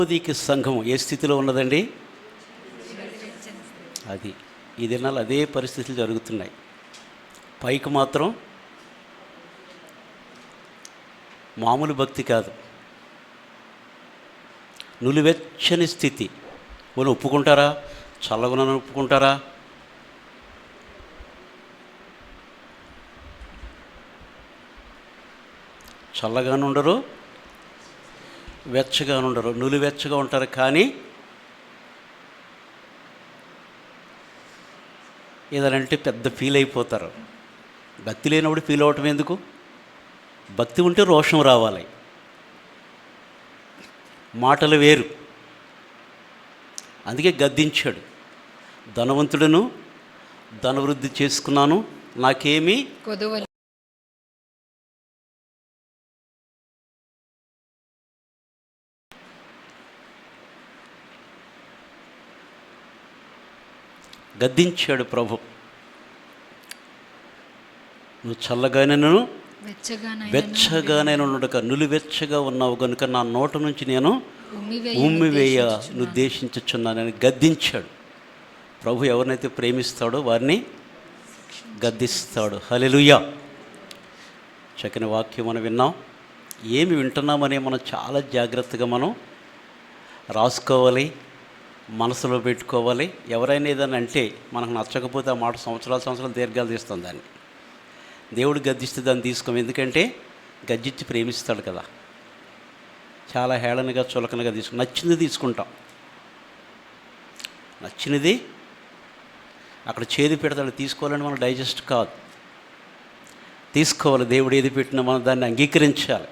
లవోదికీయ సంఘం ఏ స్థితిలో ఉన్నదండి? అది ఈ దినాలు అదే పరిస్థితులు జరుగుతున్నాయి. పైకి మాత్రం మామూలు భక్తి కాదు, నులివెచ్చని స్థితి. వాళ్ళు ఒప్పుకుంటారా? చల్లగునని ఒప్పుకుంటారా? చల్లగాను ఉండరు, వెచ్చగాను ఉండరు, నులివెచ్చగా ఉంటారు. కానీ ఏదనంటే పెద్ద ఫీల్ అయిపోతారు. భక్తి లేనప్పుడు ఫీల్ అవ్వటం ఎందుకు? భక్తి ఉంటే రోషం రావాలి. మాటలు వేరు. అందుకే గద్దించాడు, ధనవంతుడను ధనవృద్ధి చేసుకున్నాను, నాకేమీ కొదవలేదు. గద్దించాడు ప్రభు. నువ్వు చల్లగానైనను వెచ్చగానైనా ఉండక నులివెచ్చగా ఉన్నావు కనుక నా నోట నుంచి నేను ఉమ్మివేయ ఉద్దేశించుచున్నానని గద్దించాడు. ప్రభు ఎవరినైతే ప్రేమిస్తాడో వారిని గద్దిస్తాడు. హల్లెలూయా. చక్కని వాక్యం మనం విన్నాం. ఏమి వింటున్నామని మనం చాలా జాగ్రత్తగా మనం రాసుకోవాలి, మనసులో పెట్టుకోవాలి. ఎవరైనా ఏదైనా అంటే మనకు నచ్చకపోతే ఆ మాట సంవత్సరాలు దీర్ఘాలు తీస్తాం. దాన్ని దేవుడు గద్దిస్తే దాన్ని తీసుకోం. ఎందుకంటే గద్దించి ప్రేమిస్తాడు కదా. చాలా హేళనగా చులకనగా నచ్చింది తీసుకుంటాం. నచ్చినది అక్కడ చేదు పెడతాడు, తీసుకోవాలని మనం డైజెస్ట్ కాదు, తీసుకోవాలి. దేవుడు ఏది పెట్టినా మనం దాన్ని అంగీకరించాలి.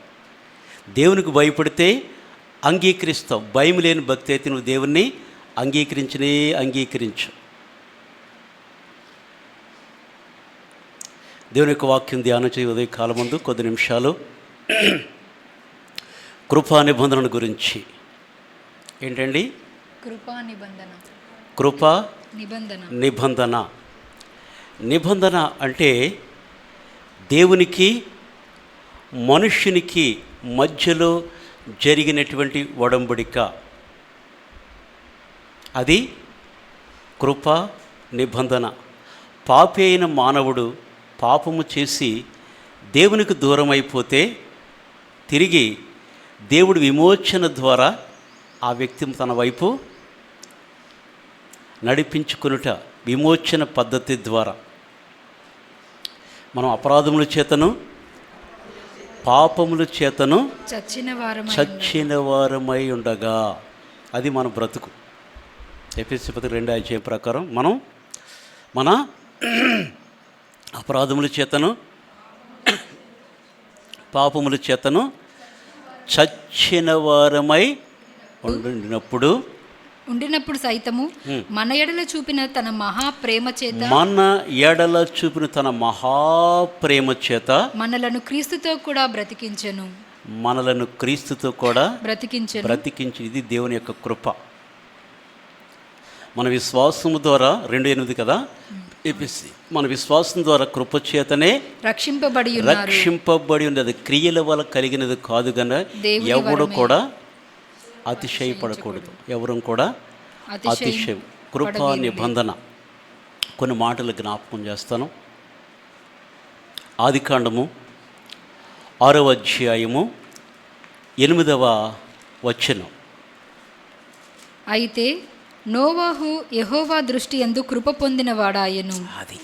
దేవునికి భయపడితే అంగీకరిస్తావు. భయం లేని భక్తి అయితే నువ్వు దేవుణ్ణి అంగీకరించు. దేవుని యొక్క వాక్యం ధ్యానం చేయ ఉదయ కాలం ముందు కొద్ది నిమిషాలు కృపా నిబంధన గురించి. ఏంటండి? కృపా నిబంధన అంటే దేవునికి మనుష్యునికి మధ్యలో జరిగినటువంటి ఒడంబడిక. అది కృపా నిబంధన. పాపి అయిన మానవుడు పాపము చేసి దేవునికి దూరం అయిపోతే తిరిగి దేవుడు విమోచన ద్వారా ఆ వ్యక్తిని తన వైపు నడిపించుకొనుట విమోచన పద్ధతి ద్వారా. మనం అపరాధముల చేతను పాపముల చేతను చచ్చిన వారమై ఉండగా, అది మన బ్రతుకు. ఎఫెసీ 2:5 ప్రకారం మనం మన అపరాధముల చేతను పాపముల చేతను చచ్చిన వారమై ఉండినప్పుడు సైతము మన ఎడల చూపిన తన మహాప్రేమ చేత మనలను క్రీస్తుతో కూడా బ్రతికించెను. ఇది దేవుని యొక్క కృప. మన విశ్వాసము ద్వారా 2:8 కదా, మన విశ్వాసం ద్వారా కృప చేతనే రక్షింపబడి ఉన్నది. క్రియల వల్ల కలిగినది కాదు కనుక ఎవడు కూడా అతిశయపడకూడదు. ఎవరు కూడా అతిశయం. కృపా నిబంధన. కొన్ని మాటలు జ్ఞాపకం చేస్తాను. ఆదికాండము 6వ అధ్యాయము 8వ వచనం. అయితే నోవాహు యెహోవా దృష్టి యందు కృప పొందినవాడాయెను. అది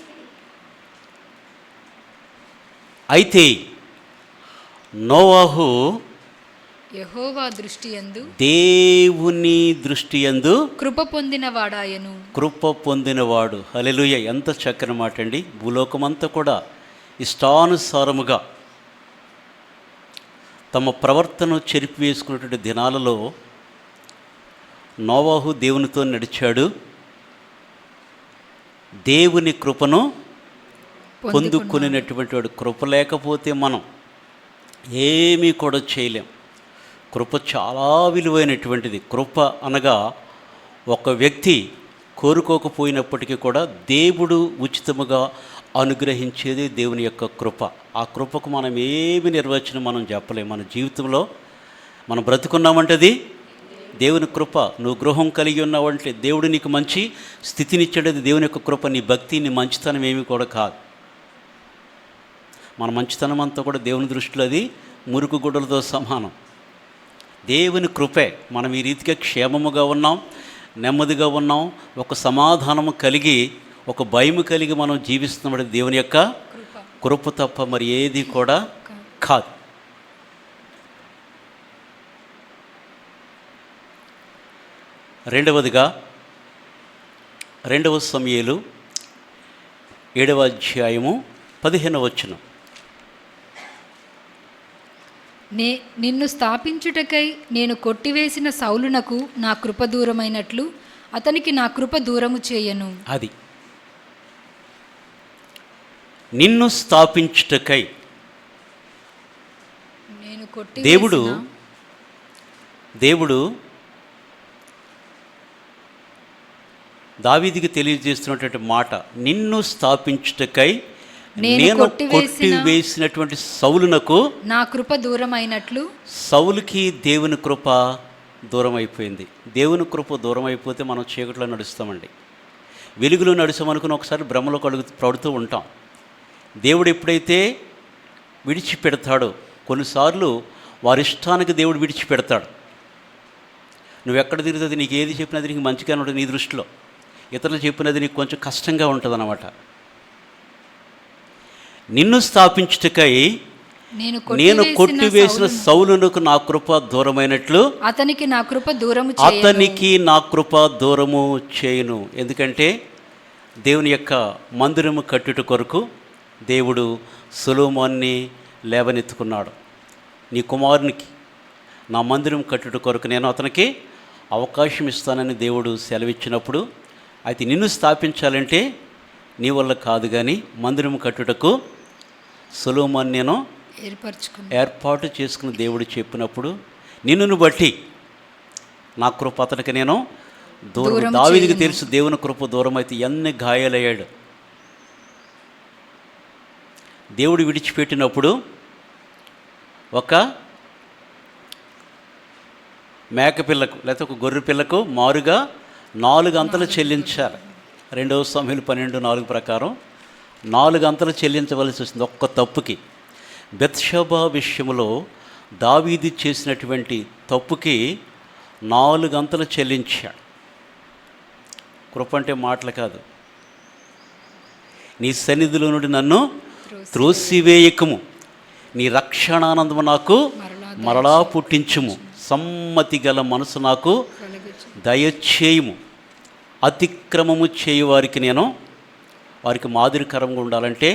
అయితే నోవాహు యెహోవా దృష్టి యందు దేవుని దృష్టి యందు కృప పొందినవాడాయెను. కృప పొందినవాడు. హల్లెలూయా. ఎంత చక్కని మాట అండి. భూలోకమంతా కూడా ఇష్టానుసారముగా తమ ప్రవర్తన చెరిపివేసుకున్నటువంటి దినాలలో నోవాహు దేవునితో నడిచాడు. దేవుని కృపను పొందుకునేటువంటి వాడు. కృప లేకపోతే మనం ఏమీ కూడా చేయలేం. కృప చాలా విలువైనటువంటిది. కృప అనగా ఒక వ్యక్తి కోరుకోకపోయినప్పటికీ కూడా దేవుడు ఉచితముగా అనుగ్రహించేది దేవుని యొక్క కృప. ఆ కృపకు మనం ఏమి నిర్వచనం మనం చెప్పలేము. మన జీవితంలో మనం బ్రతుకున్నామంటే అది దేవుని కృప. నువ్వు గృహం కలిగి ఉన్నావంటే దేవుడు నీకు మంచి స్థితినిచ్చాడు. దేవుని యొక్క కృప. నీ భక్తి, నీ మంచితనం ఏమీ కూడా కాదు. మన మంచితనం అంతా కూడా దేవుని దృష్టిలో అది మురుకు గుడ్డలతో సమానం. దేవుని కృపే మనం ఈ రీతిగా క్షేమముగా ఉన్నాం, నెమ్మదిగా ఉన్నాం, ఒక సమాధానము కలిగి, ఒక భయము కలిగి మనం జీవిస్తున్నాం. దేవుని యొక్క కృప తప్ప మరి ఏది కూడా కాదు. రెండవదిగా 2 సమూయేలు 7వ అధ్యాయము 15వ వచనం. నిన్ను స్థాపించుటకై నేను కొట్టివేసిన సౌలునకు నా కృప దూరమైనట్లు అతనికి నా కృప దూరము చేయను. అది నిన్ను స్థాపించుటకై నేను దేవుడు దావీదుకి తెలియజేస్తున్నటువంటి మాట, నిన్ను స్థాపించుటకై నేను కొట్టివేసినటువంటి సౌలునకు నా కృప దూరమైనట్లు. సౌలుకి దేవుని కృప దూరం అయిపోయింది. దేవుని కృప దూరం అయిపోతే మనం చీకట్లో నడుస్తామండి. వెలుగులో నడుస్తామనుకుని ఒకసారి భ్రమలో పడుతూ ఉంటాం. దేవుడు ఎప్పుడైతే విడిచిపెడతాడో, కొన్నిసార్లు వారిష్టానికి దేవుడు విడిచిపెడతాడు. నువ్వు ఎక్కడ తిరుగుతుంది, నీకు ఏది చెప్పినది నీకు మంచిగానే ఉంటుంది నీ దృష్టిలో, ఇతరులు చెప్పినది నీకు కొంచెం కష్టంగా ఉంటుంది అన్నమాట. నిన్ను స్థాపించుటకై నేను కొట్టివేసిన సౌలునకు నా కృప దూరమైనట్లు అతనికి నా కృప దూరము చేయను. ఎందుకంటే దేవుని యొక్క మందిరము కట్టుట కొరకు దేవుడు సొలొమోన్ని లేవనెత్తుకున్నాడు. నీ కుమారునికి నా మందిరం కట్టుట కొరకు నేను అతనికి అవకాశం ఇస్తానని దేవుడు సెలవిచ్చినప్పుడు, అయితే నిన్ను స్థాపించాలంటే నీ వల్ల కాదు, కానీ మందిరం కట్టుటకు సొలొమోన్ని నేను ఏర్పాటు చేసుకుని దేవుడు చెప్పినప్పుడు, నిన్నును బట్టి నా కృప అతనికి నేను దూరం. దావీదుకి తెలుసు దేవుని కృప దూరం అయితే ఎన్ని గాయాలయ్యాడు. దేవుడు విడిచిపెట్టినప్పుడు ఒక మేకపిల్లకు లేకపోతే ఒక గొర్రె పిల్లకు మారుగా 4 అంతలు చెల్లించారు. 2 సమూయేలు 12:4 ప్రకారం 4 అంతలు చెల్లించవలసి వస్తుంది ఒక్క తప్పుకి. బెత్షెబా విషయంలో దావీదు చేసినటువంటి తప్పుకి 4 అంతలు చెల్లించాడు. కృప అంటే మాటలు కాదు. నీ సన్నిధిలో నుండి నన్ను త్రోసివేయకము, నీ రక్షణానందము నాకు మరలా పుట్టించుము, సమ్మతి గల మనసు నాకు దయచేయుము. అతిక్రమము చేయువారికి నేను వారికి మాదిరికరంగా ఉండాలంటే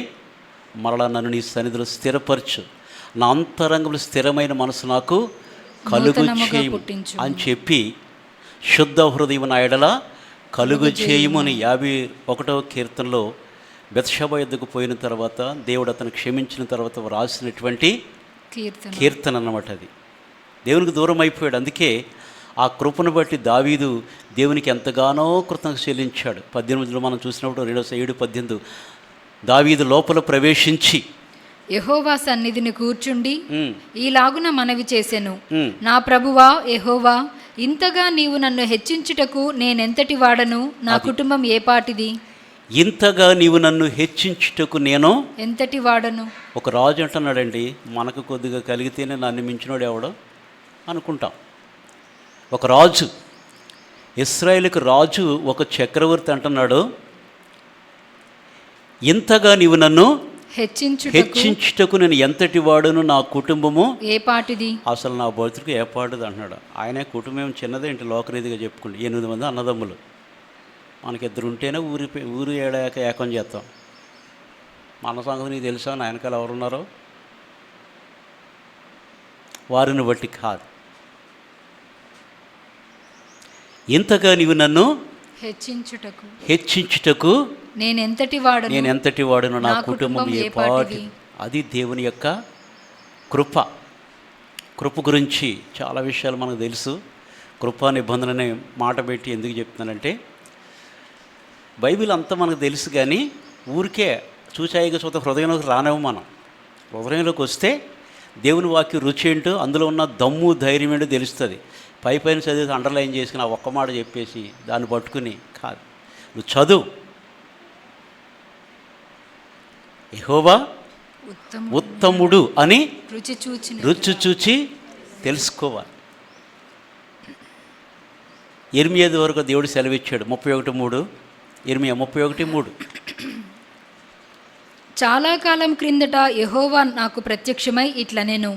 మరలా నన్ను నీ సన్నిధిలో స్థిరపరచు, నా అంతరంగంలో స్థిరమైన మనసు నాకు కలుగు చేయము అని చెప్పి, శుద్ధ హృదయం నా ఎడల కలుగు చేయము అని 51వ కీర్తనలో బెత్షెబా యొద్దకు పోయిన తర్వాత దేవుడు అతను క్షమించిన తర్వాత రాసినటువంటి కీర్తన అన్నమాట. అది దేవునికి దూరం అయిపోయాడు. అందుకే ఆ కృపను బట్టి దావీదు దేవునికి ఎంతగానో కృతజ్ఞత చెల్లించాడు. 18లో మనం చూసినప్పుడు 7:18 దావీదు లోపల ప్రవేశించి యెహోవా సన్నిధిని కూర్చుండి ఈలాగున మనవి చేసెను, నా ప్రభువా యెహోవా, ఇంతగా నీవు నన్ను హెచ్చించుటకు నేనెంతటి వాడను, నా కుటుంబం ఏ పాటిది. ఇంతగా నీవు నన్ను హెచ్చించుటకు నేను ఎంతటి వాడను. ఒక రాజు అంటున్నాడండి, మనకు కొద్దిగా కలిగితేనే నన్ను మించినోడు ఎవడో అనుకుంటాం. ఒక రాజు, ఇశ్రాయేలుకు రాజు, ఒక చక్రవర్తి అంటున్నాడు, ఇంతగా నీవు నన్ను హెచ్చించుటకు నేను ఎంతటి వాడును, నా కుటుంబము ఏ పాటిది. అసలు నా భౌతికి ఏ పాటిది అంటున్నాడు. ఆయన కుటుంబం చిన్నదేంటి, లోకరీతిగా చెప్పుకుంటే 8 మంది అన్నదమ్ములు. మనకి 2 ఉంటేనే ఊరు ఏడాక ఏకం చేస్తాం. మన సంగతి నీకు తెలుసా, నా వెనకాల ఎవరున్నారో వారిని బట్టి కాదు. ఇంతగా నీవు నన్ను హెచ్చించుటకు నేనెంతటి వాడును, నా కుటుంబం ఏ పాటి. అది దేవుని యొక్క కృప. కృప గురించి చాలా విషయాలు మనకు తెలుసు. కృపా నిబంధన అనే మాట పెట్టి ఎందుకు చెప్తున్నానంటే, బైబిల్ అంతా మనకు తెలుసు, కానీ ఊరికే చూచాయిగా చూత హృదయంలోకి రానివ్వ. మనం హృదయంలోకి వస్తే దేవుని వాక్య రుచి ఏంటో, అందులో ఉన్న దమ్ము ధైర్యం ఏంటో తెలుస్తుంది. పైన చదివి అండర్లైన్ చేసుకుని ఆ ఒక్క మాట చెప్పేసి దాన్ని పట్టుకుని కాదు, నువ్వు చదువు. యెహోవా ఉత్తముడు అని రుచి చూచి తెలుసుకోవాలి. ఇర్మియా వరకు దేవుడు సెలవిచ్చాడు 31:3. ఇర్మియా 31:3. చాలా కాలం క్రిందట యెహోవా నాకు ప్రత్యక్షమై ఇట్లా, నేను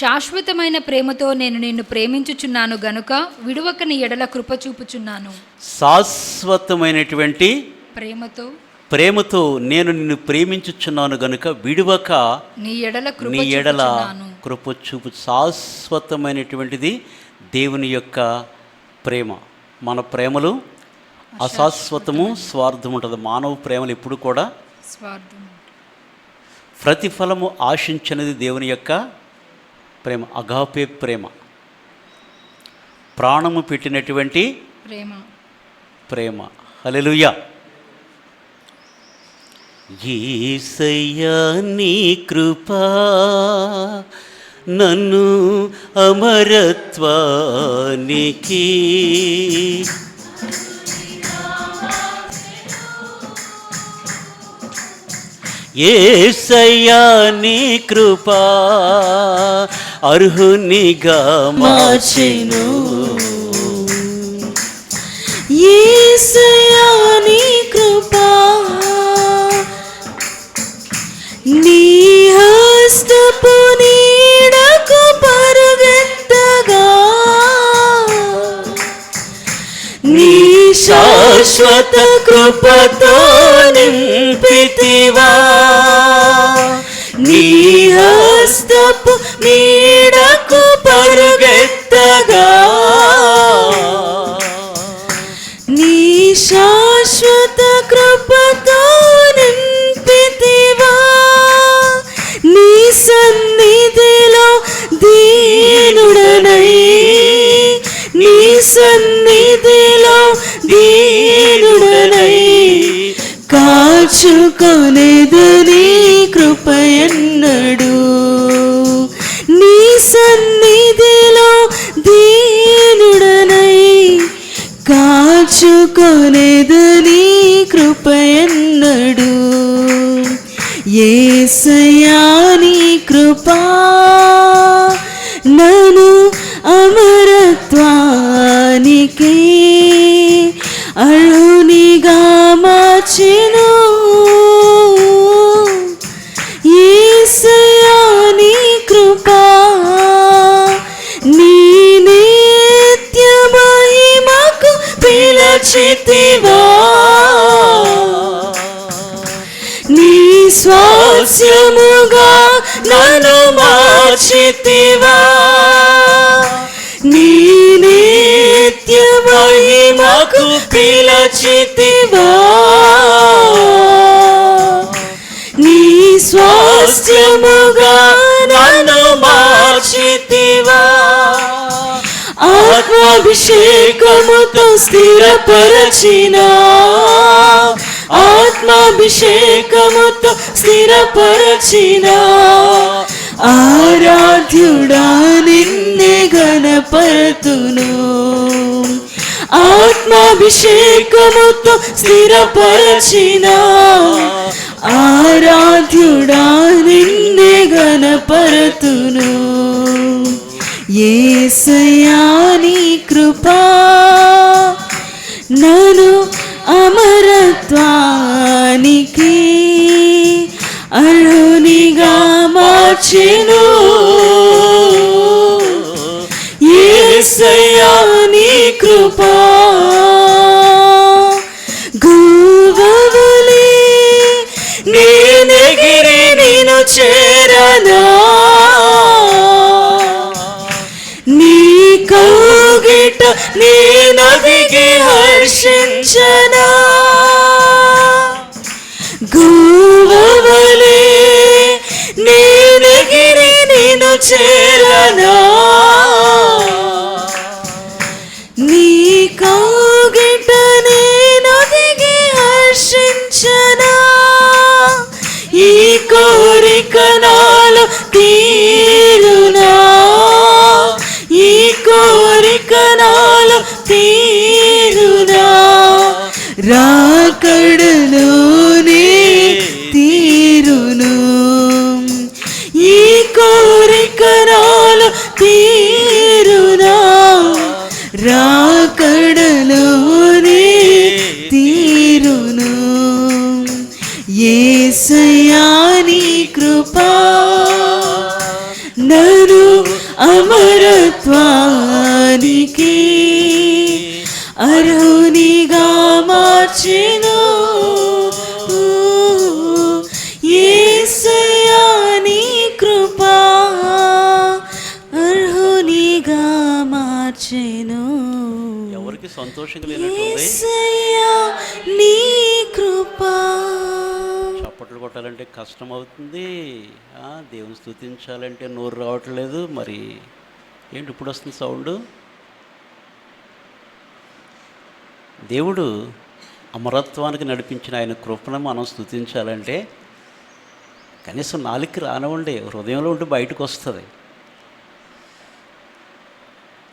శాశ్వతమైన ప్రేమతో నేను నిన్ను ప్రేమించుచున్నాను గనుక విడువక నీ ఎడల కృప చూపుచున్నాను. శాశ్వతమైనటువంటి ప్రేమతో నేను నిన్ను ప్రేమించుచున్నాను గనుక విడువక నీ ఎడల కృప చూపు. శాశ్వతమైనటువంటిది దేవుని యొక్క ప్రేమ. మన ప్రేమలు అశాశ్వతము, స్వార్థం ఉంటుంది. మానవ ప్రేమలు ఎప్పుడు కూడా స్వార్థం. ప్రతిఫలము ఆశించినది దేవుని యొక్క ప్రేమ, అగాపే ప్రేమ, ప్రాణము పెట్టినటువంటి ప్రేమ. హల్లెలూయా. యేసయ్యా నీ కృపా నన్ను అమరత్వానికి యేసయ్యా నీ కృపా అర్హునిగా మార్చెను. యేసయ్యా నీ కృపా నీ హస్తపు నీడకు పరుగెత్తగా నీ శాశ్వత కృపతో నింపితివా. నీ హస్తపు నీడకు పరుగెత్తగా నీ శాశ్వత కృపతో నింపితివా. నీ సన్నిధిలో దీనుడనై, నీ సన్నిధిలో దీనుడనై కాచుకొనేదు నీ కృపయన్నడు. నీ సన్నిధిలో దీనుడనై కాచుకొనేదు నీ కృపయన్నడు. యేసయ్యా నీ కృపా నన్ను అమరత్వానికి అర్హునిగా మార్చెను. యేసయ్యా నీ కృపా నీ నిత్య మహిమకు పిలచితివా. నీ స్వాస్యముగా నన్ను మార్చితివా. నీ నిత్య మహిమకు పిలచితివా. నీ స్వాస్యముగా నన్ను మార్చితివా. ఆత్మాభిషేకముతో స్థిరపరచిన, ఆత్మాభిషేకముతో స్థిరపరచిన ఆరాధ్యుడా నిన్నే గణపరతును. ఆత్మాభిషేకముతో స్థిరపరచిన ఆరాధ్యుడా నిన్నే గణపరతును. యేసయ్యా నీ కృపా నన్ను అమరత్వానికి అర్హునిగా మార్చెను. యేసయ్యా నీ కృపా గువ్వవలే నేనెగిరి నిన్ను చేరనా. నీ కౌగిట నేనొదిగి హర్షించనా. గువ్వవలే నేనెగిరి నిన్ను చేరనా. నీ కౌగిట నేనొదిగి హర్షించనా. ఈ కోరిక నాలో తీరునా, ఈ కోరిక రాకడలోనే తీరును. ఈ కోరిక నాలో తీరునా, రాకడలోనే తీరును. యేసయ్యా నీ కృపా నన్ను అమరత్వానికి అర్హునిగా మార్చెను. యేసయ్యా నీ కృపా అర్హునిగా మార్చెను. ఎవరికి సంతోషంగా లేనట్టుంది? యేసయ్యా నీ కృపా. చప్పట్లు కొట్టాలంటే కష్టం అవుతుంది, దేవుని స్తుతించాలంటే నోరు రావట్లేదు. మరి ఏంటి ఇప్పుడు వస్తుంది సౌండ్? దేవుడు అమరత్వానికి నడిపించిన ఆయన కృపను మనం స్తుతించాలంటే కనీసం నాలుగుకి రానివ్వండి, హృదయంలో ఉండి బయటకు వస్తుంది.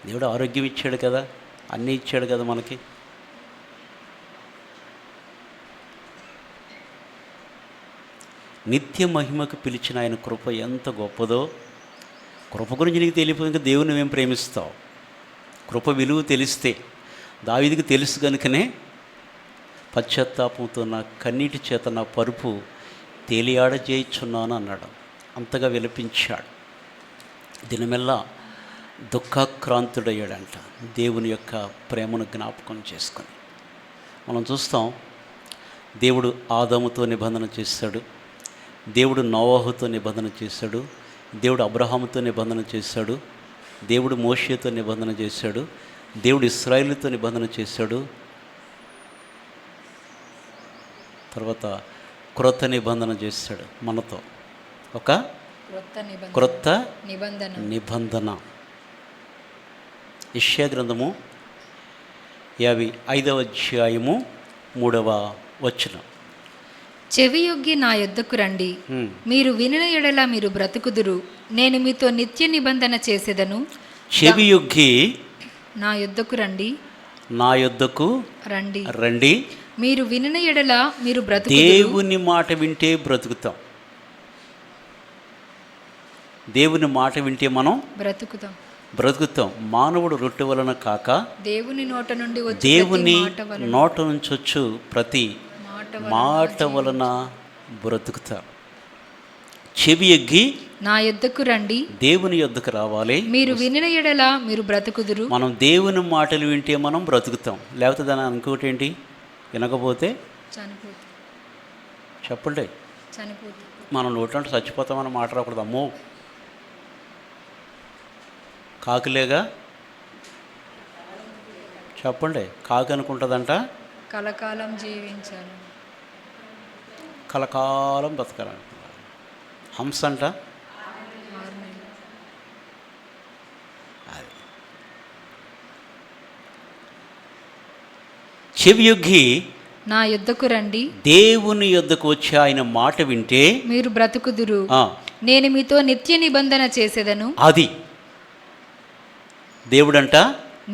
దేవుడు ఆరోగ్యం ఇచ్చాడు కదా, అన్నీ ఇచ్చాడు కదా మనకి. నిత్య మహిమకు పిలిచిన ఆయన కృప ఎంత గొప్పదో. కృప గురించి నీకు తెలియకపోతే దేవుని మేము ప్రేమిస్తావు. కృప విలువ తెలిస్తే, దావీదుకి తెలుసు కనుకనే పశ్చాత్తాపంతో నా కన్నీటి చేత నా పరుపు తేలియాడ చేయించున్నాను అన్నాడు. అంతగా విలపించాడు. దినమెల్లా దుఃఖాక్రాంతుడయ్యాడంట దేవుని యొక్క ప్రేమను జ్ఞాపకం చేసుకొని. మనం చూస్తాం, దేవుడు ఆదాముతో నిబంధన చేశాడు, దేవుడు నోవాహుతో నిబంధన చేశాడు, దేవుడు అబ్రహాముతో నిబంధన చేశాడు, దేవుడు మోషేతో నిబంధన చేశాడు, దేవుడు ఇశ్రాయేలుతో నిబంధన చేశాడు. తర్వాత క్రొత్త నిబంధన చేశాడు మనతో, ఒక క్రొత్త నిబంధన. యెషయా గ్రంథము 55వ అధ్యాయము 3వ వచనం. చెవియొగ్గి నా యొద్దకు రండి, మీరు వినిన ఎడల మీరు బ్రతుకుదురు, నేను మీతో నిత్య నిబంధన చేసేదను. చెవియొగ్గి నా యొద్దకు రండి, నా యొద్దకు రండి రండి, మీరు వినిన ఎడల మీరు బ్రతుకుదురు. దేవుని మాట వింటే బ్రతుకుతాం. దేవుని మాట వింటే మనం బ్రతుకుతాం. మానవుడు రొట్టె వలన కాక దేవుని నోట నుండి వచ్చు ప్రతి మాట వలన బ్రతుకుతాం. చెవి ఎగ్గి నా యొద్దకు రండి, దేవుని యొద్దకు రావాలి. మీరు వినిన ఎడల మీరు బ్రతుకుదురు. మనం దేవుని మాటలు వింటే మనం బ్రతుకుతాం. లేకపోతే దాని ఇంకోటి ఏంటి, వినకపోతే చెప్పండి, మనం నోటంటే చచ్చిపోతామని మాట రాకూడదు. అమ్మో కాకులేగా చెప్పండి, కాకి అనుకుంటుందంట కలకాలం జీవించాలి, కలకాలం బతకాలంట. హంస అంట అది. చెవియొగ్గి నా యొద్దకు రండి, దేవుని యొద్దకు వచ్చి ఆయన మాట వింటే మీరు బ్రతుకుదురు, నేను మీతో నిత్య నిబంధన చేసేదను. అది దేవుడంట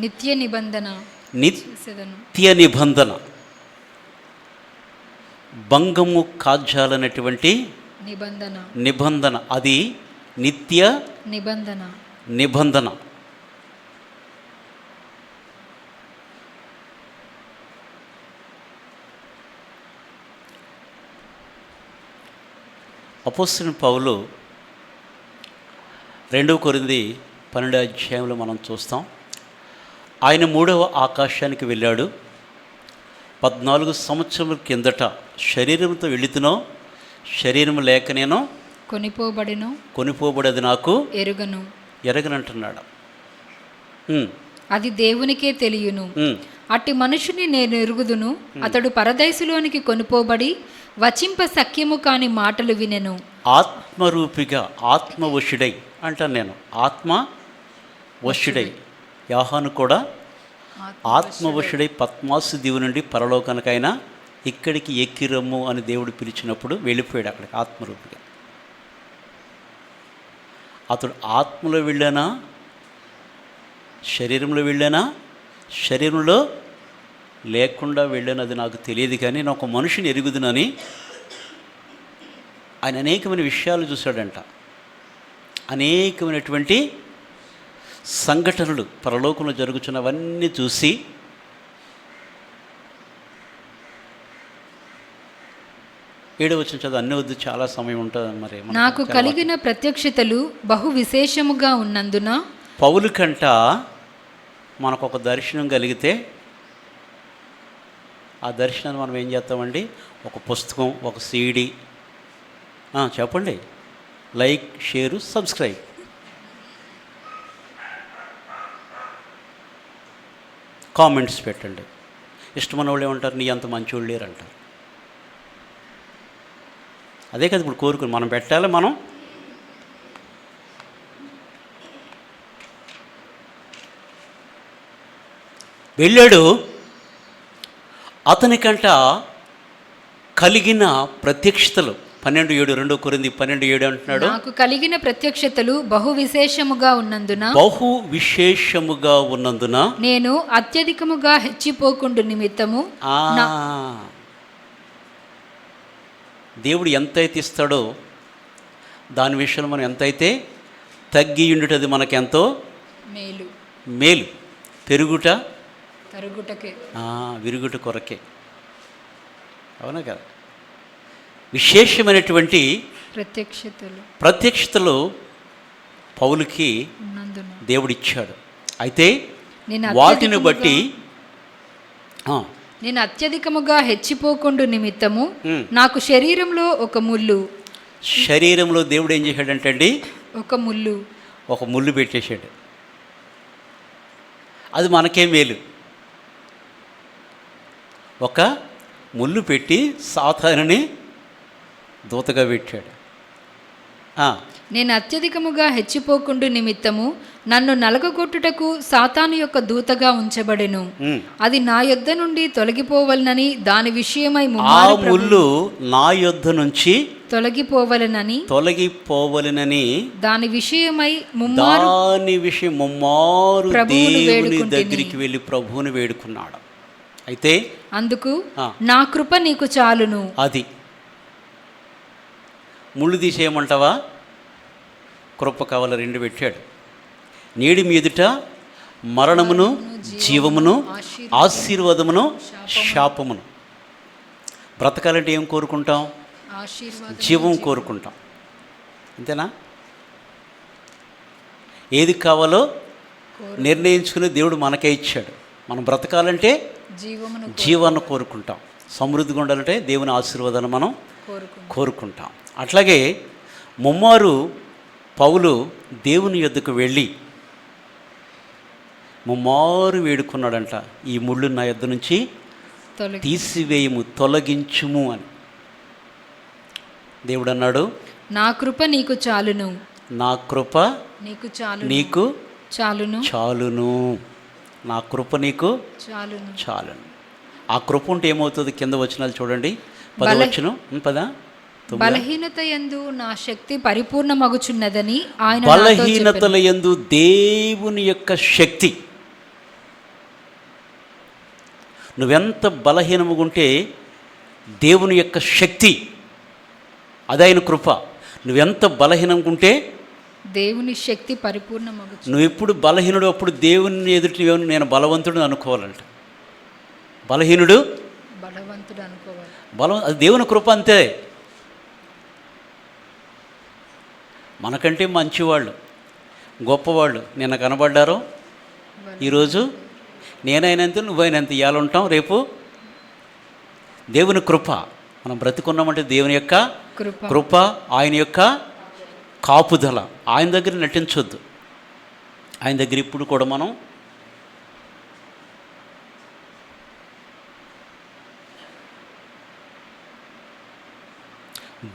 నిత్య నిబంధన, నిత్య నిబంధన, భంగము కాజాలనేటువంటి నిబంధన, అది నిత్య నిబంధన. అపోస్తలుడైన పౌలు 2 కొరింథీ 12వ అధ్యాయంలో మనం చూస్తాం. ఆయన 3వ ఆకాశానికి వెళ్ళాడు. 14 సంవత్సరముల కిందట శరీరంతో వెళుతునో, శరీరం లేక నేను కొనిపోబడేది నాకు ఎరగనంటున్నాడు. అది దేవునికే తెలియను. అట్టి మనుషుని నేను ఎరుగుదును, అతడు పరదైసులోనికి కొనిపోబడి వచింప సఖ్యము కాని మాటలు వినెను. ఆత్మరూపిగా ఆత్మవశుడై అంటాను నేను, ఆత్మవశుడై. యోహాను కూడా ఆత్మవశుడై పద్మాసు దీవు నుండి పరలోకానికైనా ఇక్కడికి ఎక్కిరమ్ము అని దేవుడు పిలిచినప్పుడు వెళ్ళిపోయాడు అక్కడికి ఆత్మరూపిగా. అతడు ఆత్మలో వెళ్ళానా, శరీరంలో వెళ్ళానా? శరీరంలో లేకుండా వెళ్ళినది నాకు తెలియదు, కానీ నేను ఒక మనిషిని ఎరుగుదునని ఆయన అనేకమైన విషయాలు చూశాడంట. అనేకమైనటువంటి సంఘటనలు పరలోకంలో జరుగుతున్నవన్నీ చూసి ఏడవచనం చదువు, అన్ని వద్దు, చాలా సమయం ఉంటుంది. మరి నాకు కలిగిన ప్రత్యక్షతలు బహు విశేషముగా ఉన్నందున పౌలు కంట మనకు ఒక దర్శనం కలిగితే ఆ దర్శనాన్ని మనం ఏం చేస్తామండి? ఒక పుస్తకం, ఒక సీడీ, చెప్పండి, లైక్, షేరు, సబ్స్క్రైబ్. కామెంట్స్ పెట్టండి. ఇష్టమైన వాళ్ళు ఏమంటారు? నీ అంత మంచివాళ్ళు లేరు అంటారు. అదే కదా ఇప్పుడు కోరుకుని మనం పెట్టాలి. మనం వెళ్ళాడు. అతనికంట కలిగిన ప్రత్యక్షతలు 12:7, 2 కొరింథీ 12:7 అంటున్నాడు, నాకు కలిగిన ప్రత్యక్షతలు బహు విశేషముగా ఉన్నందున నేను అత్యధికముగా హెచ్చిపోకుండు నిమిత్తము. దేవుడు ఎంతైతే ఇస్తాడో దాని విషయంలో మనం ఎంతైతే తగ్గి ఉండుటది మనకెంతో మేలు. విరుగుట కొరకే. అవునా కదా? విశేషమైనటువంటి ప్రత్యక్షతలు పౌలుకి దేవుడిచ్చాడు. అయితే వాటిని బట్టి నేను అత్యధికముగా హెచ్చిపోకుండు నిమిత్తము నాకు శరీరంలో ఒక ముళ్ళు. శరీరంలో దేవుడు ఏం చేశాడంటే అండి, ఒక ముళ్ళు పెట్టేశాడు. అది మనకే మేలు. ఒక ముళ్ళు పెట్టి సాతానుని దూతగా పెట్టాడు. నేను అత్యధికముగా హెచ్చిపోకుండు నిమిత్తము నన్ను నలగగొట్టుటకు సాతాను యొక్క దూతగా ఉంచబడెను. అది నా యొద్ద నుండి తొలగిపోవలనని దాని విషయమై ముళ్ళు నా యొద్ద నుంచి తొలగిపోవలనని దాని విషయమై ముమ్మారు దేవుని దగ్గరికి వెళ్ళి ప్రభువుని వేడుకున్నాడు. అయితే అందుకు నా కృప నీకు చాలును. అది ముళ్ళు తీసేయమంటావా? కృప కావాల 2 పెట్టాడు. నేడి మీదుట మరణమును, జీవమును, ఆశీర్వాదమును, శాపమును. బ్రతకాలంటే ఏం కోరుకుంటాం? జీవం కోరుకుంటాం. అంతేనా? ఏది కావాలో నిర్ణయించుకుని దేవుడు మనకే ఇచ్చాడు. మనం బ్రతకాలంటే జీవాన్ని కోరుకుంటాం. సమృద్ధిగా ఉండాలంటే దేవుని ఆశీర్వాదాన్ని మనం కోరుకుంటాం. అట్లాగే ముమ్మారు పౌలు దేవుని యొద్దకు వెళ్ళి ముమ్మారు వేడుకున్నాడంట, ఈ ముళ్ళు నా యొద్ద నుంచి తీసివేయము, తొలగించుము అని. దేవుడు అన్నాడు, నా కృప నీకు చాలును. నా కృప నీకు చాలును. నా కృప నీకు చాలును. ఆ కృప ఉంటే ఏమవుతుంది? కింద వచనాలు చూడండి. 10వ వచనం, 10. బలహీనత యందు నా శక్తి పరిపూర్ణమగుచున్నదని ఆయన. బలహీనతల యందు దేవుని యొక్క శక్తి. నువ్వెంత బలహీనముగా ఉంటే దేవుని యొక్క శక్తి, అదైన కృప. నువ్వెంత బలహీనంగా ఉంటే దేవుని శక్తి పరిపూర్ణమగుచు. నువ్వు ఎప్పుడు బలహీనుడు, అప్పుడు దేవుని ఎదుటి నేను బలవంతుడు అనుకోవాలంట. బలహీనుడు అనుకోవాలి. అది దేవుని కృప. అంతే. మనకంటే మంచివాళ్ళు, గొప్పవాళ్ళు నిన్న కనబడ్డారో ఈరోజు నేనైనంత నువ్వైనంత ఇవాళ ఉంటాం, రేపు దేవుని కృప. మనం బ్రతుకున్నామంటే దేవుని యొక్క కృప, ఆయన యొక్క కాపుదల. ఆయన దగ్గర నటించొద్దు. ఆయన దగ్గర ఇప్పుడు కూడా మనం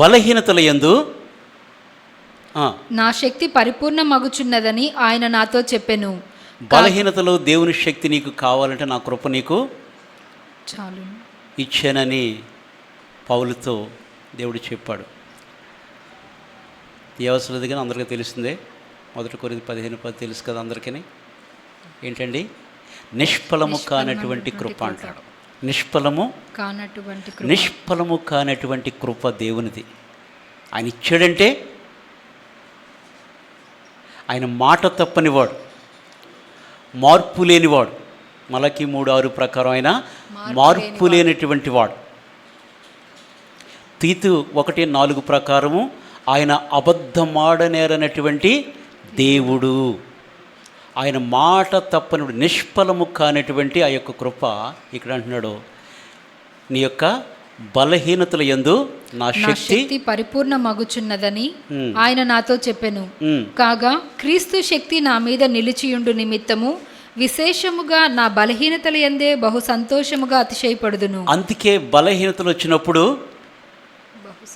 బలహీనతల యందు నా శక్తి పరిపూర్ణమగుచున్నదని ఆయన నాతో చెప్పెను. బలహీనతలో దేవుని శక్తి నీకు కావాలంటే నా కృప నీకు చాలు ఇచ్చానని పౌలుతో దేవుడు చెప్పాడు. అవసరం కానీ అందరికీ తెలిసిందే. 1 కొరింథీ 15:10 తెలుసు కదా అందరికీ. ఏంటండి? నిష్ఫలము కానటువంటి కృప అంటాడు. నిష్ఫలము కానటువంటి కృప దేవునిది. ఆయన ఇచ్చాడంటే ఆయన మాట తప్పనివాడు, మార్పు లేనివాడు. మలకి 3:6 ప్రకారం ఆయన మార్పు లేనటువంటి వాడు. తీతు 1:4 ప్రకారము ఆయన అబద్ధమాడనేరనటువంటి దేవుడు. ఆయన మాట తప్పని నిష్ఫలము కానటువంటి ఆ యొక్క కృప ఇక్కడ అంటున్నాడు, నీ యొక్క బలహీనతల యందు నా శక్తి పరిపూర్ణ మగుచున్నదని ఆయన నాతో చెప్పెను. కాగా క్రీస్తు శక్తి నా మీద నిలిచియుండు నిమిత్తము విశేషముగా నా బలహీనతల యందే బహు సంతోషముగా అతిశయపడుదును. అందుకే బలహీనతలు వచ్చినప్పుడు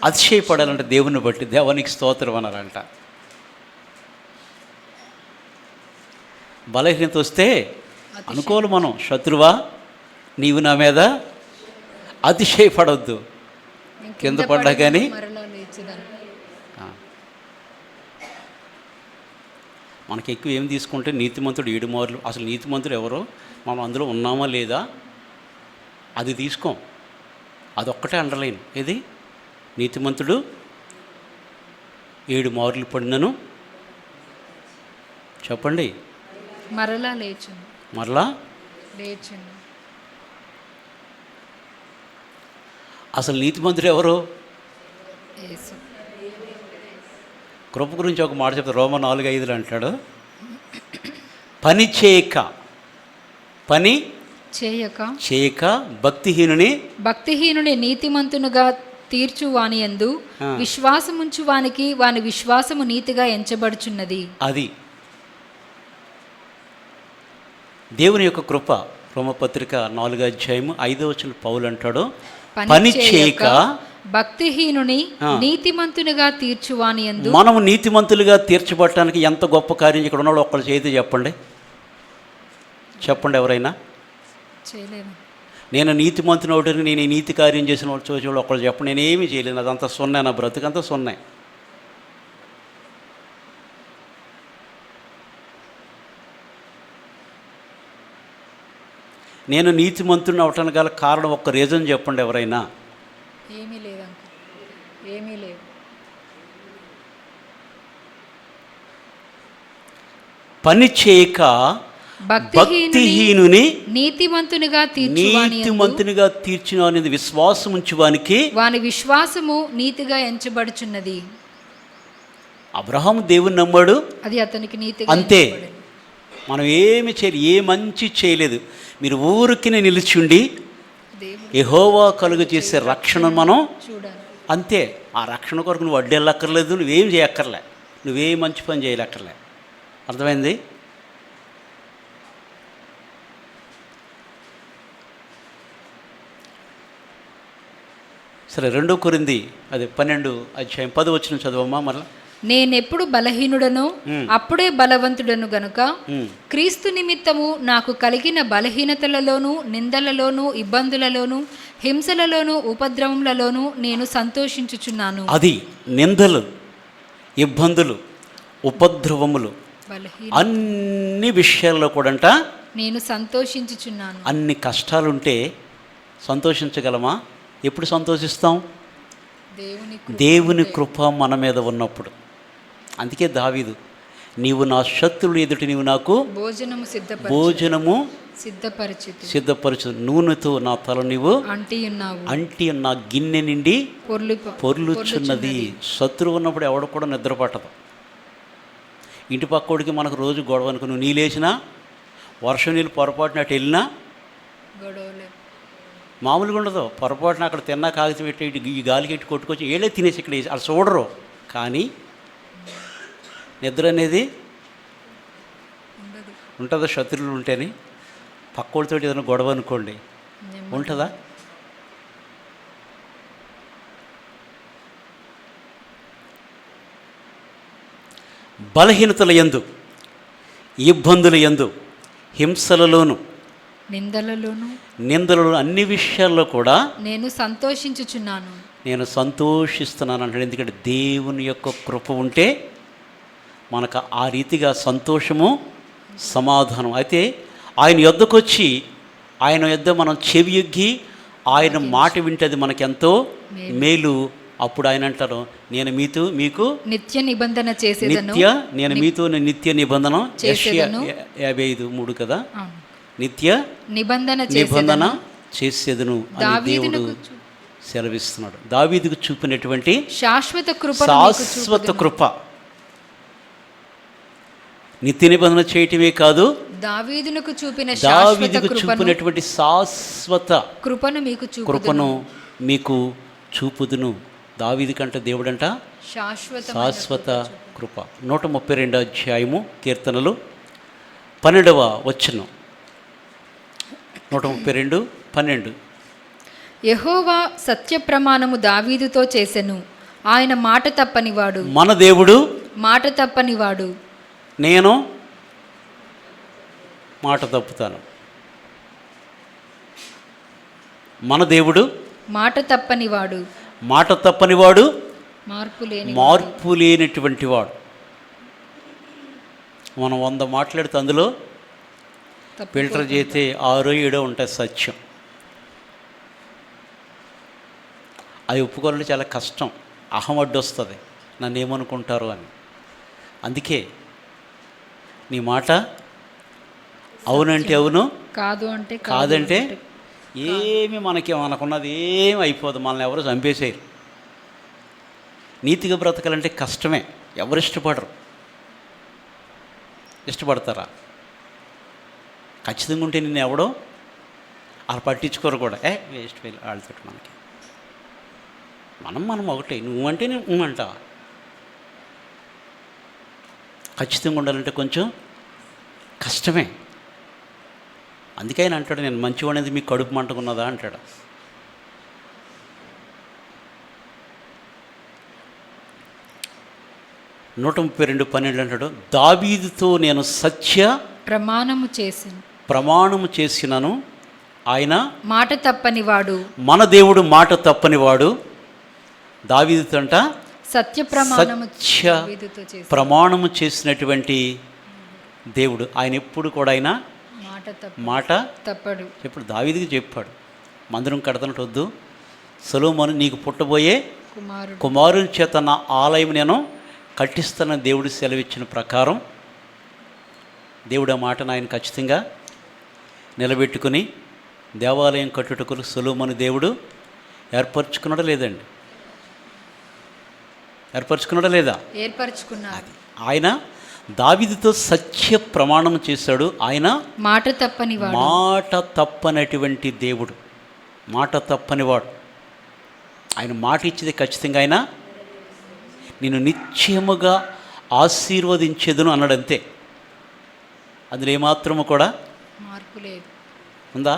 అతిశయపడాలంటే దేవుని బట్టి, దేవునికి స్తోత్రం అనాలంట. బలహీనత వస్తే అనుకోవాలి మనం, శత్రువా నీవు నా మీద అతిశయపడవద్దు, కింద పడ్డా కానీ. మనకి ఎక్కువ ఏం తీసుకుంటే నీతిమంతుడు 7 మార్లు. అసలు నీతిమంతుడు ఎవరో మనం అందులో ఉన్నామా లేదా అది తీసుకోం. అదొక్కటే అండర్లైన్. ఇది నీతిమంతుడు 7 మార్లు పడినను చెప్పండి మరలా లేచును. అసలు నీతిమంతుడు ఎవరు? కృప గురించి ఒక మాట చెప్తారు. రోమా 4:5 అంటాడు, పని చేయక భక్తిహీనుని నీతిమంతునుగా తీర్చువాని యందు విశ్వాసముంచు వానికి వాని విశ్వాసము నీతిగా ఎంచబడుచున్నది. అది దేవుని యొక్క కృప. రోమపత్రిక 4:5 పౌలు అంటాడు, పని చేయక భక్తిహీనుని నీతిమంతునిగా తీర్చువాని యందు. మనము నీతిమంతులుగా తీర్చబడటానికి ఎంత గొప్ప కార్యం ఇక్కడ ఉన్నాడు ఒక్కళ్ళు చేతి చెప్పండి ఎవరైనా. నేను నీతిమంతుని ఒకటి, నేను ఈ నీతి కార్యం చేసిన వాళ్ళు చూసేవాళ్ళు ఒక్కళ్ళు చెప్పండి. నేనేమీ చేయలేను, అదంతా సున్నా, నా బ్రతుకంతా సున్నా. నేను నీతిమంతుని అవటానికి గల కారణం ఒక్క రీజన్ చెప్పండి ఎవరైనా. ఏమీ లేదు. పని చేయక భక్తిహీనుని నీతిమంతునిగా తీర్చిన అనేది విశ్వాసం ఉంచువానికి వాని విశ్వాసము నీతిగా ఎంచబడుచున్నది. అబ్రహాము దేవుని నమ్మాడు, అది అతనికి నీతిగా. అంతే. మనం ఏమి చేయలేదు, ఏ మంచి చేయలేదు. మీరు ఊరికి నిలిచిండి యెహోవా కలుగు చేసే రక్షణ మనం చూడాలి. అంతే. ఆ రక్షణ కొరకు నువ్వు అడ్డెళ్ళక్కర్లేదు, నువ్వేం చేయక్కర్లే, నువ్వేం మంచి పని చేయలేక్కర్లే. అర్థమైంది? సరే, 2 కొరింథీ 12:10 చదవమ్మా మరలా. నేనెప్పుడు బలహీనుడనో అప్పుడే బలవంతుడను గనుక క్రీస్తు నిమిత్తము నాకు కలిగిన బలహీనతలలోను, నిందలలోను, ఇబ్బందులలోను, హింసలలోను, ఉపద్రవములలోను నేను సంతోషించుచున్నాను. అది నిందలు, ఇబ్బందులు, ఉపద్రవములు, అన్ని విషయాల్లో కూడంట నేను సంతోషించుచున్నాను. అన్ని కష్టాలుంటే సంతోషించగలమా? ఎప్పుడు సంతోషిస్తాం? దేవుని కృప మన మీద ఉన్నప్పుడు. అందుకే దావీదు, నీవు నా శత్రువుల ఎదుట నీవు నాకు భోజనము సిద్ధపరచు, నూనెతో నా తల నీవు అంటి నా గిన్నె నిండి పొర్లుచున్నది. శత్రువు ఉన్నప్పుడు ఎవడు కూడా నిద్ర పట్టదు. ఇంటి పక్కోడికి మనకు రోజు గొడవ అనుకో, నువ్వు నీళ్ళేసినా వర్షం నీళ్ళు పొరపాటున అటు వెళ్ళినా మామూలుగా ఉండదు. పొరపాటున అక్కడ తిన్నా కాగితం పెట్టి ఈ గాలికి ఎట్టి కొట్టుకొచ్చి ఏళ్ళే తినేసి ఇక్కడ వేసి అలా చూడరు. కానీ నిద్ర అనేది ఉంటుందా? శత్రువులు ఉంటేనే. పక్కోడితో ఏదైనా గొడవ అనుకోండి, ఉంటుందా? బలహీనతల యందు, ఇబ్బందుల యందు, హింసలలోను, నిందలలో, అన్ని విషయాల్లో కూడా నేను సంతోషించుచున్నాను. నేను సంతోషిస్తున్నాను అంటే, ఎందుకంటే దేవుని యొక్క కృప ఉంటే మనకు ఆ రీతిగా సంతోషము, సమాధానం. అయితే ఆయన యొద్దకు వచ్చి ఆయన యొద్ద మనం చెవియొగ్గి ఆయన మాట వింటది మనకెంతో మేలు. అప్పుడు ఆయన అంటారు, నేను మీకు నిత్య నిబంధన చేసేదను, నేను మీతో నిత్య నిబంధన. చేసేదను. 55:3 కదా, అవును. నిత్య నిబంధన చేసేదను అని దేవుడు సెలవిస్తున్నాడు. దావీదుకు చూపినటువంటి శాశ్వత కృప, నిత్య నిబంధన చేయటమే కాదు, దావీదునకు చూపినటువంటి శాశ్వత కృపను మీకు చూపుదును. దావీదు కంటే దేవుడంట శాశ్వత కృప. 132 అధ్యాయము కీర్తనలు 12వ వచనం. 132:12. యెహోవా సత్య ప్రమాణము దావీదుతో చేసెను, ఆయన మాట తప్పనివాడు. మన దేవుడు మాట తప్పనివాడు. నేను మాట తప్పుతాను. మన దేవుడు మాట తప్పనివాడు. మాట తప్పనివాడు, మార్పు లేనటువంటి వాడు. మనం 100 మాట్లాడితే అందులో ఫిల్టర్ చేస్తే 6-7 ఉంటాయి సత్యం. అవి ఒప్పుకోవాలంటే చాలా కష్టం. అహం అడ్డు వస్తుంది, నన్ను ఏమనుకుంటారు అని. అందుకే నీ మాట అవునంటే అవును, కాదంటే ఏమి మనకున్నది ఏమి అయిపోదు. మనల్ని ఎవరు చంపేసేయరు. నీతిగా బ్రతకాలంటే కష్టమే. ఎవరు ఇష్టపడతారా? ఖచ్చితంగా ఉంటే నిన్ను ఎవడో అలా పట్టించుకోరు కూడా. వేస్ట్ ఫెయిల్ వాళ్ళతో మనం ఒకటే. నువ్వంటే నువ్వు అంటావా? ఖచ్చితంగా ఉండాలంటే కొంచెం కష్టమే. అందుకే ఆయన అంటాడు, నేను మంచివాడేది మీకు కడుపు మంటకున్నదా అంటాడు. నూట 132:12 అంటాడు, దావీదుతో నేను సత్య ప్రమాణము చేసినను, ఆయన మాట తప్పనివాడు. మన దేవుడు మాట తప్పనివాడు. దావీదుతో అంట సత్య ప్రమాణము చేసినటువంటి దేవుడు. ఆయన ఎప్పుడు కూడా ఆయన మాట తప్పడు. ఇప్పుడు దావీదుకి చెప్పాడు, మందిరం కడతనట్టు వద్దు, సొలొమోను నీకు పుట్టబోయే కుమారుని చేత నా ఆలయం నేను కట్టిస్తున్న దేవుడు సెలవిచ్చిన ప్రకారం దేవుడు ఆ మాటను ఆయన ఖచ్చితంగా నిలబెట్టుకుని దేవాలయం కట్టుటకు సొలొమోను దేవుడు ఏర్పరచుకున్నాడా లేదండి? ఏర్పరచుకున్నాడా లేదా? ఏర్పరచుకున్నాడు. ఆయన దావీదుతో సత్య ప్రమాణం చేశాడు. ఆయన మాట తప్పనటువంటి దేవుడు, మాట తప్పనివాడు. ఆయన మాట ఇచ్చేది ఖచ్చితంగా ఆయన నేను నిశ్చయముగా ఆశీర్వదించేదును అన్నాడు. అంతే, అందులో ఏమాత్రము కూడా మార్పు లేదు. ఉందా?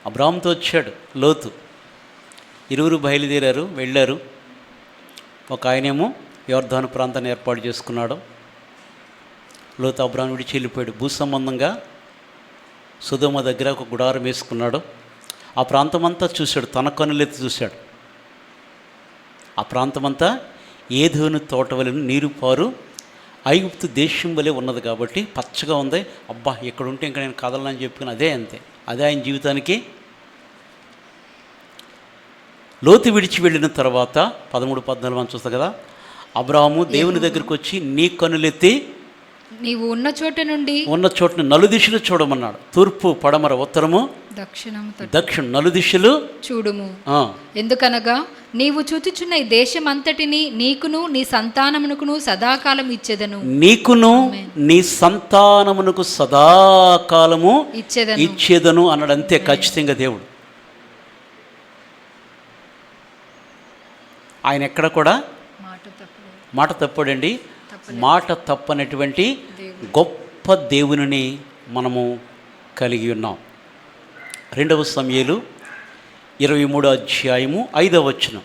అబ్రాహాముతో వచ్చాడు లోతు. ఇరువురు బయలుదేరారు, వెళ్ళారు. ఒక ఆయనేమో యోర్దాను ప్రాంతాన్ని ఏర్పాటు చేసుకున్నాడు. లోతు అబ్రాహాము విడిచి వెళ్ళిపోయాడు. భూసంబంధంగా సొదొమ దగ్గర ఒక గుడారం వేసుకున్నాడు. ఆ ప్రాంతమంతా చూశాడు, తన కన్నులెత్తి చూశాడు. ఆ ప్రాంతమంతా ఏదోను తోట వలె నీరు పారు ఐగుప్తు దేశం వలె ఉన్నది కాబట్టి పచ్చగా ఉంది. అబ్బా ఇక్కడ ఉంటే ఇంకా నేను కదలని చెప్పుకుని అదే ఆయన జీవితానికి. లోతు విడిచి వెళ్ళిన తర్వాత 13-14 చూస్తా కదా, అబ్రాహాము దేవుని దగ్గరికి వచ్చి నీ కన్నులెత్తి నీవు ఉన్న చోట నలుదిశలు చూడమన్నాడు. తూర్పు, పడమర, ఉత్తరము, దక్షిణం నలుదిశలు చూడుము. ఎందుకనగా నీవు చూచుచున్న ఈ దేశం అంతటిని నీకును నీ సంతానమునకును సదాకాలం ఇచ్చేదను. నీకును నీ సంతానమునకు సదాకాలము ఇచ్చేదను అన్నాడు. అంతే, ఖచ్చితంగా దేవుడు. ఆయన ఎక్కడ కూడా మాట తప్పడండి. మాట తప్పనటువంటి గొప్ప దేవునిని మనము కలిగి ఉన్నాం. 2వ సమూయేలు 23:5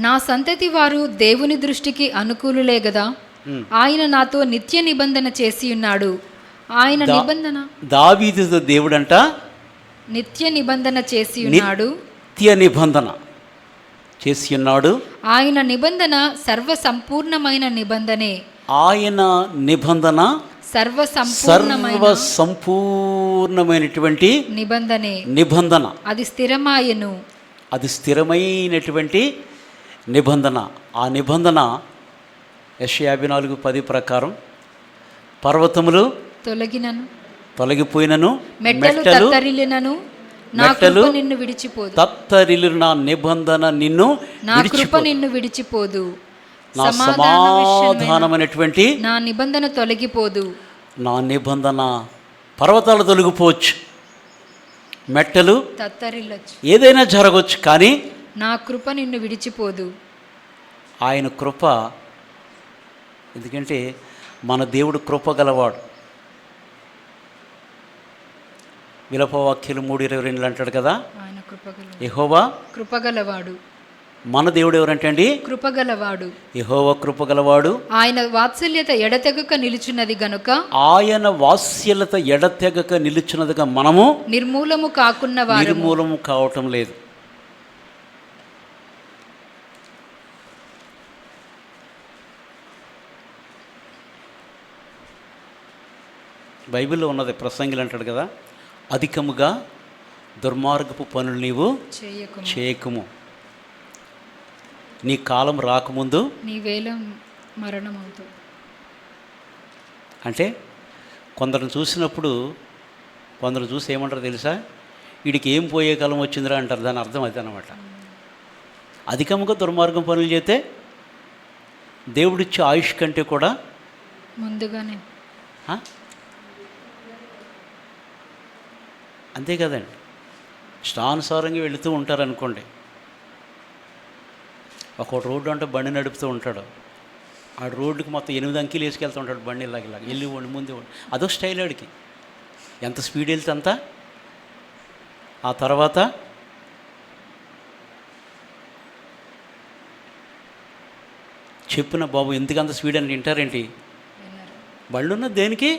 నా సంతతి వారు దేవుని దృష్టికి అనుకూలులే గదా, ఆయన నాతో నిత్య నిబంధన చేసి ఉన్నాడు. ఆయన నిబంధన దావీదుతో దేవుడంట నిత్య నిబంధన చేసి ఉన్నాడు. నిత్య నిబంధన చేసి ఉన్నాడు. ఆయన నిబంధన సర్వ సంపూర్ణమైన నిబంధనే. ఆయన నిబంధన సర్వ సంపూర్ణమైనటువంటి నిబంధన అది స్థిరమాయను. అది స్థిరమైనటువంటి నిబంధన. ఆ నిబంధన యెషయా 54:10 ప్రకారం పర్వతములు తొలగిపోయినను మెట్టలు తత్తరిల్లినను నా కృప నిన్ను విడిచిపోదు. తత్తరిల్లిన నా నిబంధన నిన్ను విడిచిపోదు. నా సమాధానమైనటువంటి నా నిబంధన తొలగిపోదు. నా నిబంధన పర్వతాలు తొలగిపోవచ్చు, మెట్టలు తత్తరిల్లొచ్చు, ఏదైనా జరగవచ్చు, కానీ నా కృప నిన్ను విడిచిపోదు. ఆయన కృప, ఎందుకంటే మన దేవుడు కృప గలవాడు. విలపవాక్యాలు 3:22 అంటాడు కదా, యెహోవా కృపగలవాడు. మన దేవుడు ఎవరంటే అండి? కృపగలవాడు. యెహోవా కృపగలవాడు. ఆయన వాత్సల్యత ఎడతెగక నిలుచున్నది గనుక, ఆయన వాత్సల్యత ఎడతెగక నిలుచున్నదిగా మనము నిర్మూలము కావటం లేదు. బైబిల్లో ఉన్నది, ప్రసంగిలు అంటాడు కదా, అధికముగా దుర్మార్గపు పనులు నీవు చేయకుము, నీ కాలం రాకముందు నీ వేళ మరణం అవుతుంది. అంటే కొందరిని చూసినప్పుడు కొందరు చూసి ఏమంటారు తెలుసా, వీడికి ఏం పోయే కాలం వచ్చిందిరా అంటారు. దాని అర్థం అది అన్నమాట. అధికముగా దుర్మార్గం పనులు చేస్తే దేవుడిచ్చే ఆయుష్ కంటే కూడా ముందుగానే, అంతే కదండి. ఇష్టానుసారంగా వెళుతూ ఉంటారనుకోండి, ఒక రోడ్డు అంటే బండి నడుపుతూ ఉంటాడు, ఆ రోడ్డుకి మొత్తం 8 అంకెలు వేసుకెళ్తూ ఉంటాడు బండి, ఇలాగ వెళ్ళి ముందు అదో స్టైల్ ఆడికి, ఎంత స్పీడ్ వెళ్తే అంత. ఆ తర్వాత చెప్పిన బాబు ఎందుకంత స్పీడ్ అని వింటారేంటి? బళ్ళు ఉన్నది దేనికి?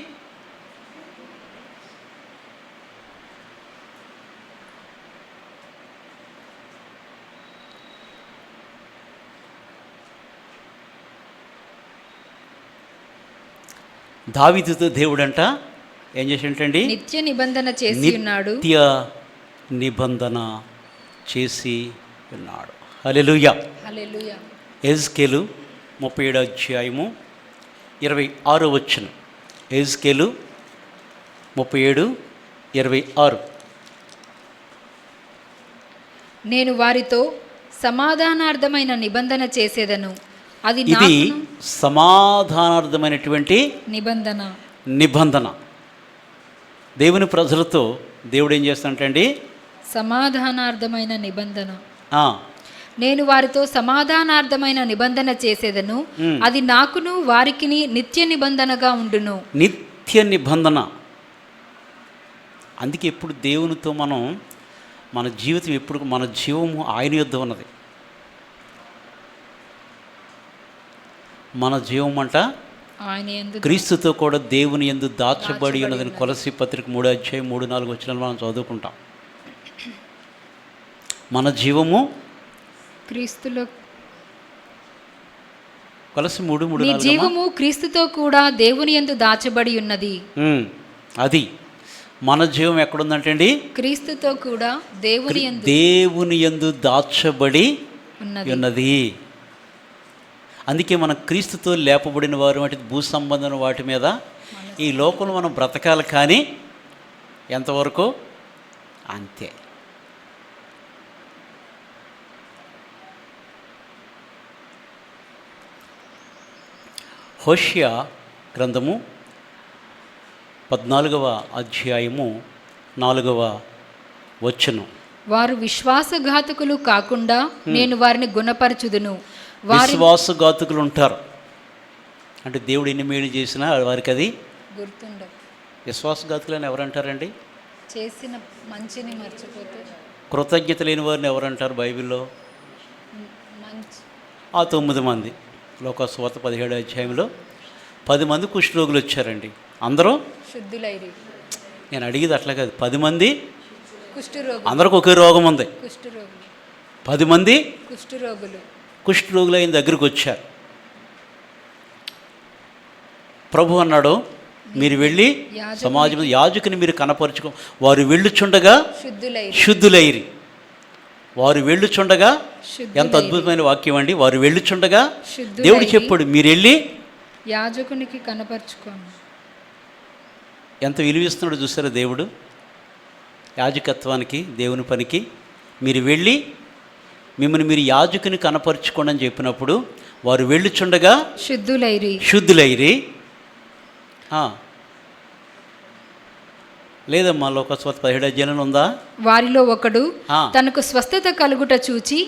దావీదుతో దేవుడంట ఏం చేసింటండి? నిత్య నిబంధన చేసి ఉన్నాడు. నిత్య నిబంధన చేసి ఉన్నాడు. హల్లెలూయా. హల్లెలూయా. ఎజ్కేలు 37:26. ఎజ్కేలు 37:26. నేను వారితో సమాధానార్థమైన నిబంధన చేసేదను, అది ఇది సమాధానార్థమైనటువంటి నిబంధన. దేవుని ప్రజలతో దేవుడు ఏం చేస్తాడంటే సమాధానార్థమైన నిబంధన. నేను వారితో సమాధానార్థమైన నిబంధన చేసేదను, అది నాకును వారికిని నిత్య నిబంధనగా ఉండును. నిత్య నిబంధన. అందుకే ఎప్పుడు దేవునితో మన జీవితం ఎప్పుడు, మన జీవము ఆయన యొద్ద ఉన్నది. మన జీవం అంట క్రీస్తుతో కూడా దేవుని యందు దాచబడి ఉన్నదని కొలస్సీ పత్రిక 3:3-4 మనం చదువుకుంటాం. మన జీవము క్రీస్తులో, కొలస్సీ 3:3 జీవము క్రీస్తుతో కూడా దేవుని యందు దాచబడి ఉన్నది. అది మన జీవం ఎక్కడుందంటే అండి? క్రీస్తుతో కూడా దేవుని యందు దాచబడి ఉన్నది. అందుకే మనం క్రీస్తుతో లేపబడిన వారు వాటి భూ సంబంధం వాటి మీద ఈ లోకంలో మనం బ్రతకాలి, కానీ ఎంతవరకు అంతే. హోషియా గ్రంథము 14:4. వారు విశ్వాసఘాతకులు కాకుండా నేను వారిని గుణపరచుదును. విశ్వాసఘాతకులు ఉంటారు అంటే దేవుడు ఎన్ని మేలు చేసినా వారికి అది గుర్తుండదు. విశ్వాసఘాతకులు అని ఎవరంటారండి? చేసిన మంచిని మర్చిపోతే. కృతజ్ఞత లేని వారిని ఎవరంటారు బైబిల్లో? ఆ 9 మంది. లోకాసువార్త 17 10 మంది కుష్ఠరోగులు వచ్చారండి. అందరూ శుద్ధులైరి. నేను అడిగేది అట్లా కాదు. 10 మంది కుష్ఠరోగులు, అందరికి ఒకే రోగం ఉంది. 10 మంది కుష్ఠరోగులు ఆయన దగ్గరికి వచ్చారు. ప్రభు అన్నాడు, మీరు వెళ్ళి సమాజంలో యాజకుని మీరు కనపరుచుకో. వారు వెళ్ళుచుండగా శుద్ధులైరి. వారు వెళ్ళుచుండగా, ఎంత అద్భుతమైన వాక్యం అండి. వారు వెళ్ళుచుండగా దేవుడు చెప్పాడు, మీరు వెళ్ళి యాజకునికి కనపరుచుకోండి. ఎంత విలువిస్తున్నాడు చూసారా దేవుడు యాజకత్వానికి, దేవుని పనికి. మీరు వెళ్ళి మిమ్మల్ని మీరు యాజకుని కనపరుచుకోండి అని చెప్పినప్పుడు వారు వెళ్ళుచుండగా శుద్ధులైరి. లేదమ్మా, లోకస్వార్త 17వ అధ్యాయం ఉందా? వారిలో ఒకడు తనకు స్వస్థత కలుగుట చూచి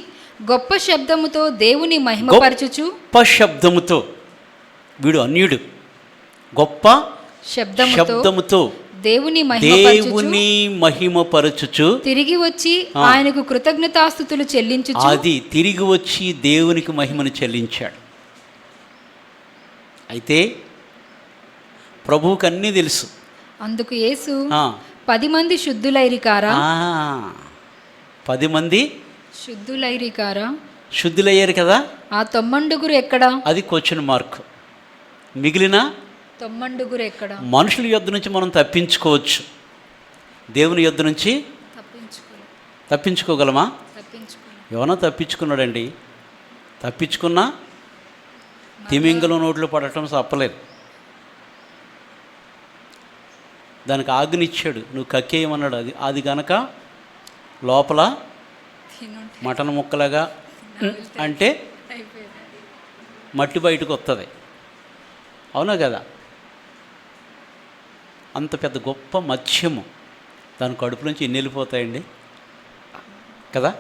గొప్ప శబ్దముతో దేవుని మహిమపరచుచు. గొప్ప శబ్దముతో, వీడు అన్యుడు, గొప్ప శబ్దముతో దేవుని మహిమపరచుచు తిరిగి వచ్చి ఆయనకు కృతజ్ఞతాస్తుతులు చెల్లించుచు. అది తిరిగి వచ్చి దేవునికి మహిమను చెల్లించాడు. అయితే ప్రభువుకి అన్నీ తెలుసు. అందుకు యేసు 10 మంది శుద్ధులైరి కారా? 10 మంది శుద్ధులయ్యారు కదా. ఆ 90 ఎక్కడా? అది క్వశ్చన్ మార్క్. మిగిలిన 90 ఎక్కడా? మనుషుల యొద్ద నుంచి మనం తప్పించుకోవచ్చు, దేవుని యొద్ద నుంచి తప్పించుకోగలమా? ఎవరో తప్పించుకున్నాడండి. తప్పించుకున్నా తిమింగలం నోట్లో పడటం తప్పలేదు. దానికి ఆజ్ఞనిచ్చాడు, నువ్వు కక్కేయమన్నాడు. అది గనక లోపల మటన్ ముక్కలాగా అంటే మట్టి బయటకు వస్తుంది. అవునా కదా? అంత పెద్ద గొప్ప మత్స్యము దాని కడుపు నుంచి ఎన్ని వెళ్ళిపోతాయండి కదా.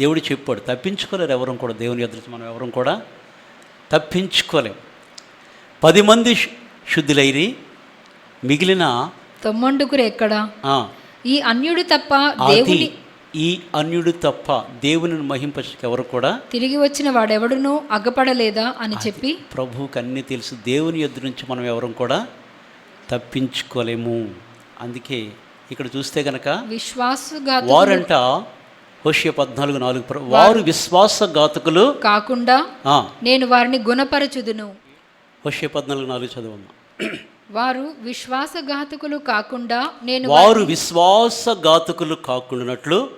దేవుడు చెప్పాడు, తప్పించుకోలేరు ఎవరం కూడా. దేవుని ఎదురు మనం ఎవరం కూడా తప్పించుకోలేము. 10 మంది శుద్ధులైరి, మిగిలిన 90 ఎక్కడా? ఈ అన్యుడు తప్ప దేవుని మహింపచక ఎవరు కూడా తిరిగి వచ్చిన వాడెవడునూ అగ్గపడలేదా అని చెప్పి ప్రభువుకి అన్నీ తెలుసు. దేవుని యొద్ద నుంచి మనం ఎవరం కూడా తప్పించుకోలేము. అందుకే ఇక్కడ చూస్తే కనుక వారంట హోషేయ 14:4 వారు విశ్వాసఘాతకులు కాకుండా నేను వారిని గుణపరచుదును. హోషేయ 14:4 చదవమ్మా. వారు విశ్వాసఘాతకులు కాకుండా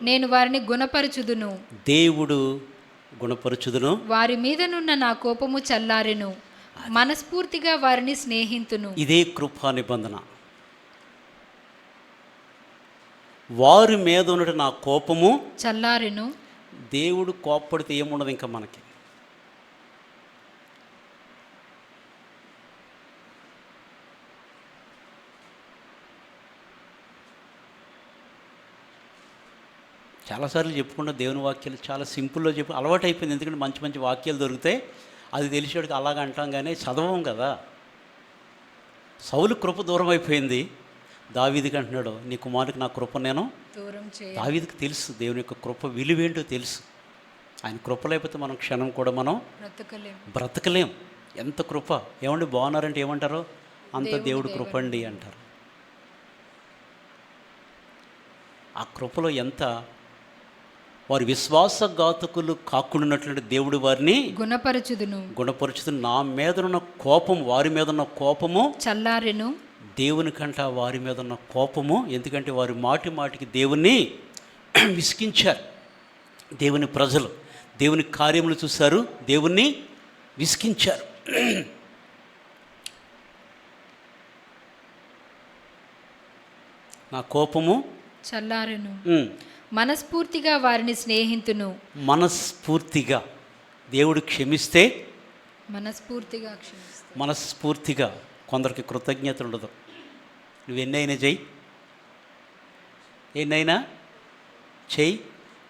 నేను వారిని గుణపరచుదును. దేవుడు గుణపరచుదును. వారి మీదనున్న నా కోపము చల్లారెను, మనస్ఫూర్తిగా వారిని స్నేహితును. ఇదే కృపా నిబంధన. వారి మీద ఉన్న నా కోపము చల్లారెను. దేవుడు కోప్పడితే ఏముండదు ఇంకా మనకి. చాలాసార్లు చెప్పుకున్న దేవుని వాక్యాలు చాలా సింపుల్లో అలవాటు అయిపోయింది. ఎందుకంటే మంచి మంచి వాక్యాలు దొరికితే అది తెలిసేవాడికి అలాగ అంటాం, కానీ చదవం కదా. సౌలు కృప దూరం అయిపోయింది. దావీదుకి అంటున్నాడు, నీ కుమారుడికి నా కృప నేను దూరం చేయ. దావీదుకి తెలుసు దేవుని యొక్క కృప విలువేంటో తెలుసు. ఆయన కృప లేకపోతే మనం క్షణం కూడా మనం బ్రతకలేం. ఎంత కృప! ఏమండి బాగున్నారంటే ఏమంటారు? అంత దేవుడు కృప అండి అంటారు. ఆ కృపలో ఎంత వారి విశ్వాసఘాతకులు కాకుండానట్లు దేవుడు వారిని గుణపరచుదును. నా మీద ఉన్న కోపం, వారి మీద ఉన్న కోపము చల్లారెను. దేవుని కంట వారి మీద ఉన్న కోపము, ఎందుకంటే వారి మాటి మాటికి దేవుణ్ణి విసిగించారు. దేవుని ప్రజలు దేవుని కార్యములు చూశారు, దేవుణ్ణి విసిగించారు. నా కోపము చల్లారెను, మనస్ఫూర్తిగా వారిని స్నేహితును. మనస్ఫూర్తిగా దేవుడు క్షమిస్తే మనస్ఫూర్తిగా కొందరికి కృతజ్ఞత ఉండదు. నువ్వు ఎన్నైనా చెయ్యి, ఎన్నైనా చెయ్యి,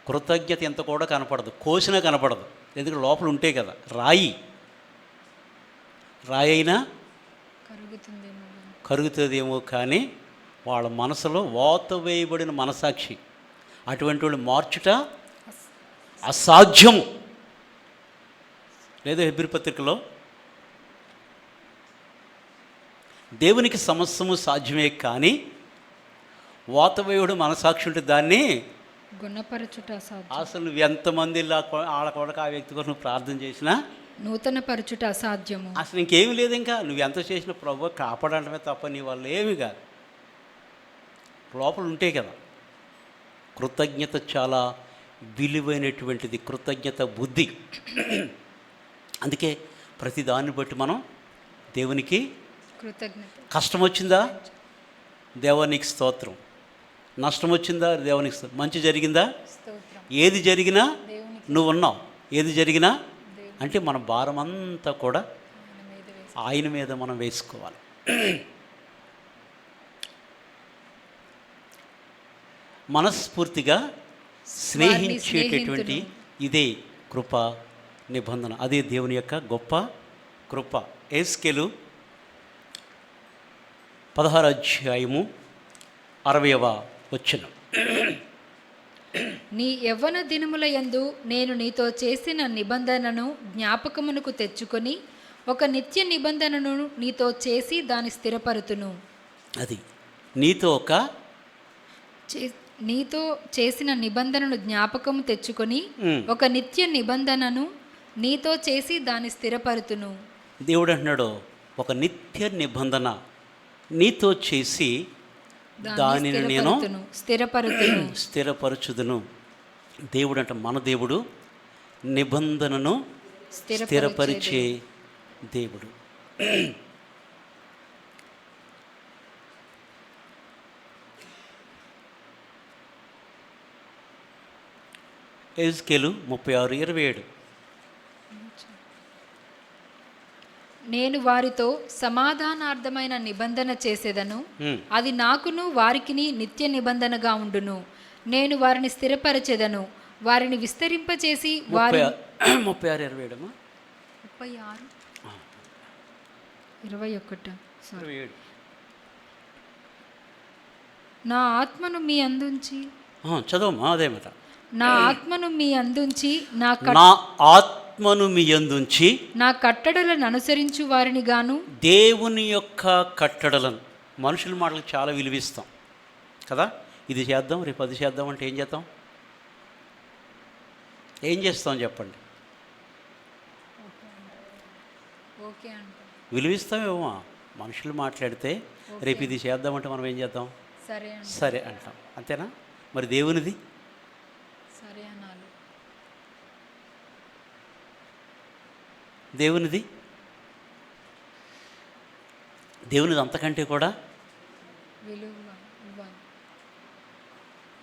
కృతజ్ఞత ఎంత కూడా కనపడదు, కోసినా కనపడదు. ఎందుకంటే లోపల ఉంటే కదా. రాయి అయినా కరుగుతుందేమో, కానీ వాళ్ళ మనసులో వాత వేయబడిన మనసాక్షి, అటువంటి వాళ్ళు మార్చుట అసాధ్యము. లేదా హెబ్రీ పత్రికలో దేవునికి సమస్తము సాధ్యమే, కానీ వాతవేయుడు మనసాక్షి ఉంటే దాన్ని గుణపరచుట అసాధ్యం. అసలు నువ్వు ఎంతమంది ఆడ కొడక ఆ వ్యక్తి కోసం నువ్వు ప్రార్థన చేసినా నూతన పరచుట అసాధ్యము. అసలు ఇంకేమీ లేదు. ఇంకా నువ్వు ఎంత చేసినా ప్రభు కాపాడటమే తప్ప నీ వల్ల ఏమీ కాదు. లోపల ఉంటే కదా. కృతజ్ఞత చాలా విలువైనటువంటిది, కృతజ్ఞత బుద్ధి. అందుకే ప్రతి దాన్ని బట్టి మనం దేవునికి కృతజ్ఞత. కష్టం వచ్చిందా దేవానికి స్తోత్రం, నష్టం వచ్చిందా దేవానికి స్తోత్రం, మంచి జరిగిందా, స్తోత్రం. ఏది జరిగినా దేవునికి నువ్వు ఉన్నావు. ఏది జరిగినా అంటే మన భారం అంతా కూడా ఆయన మీద మనం వేసుకోవాలి. మనస్ఫూర్తిగా స్నేహించేటటువంటి ఇదే కృప నిబంధన. అదే దేవుని యొక్క గొప్ప కృప. ఎహెజ్కేలు 16వ అధ్యాయము 60వ వచనం. నీ యవ్వన దినముల యందు నేను నీతో చేసిన నిబంధనను జ్ఞాపకమునకు తెచ్చుకొని ఒక నిత్య నిబంధనను నీతో చేసి దాన్ని స్థిరపరుతును. అది నీతో చేసిన నిబంధనను జ్ఞాపకము తెచ్చుకొని ఒక నిత్య నిబంధనను నీతో చేసి దాన్ని స్థిరపరుతును. దేవుడు అంటున్నాడు, ఒక నిత్య నిబంధన నీతో చేసి దానిని నేను స్థిరపరచుదును. దేవుడు అంటే మన దేవుడు నిబంధనను స్థిరపరిచే దేవుడు. ఎహెజ్కేలు 36:27. నేను వారితో సమాధానార్థమైన నిబంధన చేసేదను, అది నాకును వారికిని నిత్య నిబంధనగా ఉండును. నేను వారిని స్థిరపరచెదను, వారిని విస్తరింపచేసి 36:21. నా ఆత్మను మీ అందుంచి చదవమ్మా. అదేమాట నా ఆత్మను మీ అందుంచి ఆత్మను మీ యందుంచి నా కట్టడలను అనుసరించు వారిని గాను. దేవుని యొక్క కట్టడలను, మనుషుల మాటలకు చాలా విలువిస్తాం కదా. ఇది చేద్దాం, రేపు అది చేద్దాం అంటే ఏం చేద్దాం? ఏం చేస్తాం చెప్పండి? విలువిస్తామేమో. మనుషులు మాట్లాడితే రేపు ఇది చేద్దామంటే మనం ఏం చేద్దాం? సరే అంటాం. అంతేనా? మరి దేవునిది దేవునిది అంతకంటే కూడా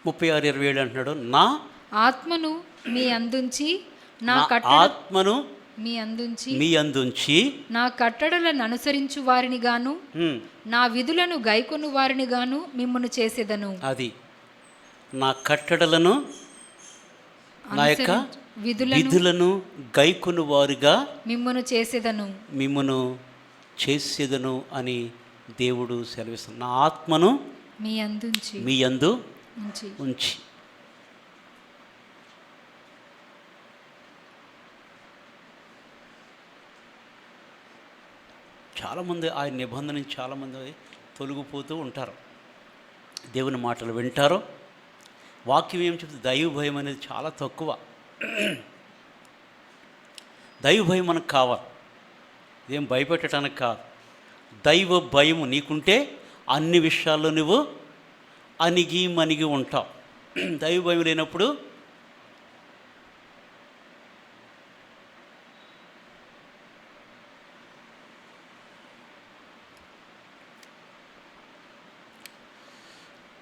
36:27 అంటున్నాడు, నా ఆత్మను మీ అందుంచి ఆత్మను మీ అందుంచి నా కట్టడలను అనుసరించు వారిని గాను నా విధులను గైకొను వారిని గాను మిమ్మును చేసేదను. అది నా కట్టడలను, నా యొక్క విధులను గైకొను వారుగా మిమ్మును చేసేదను అని దేవుడు సెలవిస్తాడు. నా ఆత్మను మీ యందు ఉంచి. చాలామంది ఆయన నిబంధన నుంచి చాలామంది తొలగిపోతూ ఉంటారు. దేవుని మాటలు వింటారు. వాక్యం ఏం చెప్తే దైవ భయం అనేది చాలా తక్కువ. దైవ భయం మనకు కావాలి, ఇదేం భయపెట్టడానికి కాదు. దైవ భయం నీకుంటే అన్ని విషయాల్లో నువ్వు మనిగి ఉంటావు. దైవ భయం లేనప్పుడు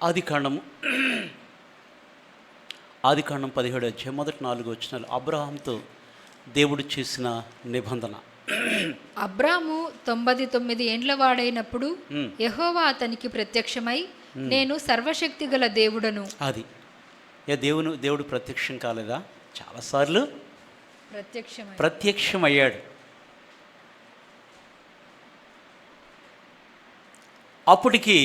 ఆదికాండం 17 మొదటి 4 వచనాలు. అబ్రహాంతో దేవుడు చేసిన నిబంధన. అబ్రాము 99 ఏండ్ల వాడైనప్పుడు యెహోవా అతనికి ప్రత్యక్షమై, నేను సర్వశక్తి గల దేవుడను. అది దేవుడు ప్రత్యక్షం కాలేదా? చాలాసార్లు ప్రత్యక్షమయ్యాడు. అప్పటికి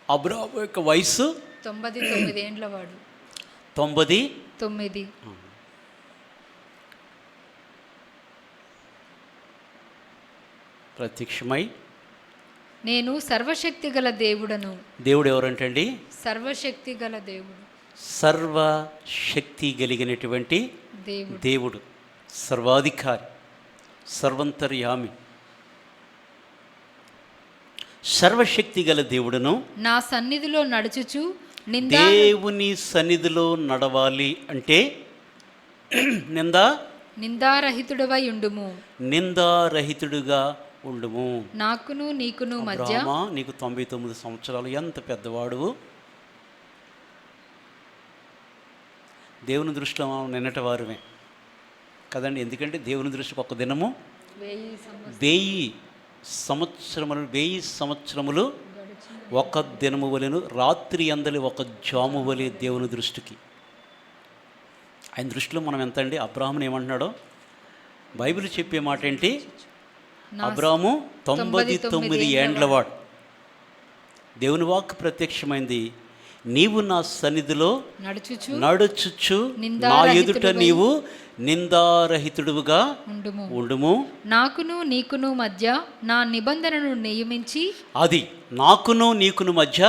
అబ్రాము యొక్క వయసు 99 ఏండ్ల వాడు. 99. ప్రత్యక్షమై, నేను సర్వశక్తి గల దేవుడను. దేవుడు ఎవరంటండి? సర్వశక్తి గల దేవుడు, సర్వశక్తి కలిగినటువంటి దేవుడు, సర్వాధికారి. సర్వంతర్యామి, సర్వశక్తి గల దేవుడును నా సన్నిధిలో నడుచుచు దేవుని సన్నిధిలో నడవాలి అంటే నిందారహితుడవై ఉండుము, నిందారహితుడుగా ఉండుము. నాకును నీకును మధ్య. అబ్రామా, నీకు 99 సంవత్సరాలు, ఎంత పెద్దవాడువు. దేవుని దృష్టిలో మనం నిన్నటి వారమే కదండి. ఎందుకంటే దేవుని దృష్టికి ఒక దినము 1000 సంవత్సరములు, 1000 సంవత్సరములు ఒక దినము వలెను, రాత్రి అందలి ఒక జాము వలె దేవుని దృష్టికి. ఆయన దృష్టిలో మనం ఎంత అండి? అబ్రాహాముని ఏమంటున్నాడో బైబిల్ చెప్పే మాట ఏంటి? అబ్రాహాము 99 ఏండ్లవాడు. దేవుని వాక్కు ప్రత్యక్షమైంది, నీవు నా సన్నిధిలో నడుచుచు నా ఎదుట నీవు నిందారహితుడుగా ఉండుము. నాకును నీకును మధ్య నా నిబంధనను నియమించి, అది నాకును నీకును మధ్య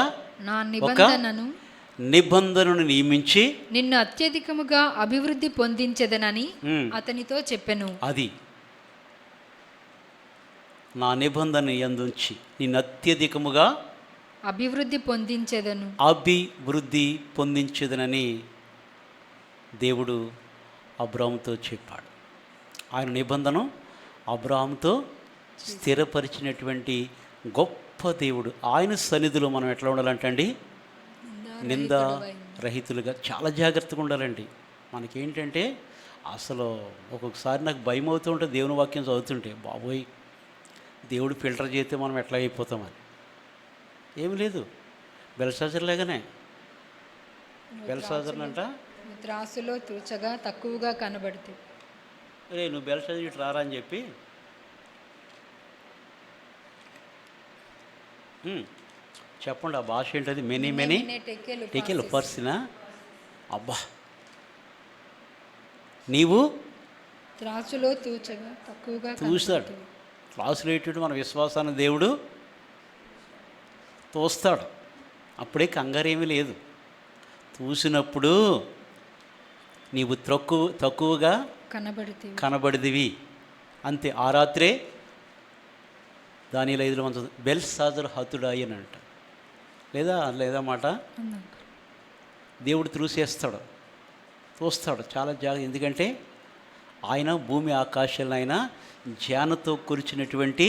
నా నిబంధనను నియమించి నిన్ను అత్యధికముగా అభివృద్ధి పొందించెదనని అతనితో చెప్పెను. అది నా నిబంధన యందుంచి నిన్ను అత్యధికముగా అభివృద్ధి పొందించేదనని దేవుడు అబ్రాహాముతో చెప్పాడు. ఆయన నిబంధన అబ్రాహాముతో స్థిరపరిచినటువంటి గొప్ప దేవుడు. ఆయన సన్నిధిలో మనం ఎట్లా ఉండాలంటే అండి, నిందా రహితులుగా చాలా జాగ్రత్తగా ఉండాలండి. మనకేంటంటే అసలు ఒక్కొక్కసారి నాకు భయం అవుతూ ఉంటే దేవుని వాక్యం చదువుతుంటే, బాబోయ్ దేవుడు ఫిల్టర్ చేస్తే మనం ఎట్లా అయిపోతామని. ఏమి లేదు, బెల్షాజర్ లాగానే. బెల్షాజర్ అంట త్రాసులో తూచగా తక్కువగా కనబడుతుంది. రే నువ్వు బెల్షాజర్ ఇటు రారా అని చెప్పి చెప్పండి. ఆ భాష ఏంటది? మెనీ టెకెల్ పర్సినా. అబ్బా, నీవు త్రాసులో తూచగా తక్కువగా చూస్తాడు. త్రాసులు ఏంటంటే మన విశ్వాసాన్ని దేవుడు తోస్తాడు. అప్పుడే కంగారేమీ లేదు. తూసినప్పుడు నీవు తక్కువగా కనబడిదివి అంతే. ఆ రాత్రే దానిలో 5 మంది బెల్షాజరు హతుడాయి అని అంట. లేదా మాట దేవుడు తోస్తాడు చాలా జాగ్రత్త. ఎందుకంటే ఆయన భూమి ఆకాశాలను ఆయన జ్ఞానంతో కొలిచినటువంటి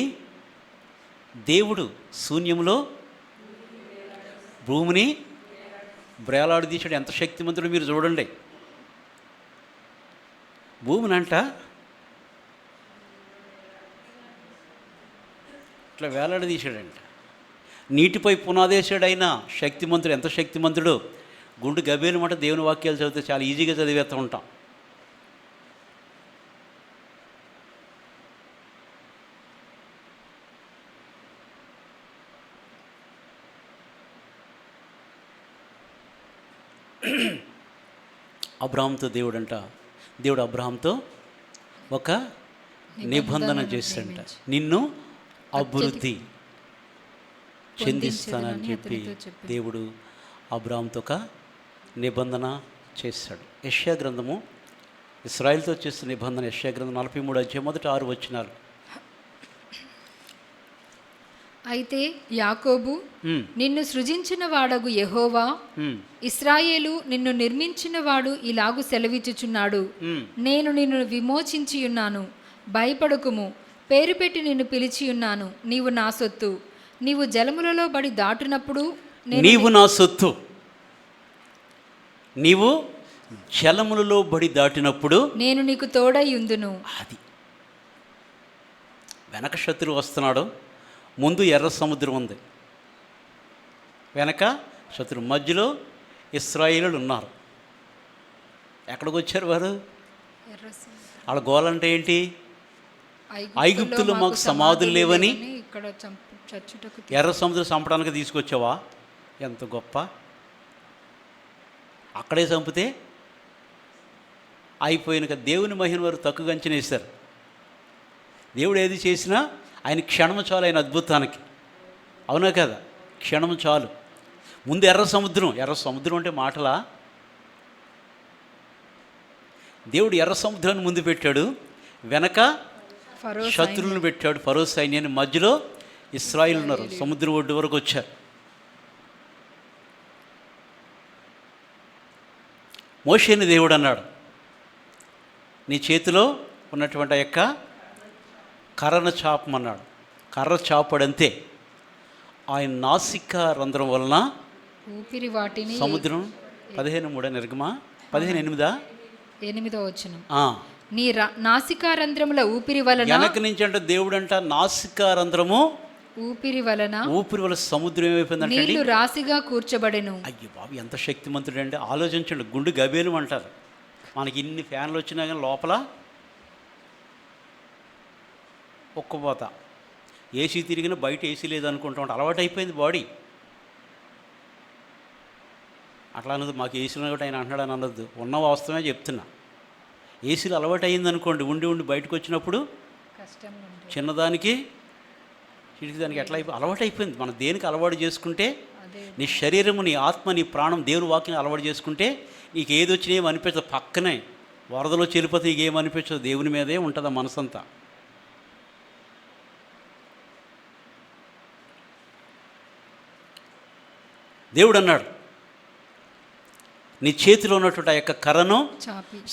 దేవుడు. శూన్యంలో భూమిని బ్రేలాడదీశాడు. ఎంత శక్తిమంతుడు మీరు చూడండి. భూమిని అంట ఇట్లా వేలాడదీశాడంట. నీటిపై పునాదేశాడు ఆయన. శక్తిమంతుడు, ఎంత శక్తిమంతుడు. గుండు గబేలు మాట దేవుని వాక్యాలు చదివితే చాలా ఈజీగా చదివేస్తూ ఉంటాం. అబ్రాహాముతో దేవుడు అబ్రాహాముతో ఒక నిబంధన చేశాడంట. నిన్ను అభివృద్ధి చెందిస్తానని చెప్పి దేవుడు అబ్రాహాముతో ఒక నిబంధన చేశాడు. యెషయా గ్రంథము, ఇశ్రాయేలుతో చేసిన నిబంధన. యెషయా గ్రంథం 43 అధ్యాయం 1-6 వచనాలు. అయితే యాకోబు, నిన్ను సృజించిన వాడగు యెహోవా, ఇశ్రాయేలు నిన్ను నిర్మించిన వాడు ఇలాగు సెలవిచ్చుచున్నాడు, నేను నిన్ను విమోచించి ఉన్నాను, భయపడకుము, పేరు పెట్టి నిన్ను పిలిచి ఉన్నాను, నీవు నా సొత్తు. నీవు జలములలో బడి దాటినప్పుడు నీవు నా సొత్తు. నీవు జలములలో బడి దాటినప్పుడు నేను నీకు తోడై ఉందును. అది వెనక శత్రువు వస్తున్నాడు, ముందు ఎర్ర సముద్రం ఉంది, వెనక శత్రువు, మధ్యలో ఇశ్రాయేలులు ఉన్నారు. ఎక్కడికి వచ్చారు వారు? వాళ్ళ గోలంటే ఏంటి? ఐగుప్తులో మాకు సమాధులు లేవని ఎర్ర సముద్రం చంపడానికి తీసుకొచ్చావా? ఎంత గొప్ప! అక్కడే చంపితే అయిపోయిన దేవుని మహిమ వారు తక్కువ అంచనా వేశారు. దేవుడు ఏది చేసినా ఆయన క్షణము చాలు ఆయన అద్భుతానికి. అవునా కదా? క్షణము చాలు. ముందు ఎర్ర సముద్రం అంటే మాటలా? దేవుడు ఎర్ర సముద్రాన్ని ముందు పెట్టాడు, వెనక ఫరో శత్రువులను పెట్టాడు, ఫరో సైన్యాన్ని. మధ్యలో ఇశ్రాయేలు ఉన్నారు, సముద్రం ఒడ్డు వరకు వచ్చారు. మోషేని దేవుడు అన్నాడు, నీ చేతిలో ఉన్నటువంటి ఆ యొక్క కర్రను చాపమన్నాడు. కర్ర చాపడంతే ఆయన నాసిక రంధ్రం వలన ఊపిరి వాటిని సముద్రం 15:3 నిర్గమా 15:8 8వ వచనం. నీ నాసికా రంధ్రముల ఊపిరి వలన, వెనక నుంచి అంటే దేవుడు అంట నాసికా రంధ్రము ఊపిరి వలన సముద్రం ఏమైపోయిందంటే నీళ్లు రాశిగా కూర్చబడెను. అయ్యో బాబు ఎంత శక్తిమంతుడు అండి. ఆలోచించండి, గుండు గబేలు అంటారు. మనకి ఇన్ని ఫ్యాన్లు వచ్చినా కానీ లోపల ఒక్కపోత. ఏసీ తిరిగినా బయట ఏసీ లేదనుకుంటా ఉంటాం, అలవాటు అయిపోయింది బాడీ. అట్లా అన్నది మాకు ఏసీలో కూడా ఆయన అంటున్నాడు అని అనొద్దు, ఉన్న వాస్తవమే చెప్తున్నా. ఏసీలు అలవాటు అయింది అనుకోండి, ఉండి ఉండి బయటకు వచ్చినప్పుడు చిన్నదానికి చిటికి దానికి ఎట్లా అలవాటు అయిపోయింది. మనం దేనికి అలవాటు చేసుకుంటే, నీ శరీరము, నీ ఆత్మ, నీ ప్రాణం దేవుని వాక్యం అలవాటు చేసుకుంటే నీకు ఏది వచ్చినా ఏమి అనిపించదు. పక్కనే వరదలో చెలిపోతే నీకు ఏమి అనిపించదు, దేవుని మీదే ఉంటుంది ఆ మనసంతా. దేవుడు అన్నాడు, నీ చేతిలో ఉన్నటువంటి ఆ యొక్క కర్రను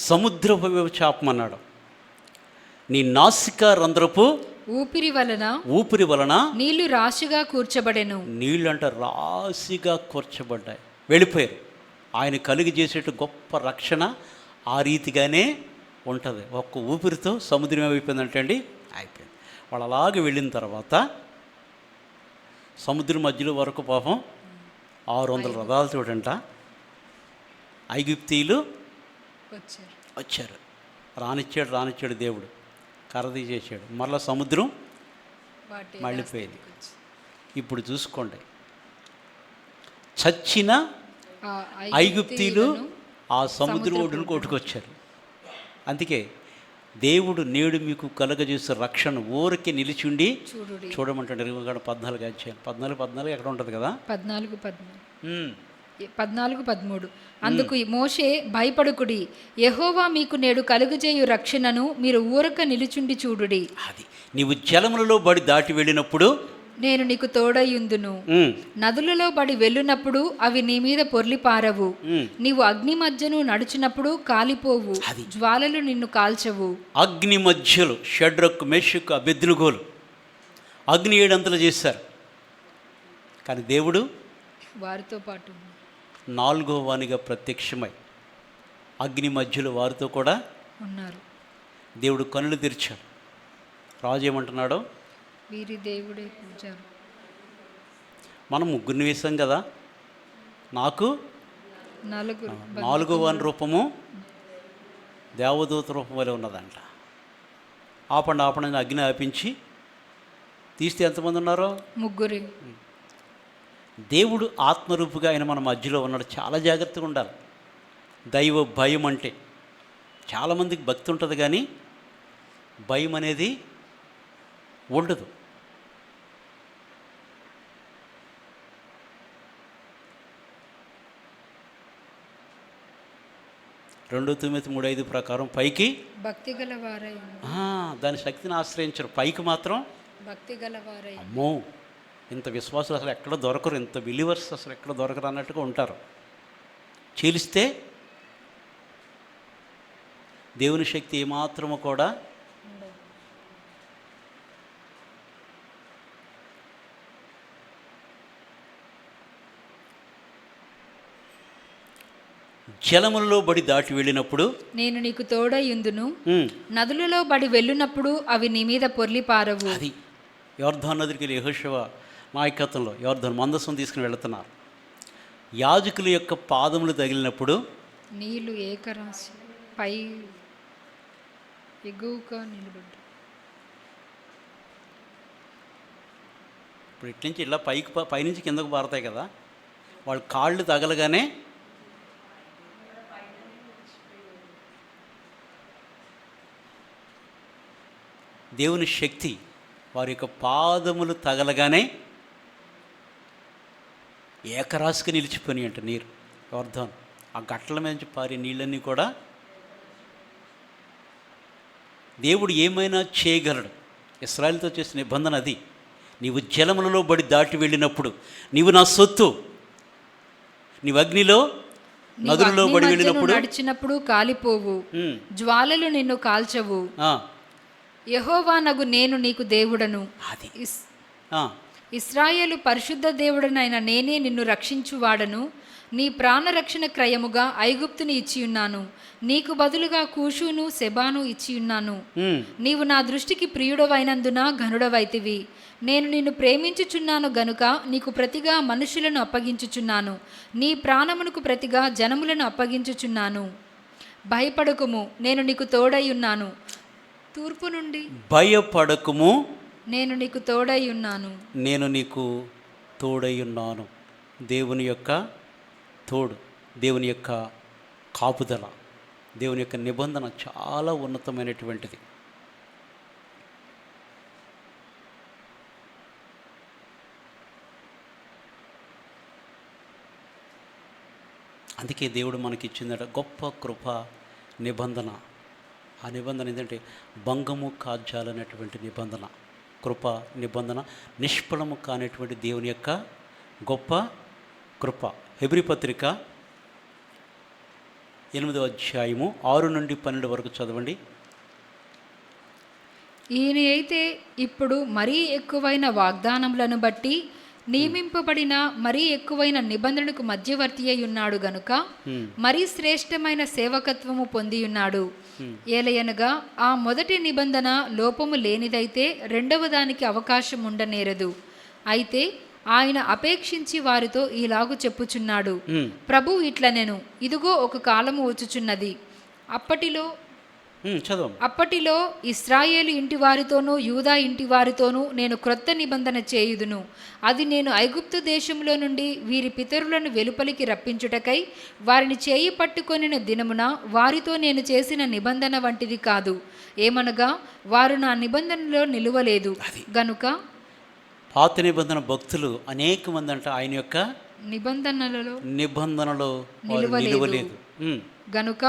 సముద్రపు వైపు చాపమన్నాడు. నీ నాసికా రంధ్రపు ఊపిరి వలన నీళ్లు రాశిగా కూర్చబడెను. నీళ్ళు అంటే రాశిగా కూర్చబడ్డాయి, వెళ్ళిపోయారు. ఆయన కలిగి చేసేట గొప్ప రక్షణ ఆ రీతిగానే ఉంటుంది. ఒక్క ఊపిరితో సముద్రం ఏమైపోయిందంటే అండి అయిపోయింది. వాళ్ళు అలాగే వెళ్ళిన తర్వాత సముద్రం మధ్యలో వరకు పాపం 600 రథాలతోటంట ఐగుప్తీయులు వచ్చారు. రానిచ్చాడు దేవుడు, కర్రది చేశాడు. మరలా సముద్రం మళ్ళీపోయింది. ఇప్పుడు చూసుకోండి, చచ్చిన ఐగుప్తీయులు ఆ సముద్రం ఒడ్డును కొట్టుకొచ్చారు. అందుకే దేవుడు నేడు మీకు కలుగజేసే రక్షణ ఊరికే నిలిచిండి చూడమంటాడు. 14 అధ్యాయం 14 ఎక్కడ ఉంటుంది కదా, 14-13. అందుకు మోషే, భయపడుకుడి, యెహోవా మీకు నేడు కలుగజేయు రక్షణను మీరు ఊరక నిలుచుండి చూడుడి. అది నీవు జలములలో బడి దాటి వెళ్ళినప్పుడు నేను నీకు తోడయుందును. నదులలో బడి వెళ్ళినప్పుడు అవి నీ మీద పొర్లి పారవు. నీవు అగ్ని మధ్యను నడుచినప్పుడు కాలిపోవు, జ్వాలలు నిన్ను కాల్చవు. అగ్ని మధ్యలో షడ్రక్, మెషక్, అబెద్నెగోలు అగ్ని 7 అంతలు చేశారు. కానీ దేవుడు వారితో పాటు 4వ వానిగా ప్రత్యక్షమై అగ్ని మధ్యలో వారితో కూడా ఉన్నారు. దేవుడు కన్నులు తెరిచాడు. రాజు ఏమంటున్నాడో, వీరి దేవుడే పూజారు. మనం 3 వేసాం కదా, నాకు 4వ వాని రూపము దేవదూత రూపం వలె ఉన్నదంట. ఆపండి అగ్ని ఆపించి తీస్తే ఎంతమంది ఉన్నారో? 3. దేవుడు ఆత్మరూపుగా ఆయన మన మధ్యలో ఉన్నాడు. చాలా జాగ్రత్తగా ఉండాలి. దైవ భయం అంటే చాలామందికి భక్తి ఉంటుంది కానీ భయం అనేది ఉండదు. రెండో తిమోతి 3:5 ప్రకారం పైకి భక్తి గలవారై దాని శక్తిని ఆశ్రయించరు, పైకి మాత్రం భక్తి గలవారై. అమ్మో, ఇంత విశ్వాసులు అసలు ఎక్కడ దొరకరు, ఇంత బిలీవర్స్ అసలు ఎక్కడ దొరకరు అన్నట్టుగా ఉంటారు. చీలిస్తే దేవుని శక్తి ఏమాత్రము కూడా జలములలో బడి దాటి వెళ్ళినప్పుడు నేను నీకు తోడయుందును. నదులలో బడి వెళ్ళినప్పుడు అవి నీ మీద పొర్లి పారవు. అది యోర్దాను నదికి వెళ్ళి యెహోషువ నాయకత్వంలో యోర్దాను మందసం తీసుకుని వెళుతున్నారు. యాజకుల యొక్క పాదములు తగిలినప్పుడు నీళ్లు ఏకరాశి పై ఎగువగా నిలబడ్డాయి. ఇప్పుడు ఇట్నుంచి ఇలా పైనుంచి కిందకు పారుతాయి కదా, వాళ్ళ కాళ్ళు తగలగానే దేవుని శక్తి వారి యొక్క పాదములు తగలగానే ఏకరాశిగా నిలిచిపోయి అంట నీరు. యోర్దాను ఆ గట్ల మీద పారే నీళ్ళన్నీ కూడా దేవుడు ఏమైనా చేయగలడు. ఇశ్రాయేలుతో చేసిన నిబంధన అది. నీవు జలములలో బడి దాటి వెళ్ళినప్పుడు నీవు నా సొత్తు, నీవు అగ్నిలో నదులలో బడి వెళ్ళినప్పుడు నడిచినప్పుడు కాలిపోవు, జ్వాలలు నిన్ను కాల్చవు. యెహోవా నగు నేను నీకు దేవుడను, అది ఇశ్రాయేలు పరిశుద్ధ దేవుడనైన నేనే నిన్ను రక్షించువాడను. నీ ప్రాణరక్షణ క్రయముగా ఐగుప్తుని ఇచ్చియున్నాను, నీకు బదులుగా కూషును సెబాను ఇచ్చియున్నాను. నీవు నా దృష్టికి ప్రియుడవైనందున ఘనుడవైతివి. నేను నిన్ను ప్రేమించుచున్నాను గనుక నీకు ప్రతిగా మనుషులను అప్పగించుచున్నాను, నీ ప్రాణమునకు ప్రతిగా జనములను అప్పగించుచున్నాను. భయపడకుము, నేను నీకు తోడై ఉన్నాను. తూర్పు నుండి భయపడకుము, నేను నీకు తోడై ఉన్నాను. నేను నీకు తోడై ఉన్నాను. దేవుని యొక్క తోడు, దేవుని యొక్క కాపుదల, దేవుని యొక్క నిబంధన చాలా ఉన్నతమైనటువంటిది. అందుకే దేవుడు మనకి ఇచ్చిందట గొప్ప కృప నిబంధన. ఆ నిబంధన ఏంటంటే భంగము కాజ్యాలనేటువంటి నిబంధన, కృప నిబంధన, నిష్ఫలము కానటువంటి దేవుని యొక్క గొప్ప కృప. హెబ్రీ పత్రిక 8వ అధ్యాయము 6 నుండి 12 వరకు చదవండి. ఈయన అయితే ఇప్పుడు మరీ ఎక్కువైన వాగ్దానములను బట్టి నియమింపబడిన మరీ ఎక్కువైన నిబంధనకు మధ్యవర్తి అయి ఉన్నాడు గనుక మరీ శ్రేష్టమైన సేవకత్వము పొంది ఉన్నాడు. ఏలయనగా ఆ మొదటి నిబంధన లోపము లేనిదైతే రెండవ దానికి అవకాశం ఉండనేరదు. అయితే ఆయన అపేక్షించి వారితో ఈలాగు చెప్పుచున్నాడు, ప్రభు ఇట్లనెను, ఇదిగో ఒక కాలము వచ్చుచున్నది, అప్పటిలో ఇశ్రాయేలు ఇంటి వారితోనూ యూదా ఇంటి వారితోనూ నేను క్రొత్త నిబంధన చేయుదును. అది నేను ఐగుప్తు దేశంలో నుండి వీరి పితరులను వెలుపలికి రప్పించుటకై వారిని చేయి పట్టుకొనిన దినమున వారితో నేను చేసిన నిబంధన వంటిది కాదు. ఏమనగా వారు నా నిబంధనలో నిలువలేదు గనుక. పాత నిబంధన భక్తులు అనేక మంది అంట ఆయన యొక్క నిబంధనలో నిలువలేదు గనుక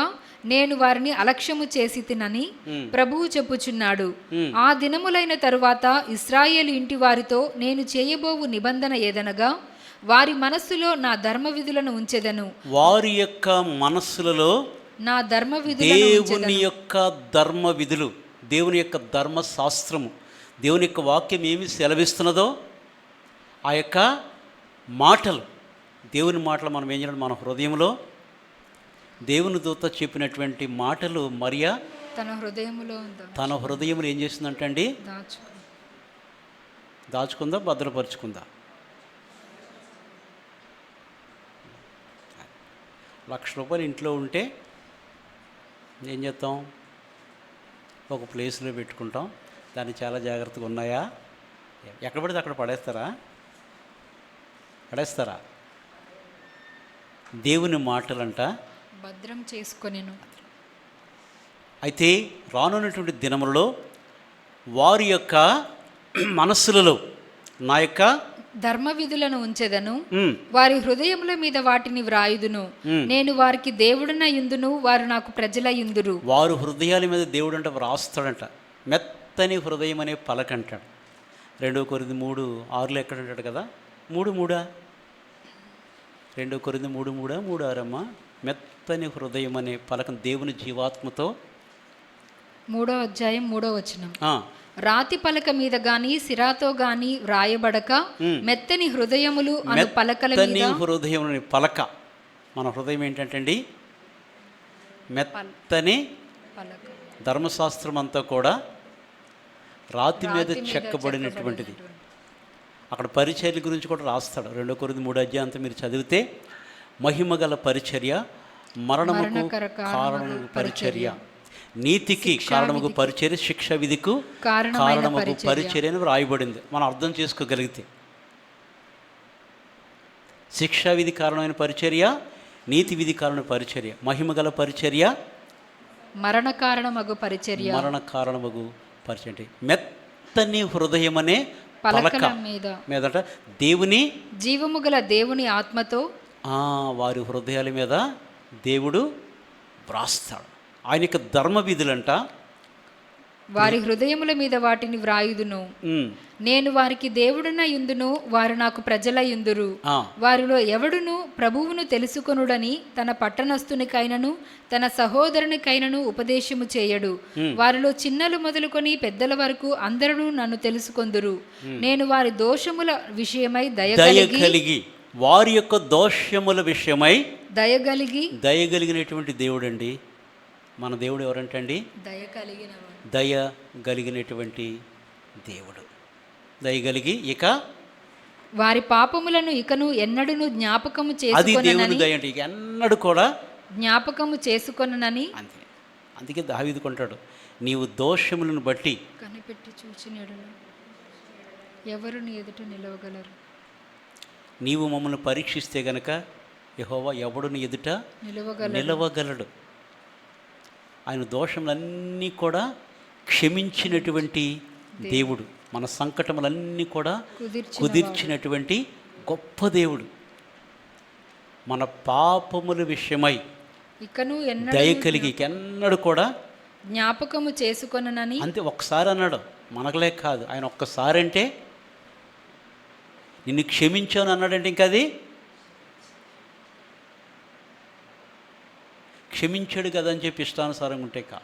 నేను వారిని అలక్ష్యము చేసి తినని ప్రభువు చెప్పుచున్నాడు. ఆ దినములైన తరువాత ఇశ్రాయేలు ఇంటి వారితో నేను చేయబోవు నిబంధన ఏదనగా వారి మనస్సులో నా ధర్మ విధులను ఉంచెదను. వారి యొక్క మనస్సులలో నా ధర్మ విధులను, దేవుని యొక్క ధర్మ విధులు, దేవుని యొక్క ధర్మశాస్త్రము, దేవుని యొక్క వాక్యం ఏమి సెలవిస్తున్నదో ఆ యొక్క మాటలు, దేవుని మాటలు మనం ఏం చేయాలి? మన హృదయంలో దేవుని దూత చెప్పినటువంటి మాటలు మరియా తన హృదయంలో ఏం చేసిందంటండి? దాచుకుందా, భద్రపరుచుకుందా? 1,00,000 రూపాయలు ఇంట్లో ఉంటే ఏం చేస్తాం? ఒక ప్లేస్లో పెట్టుకుంటాం. దాన్ని చాలా జాగ్రత్తగా ఉన్నాయా? ఎక్కడ పడితే అక్కడ పడేస్తారా? దేవుని మాటలంట భద్రం చేసుకొనెను. అయితే రానున్నటువంటి దినములలో వారి యొక్క మనస్సులలో నా యొక్క ధర్మ విధులను ఉంచెదను, వారి హృదయముల మీద వాటిని వ్రాయుదును. నేను వారికి దేవుడనయుందును, వారు నాకు ప్రజలయుందురు. వారు హృదయాల మీద దేవుడు అంటే వ్రాస్తాడంట. మెత్తని హృదయం అనే పలక అంటాడు. 2 కొరింథీ 3:6 ఎక్కడ అంటాడు కదా? 3:3 2 కొరింథీ 3:3 3:6 మెత్తని హృదయం అనే పలకం దేవుని జీవాత్మతో 3వ అధ్యాయం 3వ వచనం. రాతి పలక మీద గాని సిరాతో గాని వ్రాయబడక మెత్తని హృదయములు అను పలకల మీద. హృదయం పలక, మన హృదయం ఏంటంటే మెత్తని పలక. ధర్మశాస్త్రం అంతా కూడా రాతి మీద చెక్కబడినటువంటిది. అక్కడ పరిచర్య గురించి కూడా రాస్తాడు. 2 కొరింథీ 3 అధ్యాయం అంతా మీరు చదివితే మహిమగల పరిచర్య, మరణముకు కారణము పరిచర్య, నీతికి కారణముకు పరిచర్య, శిక్ష విధికు కారణముకు పరిచర్య అని రాయబడింది. మనం అర్థం చేసుకోగలిగితే శిక్ష విధి కారణమైన పరిచర్య, నీతి విధి కారణమైన పరిచర్య, మహిమగల పరిచర్య, మరణ కారణమగు పరిచర్య అంటే మెత్తని హృదయం అనే పలక మీదట దేవుని జీవము గల దేవుని ఆత్మతో వారి హృదయాల మీద దేవుడు వ్రాస్తాడు. ఆయన యొక్క ధర్మ విధులంట వారి హృదయముల మీద వాటిని వ్రాయుదును. ఉమ్, నేను వారికి దేవుడన యుందును, వారు నాకు ప్రజల యుందురు. ఆ, వారిలో ఎవడును ప్రభువును తెలుసుకొనుడని తన పట్టణస్థునికైనను తన సహోదరునికైనను ఉపదేశము చేయడు. వారిలో చిన్నలు మొదలుకొని పెద్దల వరకు అందరూ నన్ను తెలుసుకొందురు. నేను వారి దోషముల విషయమై దయగలిగి వారి యొక్క దోషముల విషయమై దయగలిగినటువంటి దేవుడు అండి మన దేవుడు. ఎవరంటే అండి దయ కలిగినటువంటి దేవుడు. దయగలిగి ఇక వారి పాపములను ఇకను ఎన్నడూను జ్ఞాపకము అది దేవుని చేసుకొననని దయ అంటే ఇక ఎన్నడూ కూడా జ్ఞాపకము చేసుకొననని అంతే. అందుకే దావీదు కొంటాడు, నీవు దోషములను బట్టి కనిపెట్టి చూచిన యెడల ఎవరు నీ ఎదుట నిలవగలరు. నీవు మమ్మల్ని పరీక్షిస్తే గనక యెహోవా ఎవడు నీ ఎదుట నిలవగలడు. ఆయన దోషములన్నీ కూడా క్షమించినటువంటి దేవుడు, మన సంకటములన్నీ కూడా కుదిర్చినటువంటి గొప్ప దేవుడు. మన పాపముల విషయమై ఇకను దయ కలిగి ఎన్నడూ కూడా జ్ఞాపకము చేసుకొననని. అంతే, ఒక్కసారి అన్నాడు, మనకులే కాదు. ఆయన ఒక్కసారి అంటే నిన్ను క్షమించాను అన్నాడంటే ఇంకా అది క్షమించాడు కదా అని చెప్పి ఇష్టానుసారంగా ఉంటే కా.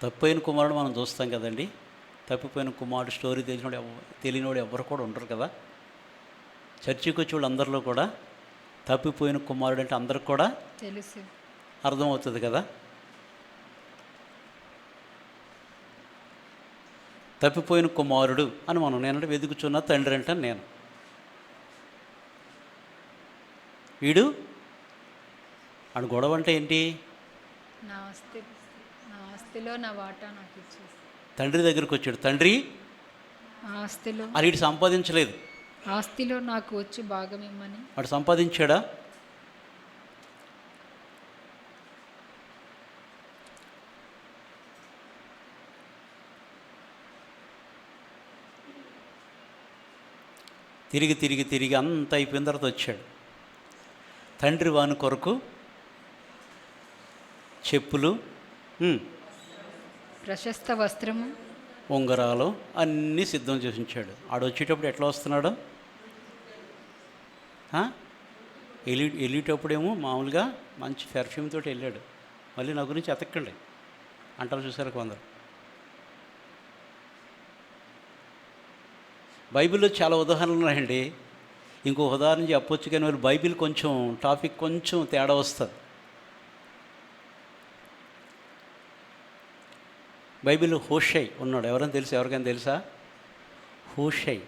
తప్పైన కుమారుడు మనం చూస్తాం కదండి. తప్పిపోయిన కుమారుడు స్టోరీ తెలియనివాడు ఎవరు కూడా ఉండరు కదా. చర్చికి వచ్చి వాళ్ళు అందరిలో కూడా తప్పిపోయిన కుమారుడు అంటే అందరికి కూడా తెలుసు, అర్థమవుతుంది కదా. తప్పిపోయిన కుమారుడు అని మనం నేనంటే వెతుకుచున్న తండ్రి అంటాను నేను. వీడు ఆడు గొడవ అంటే ఏంటి? నా ఆస్తిలో నా వాటా నాకు ఇచ్చేసి తండ్రి దగ్గరికి వచ్చాడు. తండ్రి ఆస్తిలో అది వీడు సంపాదించలేదు, ఆస్తిలో నాకు వచ్చి భాగం ఇమ్మని. వాడు సంపాదించాడా? తిరిగి అంత అయిపోయిన తర్వాత వచ్చాడు. తండ్రి వాని కొరకు చెప్పులు, ప్రశస్త వస్త్రము, ఉంగరాలు అన్నీ సిద్ధం చేసి ఉంచాడు. ఆడు వచ్చేటప్పుడు ఎట్లా వస్తున్నాడు? వెళ్ళేటప్పుడేమో మామూలుగా మంచి పెర్ఫ్యూమ్ తోటి వెళ్ళాడు. మళ్ళీ నా గురించి ఎతక్కండి అంటారు, చూసారు కొందరు. బైబిల్లో చాలా ఉదాహరణలు ఉన్నాయండి. ఇంకో ఉదాహరణ చెప్పొచ్చు, కానీ మరి బైబిల్ కొంచెం టాపిక్ కొంచెం తేడా వస్తుంది. బైబిల్లో హోషై ఉన్నాడు. ఎవరైనా తెలుసా? ఎవరికైనా తెలుసా? హోషై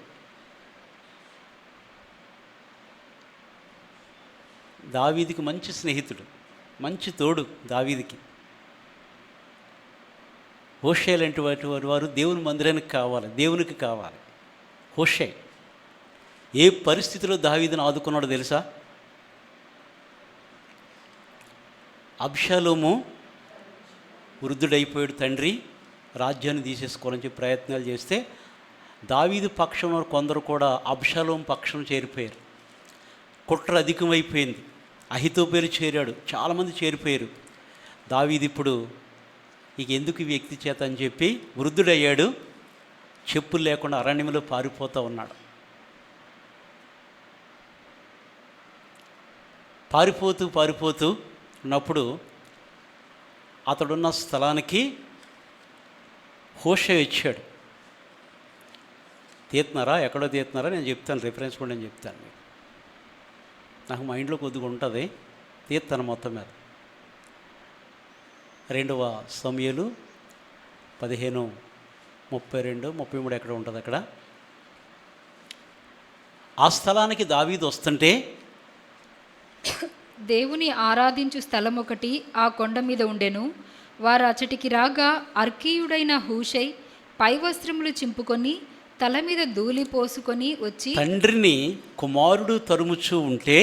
దావీదికి మంచి స్నేహితుడు, మంచి తోడు దావీదికి. హోషై లాంటి వారు దేవుని మందిరానికి కావాలి, దేవునికి కావాలి. హోషై ఏ పరిస్థితిలో దావీదును ఆదుకున్నాడో తెలుసా? అబ్షాలోము వృద్ధుడైపోయాడు, తండ్రి రాజ్యాన్ని తీసేసుకోవాలని చెప్పి ప్రయత్నాలు చేస్తే దావీదు పక్షంలో కొందరు కూడా అబ్షాలోము పక్షం చేరిపోయారు. కుట్ర అధికమైపోయింది. అహితోపేలు చేరాడు, చాలామంది చేరిపోయారు. దావీదు ఇప్పుడు ఇక ఎందుకు ఈ వ్యక్తి చేత అని చెప్పి వృద్ధుడయ్యాడు, చెప్పులు లేకుండా అరణ్యంలో పారిపోతూ ఉన్నాడు. పారిపోతూ ఉన్నప్పుడు అతడున్న స్థలానికి హోషై వచ్చాడు. తీస్తున్నారా? ఎక్కడో తీస్తున్నారా? నేను చెప్తాను, రిఫరెన్స్ కూడా నేను చెప్తాను మీకు. నాకు మైండ్లో కొద్దిగా ఉంటుంది, తీస్తాను మొత్తం మీద. 2వ సమూయేలు 15:32, 33 ఎక్కడ ఉంటుంది అక్కడ. ఆ స్థలానికి దావీదు వస్తుంటే దేవుని ఆరాధించు స్థలం ఒకటి ఆ కొండ మీద ఉండెను. వారు అచటికి రాగా అర్కీయుడైన హూషై పై వస్త్రములు చింపుకొని తల మీద ధూళి పోసుకొని వచ్చి, తండ్రిని కుమారుడు తరుముచూ ఉంటే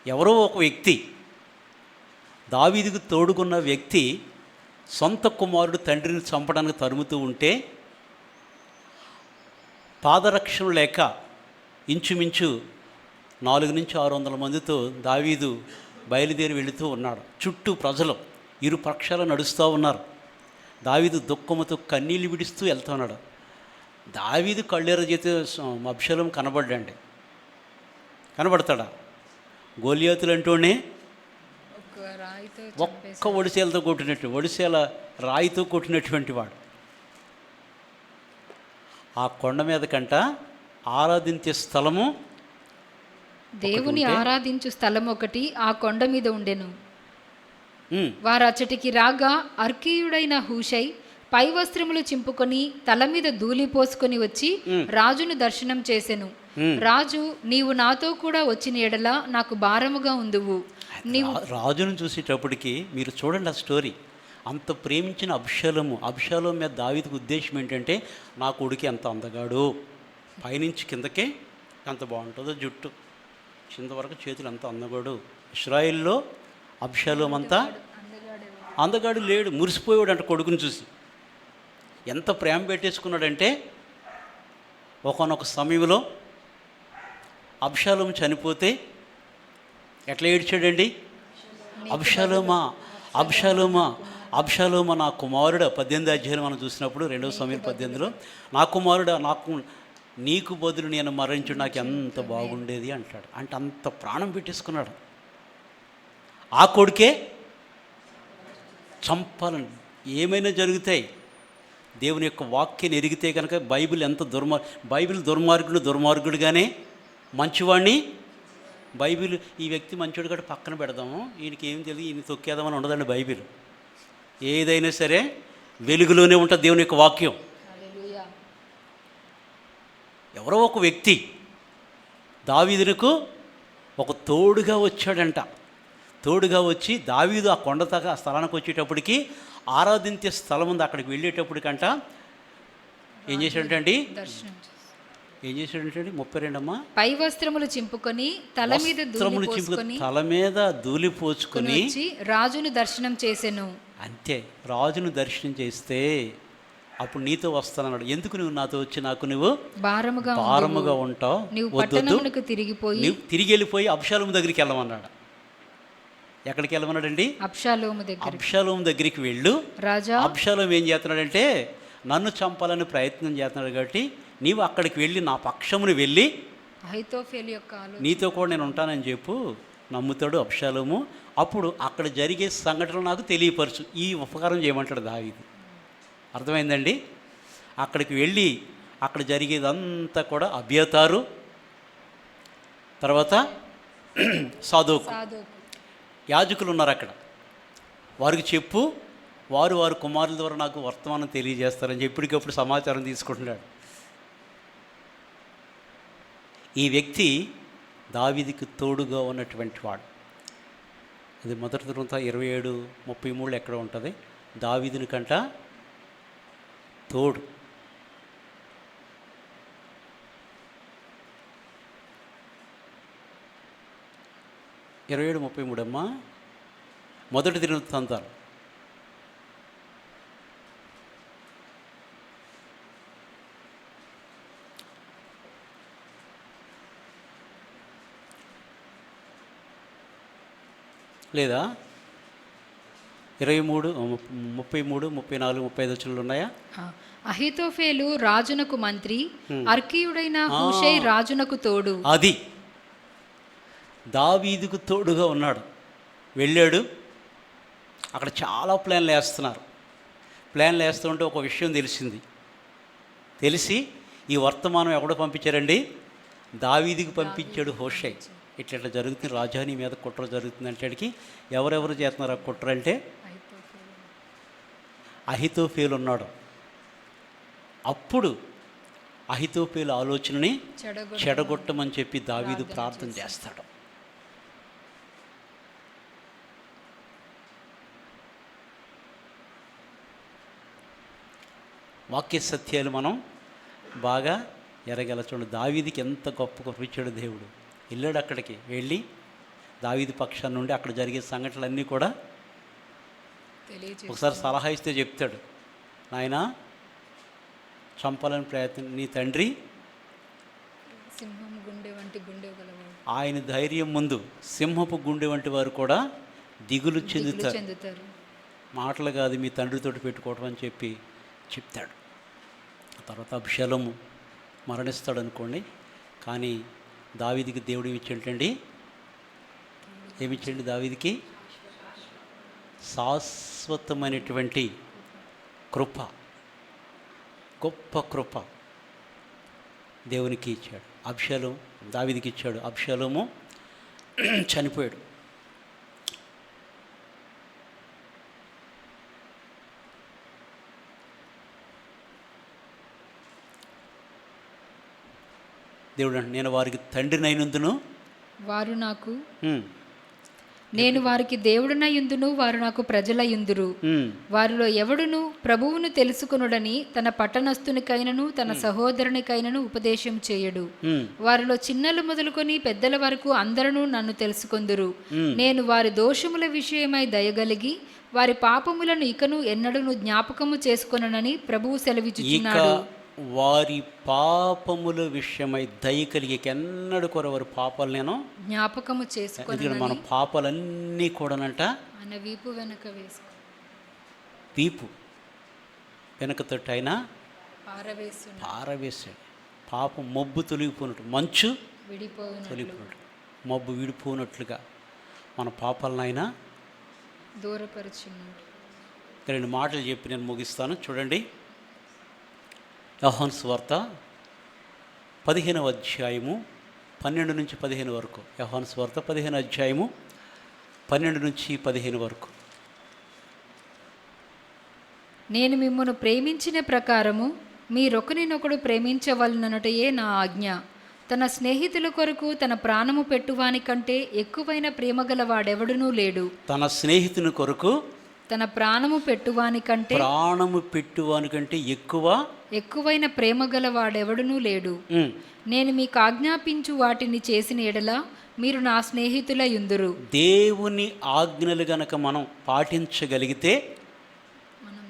ఎవరో ఒక వ్యక్తి, దావీదుకు తోడుకున్న వ్యక్తి సొంత కుమారుడు తండ్రిని చంపడానికి తరుముతూ ఉంటే పాదరక్షణ లేక ఇంచుమించు 400-600 మందితో దావీదు బయలుదేరి వెళుతూ ఉన్నాడు. చుట్టూ ప్రజలు ఇరు పక్షాలు నడుస్తూ ఉన్నారు. దావీదు దుఃఖముతో కన్నీళ్ళు విడుస్తూ వెళ్తూ ఉన్నాడు. దావీదు కళ్ళెర చేతి అబ్షాలోము కనబడతాడా? గోలియాతులు అంటూనే ఒక్క ఒడిసేలతో కొట్టినట్టు, ఒడిసేల రాయితో కొట్టినటువంటి వాడు. ఆ కొండ మీద కంట ఆరాధించే స్థలము, దేవుని ఆరాధించు స్థలం ఒకటి ఆ కొండ మీద ఉండెను. వారు అచ్చటికి రాగా అర్కీయుడైన హూషై పై వస్త్రములు చింపుకొని తల మీద ధూళి పోసుకొని వచ్చి రాజును దర్శనం చేసెను. రాజు, నీవు నాతో కూడా వచ్చిన ఎడల నాకు భారముగా ఉందువు. నీవు రాజును చూసేటప్పటికి మీరు చూడండి ఆ స్టోరీ. అంత ప్రేమించిన అబ్షాలోము మీద దావీదుకు ఉద్దేశం ఏంటంటే, నా కొడుకు ఎంత అందగాడు, పైనుంచి కిందకే ఎంత బాగుంటుందో జుట్టు, కింద వరకు చేతులు ఎంత అందగాడు. ఇశ్రాయిల్లో అబ్షాలోము అంతా అందగాడు లేడు, మురిసిపోయాడు అంట కొడుకుని చూసి. ఎంత ప్రేమ పెట్టేసుకున్నాడంటే, ఒకానొక సమయంలో అబ్షాలోము చనిపోతే ఎట్లా ఏడ్చాడండి? అబ్షాలోమా నా కుమారుడు. 18వ అధ్యాయం మనం చూసినప్పుడు 2వ సమూయేలు 18లో, నా కుమారుడు, నీకు బదులు నేను మరణించు, నాకు ఎంత బాగుండేది అంటాడు. అంటే అంత ప్రాణం పెట్టేసుకున్నాడు. ఆ కొడుకే చంపాలని. ఏమైనా జరుగుతాయి దేవుని యొక్క వాక్యాన్ని ఎరిగితే కనుక. బైబిల్ దుర్మార్గుడుగానే మంచివాడిని, బైబిల్ ఈ వ్యక్తి మంచివాడు కూడా పక్కన పెడదాము, ఈయనకి ఏం తెలియదు, ఈయన తొక్కేదామని ఉండదండి. బైబిల్ ఏదైనా సరే వెలుగులోనే ఉంటుంది దేవుని యొక్క వాక్యం. ఎవరో ఒక వ్యక్తి దావీదునకు ఒక తోడుగా వచ్చాడంట. తోడుగా వచ్చి దావీదు ఆ కొండ ఆ స్థలానికి వచ్చేటప్పటికి, ఆరాధించే స్థలం ఉంది, అక్కడికి వెళ్ళేటప్పటికంట ఏం చేశాడంటండి? 32 అమ్మా. పై వస్త్రములు చింపుకొని తల మీద ధూళి పోసుకొని రాజును దర్శనం చేసెను. అంతే, రాజును దర్శనం చేస్తే అప్పుడు నీతో వస్తానన్నాడు. ఎందుకు నువ్వు నాతో వచ్చి నాకు నువ్వు భారముగా ఉంటావు, పట్టణమునకు తిరిగి వెళ్ళిపోయి అబ్షాలోము దగ్గరికి వెళ్ళమన్నాడు. ఎక్కడికి వెళ్ళమన్నాడండి? అబ్షాలోము దగ్గరికి వెళ్ళు. రాజా, అబ్షాలోము ఏం చేస్తున్నాడంటే, నన్ను చంపాలని ప్రయత్నం చేస్తున్నాడు కాబట్టి నీవు అక్కడికి వెళ్ళి నా పక్షమును వెళ్ళి నీతో కూడా నేను ఉంటానని చెప్పు. నమ్ముతాడు అబ్షాలోము. అప్పుడు అక్కడ జరిగే సంఘటనలు నాకు తెలియపరచు, ఈ ఉపకారం చేయమంటాడు దావీదు. అర్థమైందండి? అక్కడికి వెళ్ళి అక్కడ జరిగేదంతా కూడా అబ్యాతారు, తర్వాత సాదోకు యాజకులు ఉన్నారు అక్కడ. వారికి చెప్పు, వారు కుమారుల ద్వారా నాకు వర్తమానం తెలియజేస్తారని ఎప్పటికప్పుడు సమాచారం తీసుకుంటున్నాడు. ఈ వ్యక్తి దావీదుకి తోడుగా ఉన్నటువంటి వాడు. అది మొదటి దినవృత్త 27:33 ఎక్కడ ఉంటుంది? దావీదుని కంట తోడు. ఇరవై 27:33 అమ్మా. మొదటి దినవృత్తాంతాలు. లేదా 23, 33, 34, 35 వచనాలు ఉన్నాయా? అహీతోఫేలు రాజునకు మంత్రి, అర్కీయుడైన హూషై రాజునకు తోడు. అది దావీదుకు తోడుగా ఉన్నాడు. వెళ్ళాడు. అక్కడ చాలా ప్లాన్లు వేస్తున్నారు. ప్లాన్లు వేస్తుంటే ఒక విషయం తెలిసి ఈ వర్తమానం ఎవడో పంపించారండి? దావీదుకి పంపించాడు హూషై. ఇట్లా జరుగుతుంది, రాజధాని మీద కుట్ర జరుగుతుంది అంటేడికి ఎవరెవరు చేస్తున్నారు ఆ కుట్ర అంటే? అహీతోఫేలు ఉన్నాడు. అప్పుడు అహీతోఫేలు ఆలోచనని చెడగొట్టమని చెప్పి దావీదు ప్రార్థన చేస్తాడు. వాక్య సత్యాలు మనం బాగా ఎరగల. చూడండి, దావీదుకి ఎంత గొప్ప కృపించాడు దేవుడు. వెళ్ళాడు, అక్కడికి వెళ్ళి దావీదు పక్షాన్ని నుండి అక్కడ జరిగే సంఘటనలన్నీ కూడా ఒకసారి సలహా ఇస్తే చెప్తాడు, నాయనా చంపాలని ప్రయత్నం నీ తండ్రి సింహం గుండె వంటి గుండె గలవాడు. ఆయన ధైర్యం ముందు సింహపు గుండె వంటి వారు కూడా దిగులు చెందుతారు. మాటలు కాదు మీ తండ్రితోటి పెట్టుకోవటం అని చెప్పి చెప్తాడు. ఆ తర్వాత అబ్షలోము మరణిస్తాడు అనుకోండి. కానీ దావీదుకి దేవుడు ఏమిచ్చాడండి? ఏమిచ్చండి దావీదుకి? శాశ్వతమైనటువంటి కృప, గొప్ప కృప దేవునికి ఇచ్చాడు. అబ్షలోము దావీదుకి ఇచ్చాడు. అబ్షలోము చనిపోయాడు. దేవుడు అంటే నేను వారికి తండ్రినైనందును వారు నాకు నేను వారికి దేవుడినయుందును వారు నాకు ప్రజలయుందురు. వారిలో ఎవడును ప్రభువును తెలుసుకొనుడని తన పట్టణస్థునికైనను తన సహోదరునికైనను ఉపదేశం చేయడు. వారిలో చిన్నలు మొదలుకొని పెద్దల వరకు అందరూ నన్ను తెలుసుకొందురు. నేను వారి దోషముల విషయమై దయగలిగి వారి పాపములను ఇకను ఎన్నడూను జ్ఞాపకము చేసుకొననని ప్రభువు సెలవిచ్చుచున్నాడు. వారి పాపముల విషయమై దయ కలిగి ఎన్నడు కూడా వారి పాపాలు నేను జ్ఞాపకము చేసుకొని మన పాపాలన్నీ కూడానంట ఆయన వీపు వెనక వేసుకో వీపు వెనకతోటి ఆయన పారవేసు పాపం మబ్బు తొలగిపోయినట్టు, మంచు విడిపోయినట్లు, మబ్బు విడిపోయినట్లుగా మన పాపాలను ఆయన దూరపరిచినాడు. 2 మాటలు చెప్పి నేను ముగిస్తాను. చూడండి, యోహాను సువార్త 15వ అధ్యాయము 12 నుంచి 15 వరకు. యోహాను సువార్త 15వ అధ్యాయము 12 నుంచి 15 వరకు. నేను మిమ్మును ప్రేమించిన ప్రకారము మీరొకరినొకడు ప్రేమించవలనటయే నా ఆజ్ఞ. తన స్నేహితుల కొరకు తన ప్రాణము పెట్టువాని కంటే ఎక్కువైన ప్రేమగల వాడెవడునూ లేడు. తన స్నేహితుని కొరకు తన ప్రాణము పెట్టువాని కంటే ఎక్కువైన ప్రేమగల వాడెవడునూ లేడు. నేను మీకు ఆజ్ఞాపించు వాటిని చేసిన ఎడల మీరు నా స్నేహితులయుందురు. దేవుని ఆజ్ఞలు గనక మనం పాటించగలిగితే మనం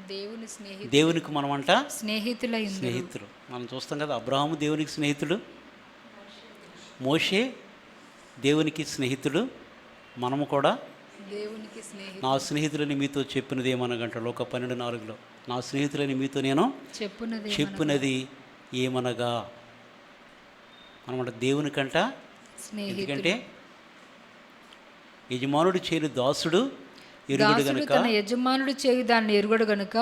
దేవునికి మనం అంట స్నేహితులు. మనం చూస్తాం కదా, అబ్రహాము దేవునికి స్నేహితుడు, మోషే దేవునికి స్నేహితుడు, మనము కూడా దేవునికి నా స్నేహితులని మీతో చెప్పినది ఏమనగంట లోక 12:4 నా స్నేహితులని మీతో నేను చెప్పినది ఏమనగా మనమంట దేవునికంట. ఎందుకంటే యజమానుడు చేయని దాసుడు ఎరుగుడు గనుక, తన యజమానుడు చేయు దాన్ని ఎరుగుడు గనుక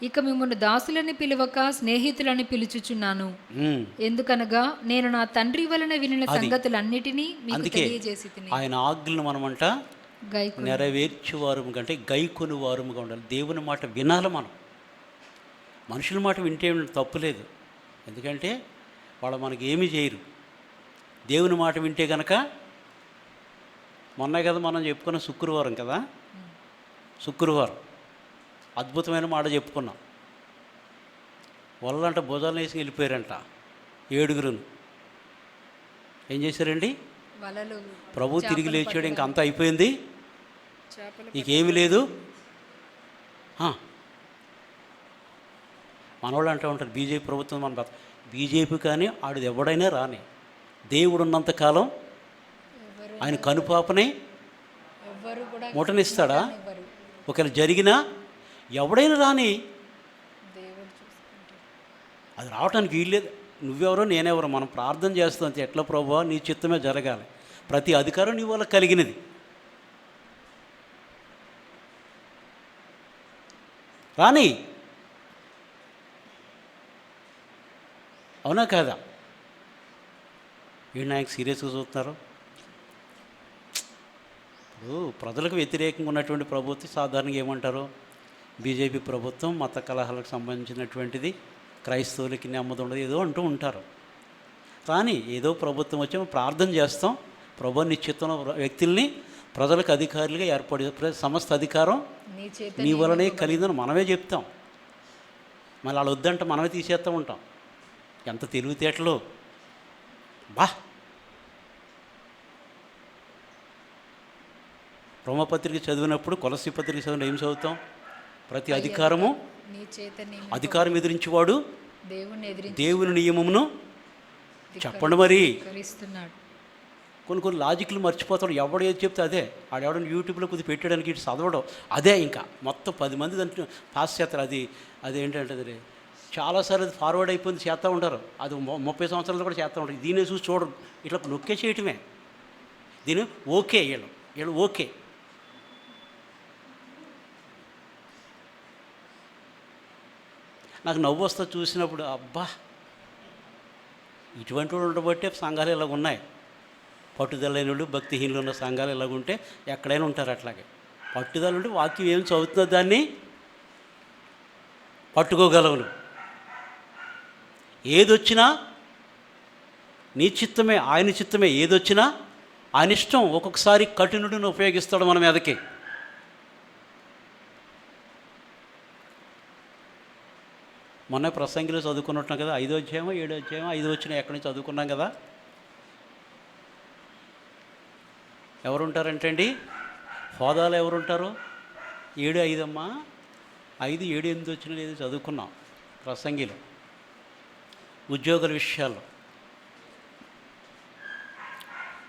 ఇక మిమ్మల్ని దాసులని పిలువక స్నేహితులని పిలుచుచున్నాను. ఎందుకనగా నేను నా తండ్రి వలన వినిన సంగతులన్నిటినీ మీకు తెలియజేసి ఆయన ఆజ్ఞలను మనమంట నెరవేర్చువారు కంటే గైకొని వారుగా ఉండాలి. దేవుని మాట వినాలి. మనం మనుషుల మాట వింటే తప్పులేదు, ఎందుకంటే వాళ్ళు మనకి ఏమీ చేయరు. దేవుని మాట వింటే కనుక, మొన్న కదా మనం చెప్పుకున్న శుక్రవారం కదా, శుక్రవారం అద్భుతమైన మాట చెప్పుకున్నాం. వాళ్ళంట భుజాలను వేసి వెళ్ళిపోయారంట 7 ఏం చేశారండి? ప్రభు తిరిగి లేచాడు, ఇంకా అంతా అయిపోయింది, ఇంకేమీ లేదు. మనవాళ్ళు అంటూ ఉంటారు బీజేపీ ప్రభుత్వం మన బీజేపీ కానీ ఆడిది ఎవడైనా రాని, దేవుడు ఉన్నంతకాలం ఆయన కనుపాపనే ముట్టనిస్తాడా? ఒకవేళ జరిగినా ఎవడైనా రాని, అది రావటానికి వీల్లేదు. నువ్వెవరో నేనెవరో మనం ప్రార్థన చేస్తాం, ఎట్లా ప్రభువా నీ చిత్తమే జరగాలి, ప్రతి అధికారం నీ వల్ల కలిగినది. రాని, అవునా కాదా? వీళ్ళు నాకు సీరియస్గా చూస్తున్నారు. ఇప్పుడు ప్రజలకు వ్యతిరేకంగా ఉన్నటువంటి ప్రభుత్వం సాధారణంగా ఏమంటారు? బీజేపీ ప్రభుత్వం మత కలహాలకు సంబంధించినటువంటిది, క్రైస్తవులకి నెమ్మది ఉండదు ఏదో అంటూ ఉంటారు. కానీ ఏదో ప్రభుత్వం వచ్చి ప్రార్థన చేస్తాం, ప్రభు నిశ్చితంలో వ్యక్తుల్ని ప్రజలకు అధికారులుగా ఏర్పడి సమస్త అధికారం నీ వలనే కలిగిందని మనమే చెప్తాం. మళ్ళీ వాళ్ళు వద్దంటే మనమే తీసేస్తూ ఉంటాం. ఎంత తెలివితేటలు బా! రోమపత్రిక చదివినప్పుడు, కొలస్సీ పత్రిక చదివిన ఏం చదువుతాం? ప్రతి అధికారము నీ చేత అధికారం ఎదిరించేవాడు దేవుని దేవుని నియమమును చెప్పండి మరి. ఎదిరిస్తున్నాడు. కొన్ని లాజిక్లు మర్చిపోతాడు. ఎవడు ఏది చెప్తే అదే. ఆడెవడని యూట్యూబ్లో కొద్దిగా పెట్టడానికి ఇటు చదవడం అదే. ఇంకా మొత్తం 10 మంది దాంట్లో పాస్ చేస్తారు. అది ఏంటంటే అది చాలాసార్లు అది ఫార్వర్డ్ అయిపోయింది చేస్తూ ఉంటారు. అది 30 సంవత్సరాలు కూడా చేస్తూ ఉంటారు. దీన్ని చూసి చూడరు, ఇట్లా నొక్కే చేయటమే. దీని ఓకే వీళ్ళు ఓకే. నాకు నవ్వు వస్తా చూసినప్పుడు, అబ్బా ఇటువంటి వాళ్ళు ఉండబట్టే సంఘాలు ఇలాగ ఉన్నాయి. పట్టుదల లేని వాళ్ళు, భక్తిహీనులు ఉన్న సంఘాలు ఇలాగుంటే ఎక్కడైనా ఉంటారు. అట్లాగే పట్టుదల ఉంటే వాక్యం ఏం చదువుతుందో దాన్ని పట్టుకోగలవు. ఏదొచ్చినా నీ చిత్తమే, ఆయన చిత్తమే. ఏదొచ్చినా ఆయన ఇష్టం. ఒక్కొక్కసారి కఠినుడిని ఉపయోగిస్తాడు మన మీదకి. మొన్న ప్రసంగిలో చదువుకున్నట్టున్నాం కదా, 5వ అధ్యాయం 7వ అధ్యాయం 5 వచ్చిన ఎక్కడి నుంచి చదువుకున్నాం కదా. ఎవరుంటారంటే అండి, హోదాలో ఎవరుంటారు? 7, 5 అమ్మా, 5, 7, 8 వచ్చిన లేదు చదువుకున్నాం ప్రసంగిలో. ఉద్యోగుల విషయాల్లో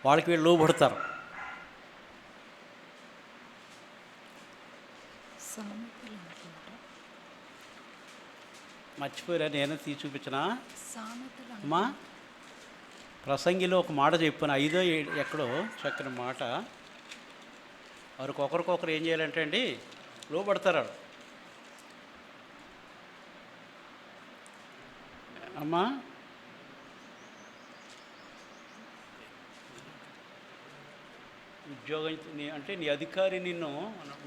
వాళ్ళకి వీళ్ళు లోబడతారు. మర్చిపోయారా? నేనే తీసి చూపించినా అమ్మా. ప్రసంగిలో ఒక మాట చెప్పాను, 5వ 7 ఎక్కడో చక్కని మాట. వారికి ఒకరికొకరు ఏం చేయాలంటే అండి, లోబడతారు అమ్మా. ఉద్యోగం అంటే నీ అధికారి నిన్ను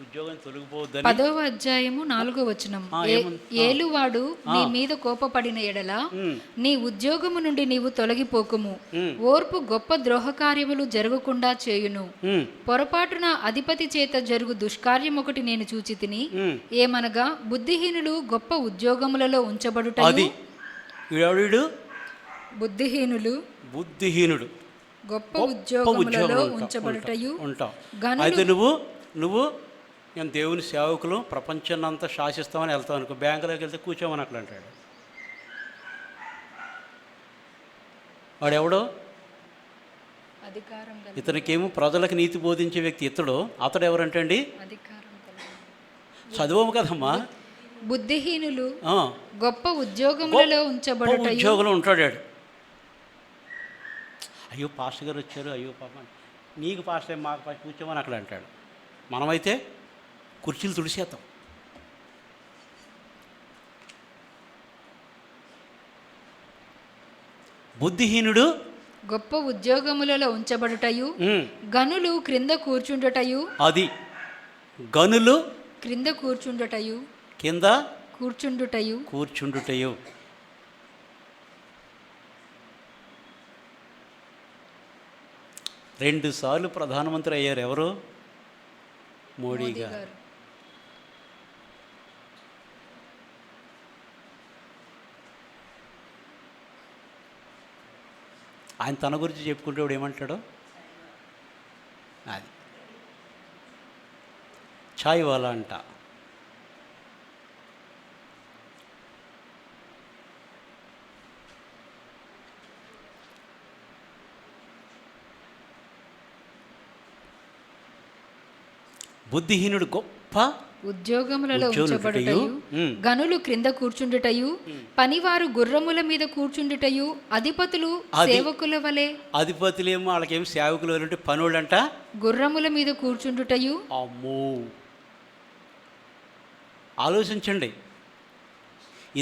ఉద్యోగం తొలగిపోవద్దని. 10వ అధ్యాయము 4వ వచనం. ఏలువాడు నీ మీద కోపపడిన ఎడల నీ ఉద్యోగము నుండి నీవు తొలగిపోకుము. ఓర్పు గొప్ప ద్రోహ కార్యములు జరగకుండా చేయును. పొరపాటున అధిపతి చేత జరుగు దుష్కార్యం ఒకటి నేను చూచి తిని, ఏమనగా బుద్ధిహీనులు గొప్ప ఉద్యోగములలో ఉంచబడుటయు. బుద్ధిహీనుడు గొప్ప ఉద్యోగములలో ఉంచబడుటయు ఉంటావు. అయితే నువ్వు నేను దేవుని సేవకులు ప్రపంచాన్ని అంతా శాసిస్తామని వెళ్తావు అనుకో, బ్యాంకులోకి వెళ్తే కూర్చోమని అట్లా అంటాడు. వాడెవడో ఇతనికేమో ప్రజలకు నీతి బోధించే వ్యక్తి అతడు ఎవరంటే అండి, చదువు కదమ్మా. బుద్ధిహీనులు గొప్ప ఉద్యోగములలో ఉంచబడుటయు. ఉద్యోగంలో ఉంటాడు. అయ్యో పాస్టర్ గారు వచ్చారు, అయ్యో పాప నీకు పాస్టర్ మాకు పాస్టర్ కూర్చోమని అక్కడ అంటాడు. మనమైతే కుర్చీలు తుడిసేస్తాం. బుద్ధిహీనుడు గొప్ప ఉద్యోగములలో ఉంచబడుటయు, గనులు క్రింద కూర్చుండుటయు. అది గనులు క్రింద కూర్చుండుటయు, కింద కూర్చుండుటయు. 2 సార్లు ప్రధానమంత్రి అయ్యారు. ఎవరు? మోడీ గారు. ఆయన తన గురించి చెప్పుకుంటే ఏమంటాడు? అది ఛాయ్ వాలా అంట. బుద్ధిహీనుడు గొప్ప ఉద్యోగములలో ఉంచబడుటయు, గనులు క్రింద కూర్చుండుటయు, పనివారు గుర్రముల మీద కూర్చుండుటయు, అధిపతులు సేవకుల వలె. అధిపతులేమో వాళ్ళకేం సేవకులు అంటే పనులంట గుర్రముల మీద కూర్చుండుటయు. అమ్మో, ఆలోచించండి.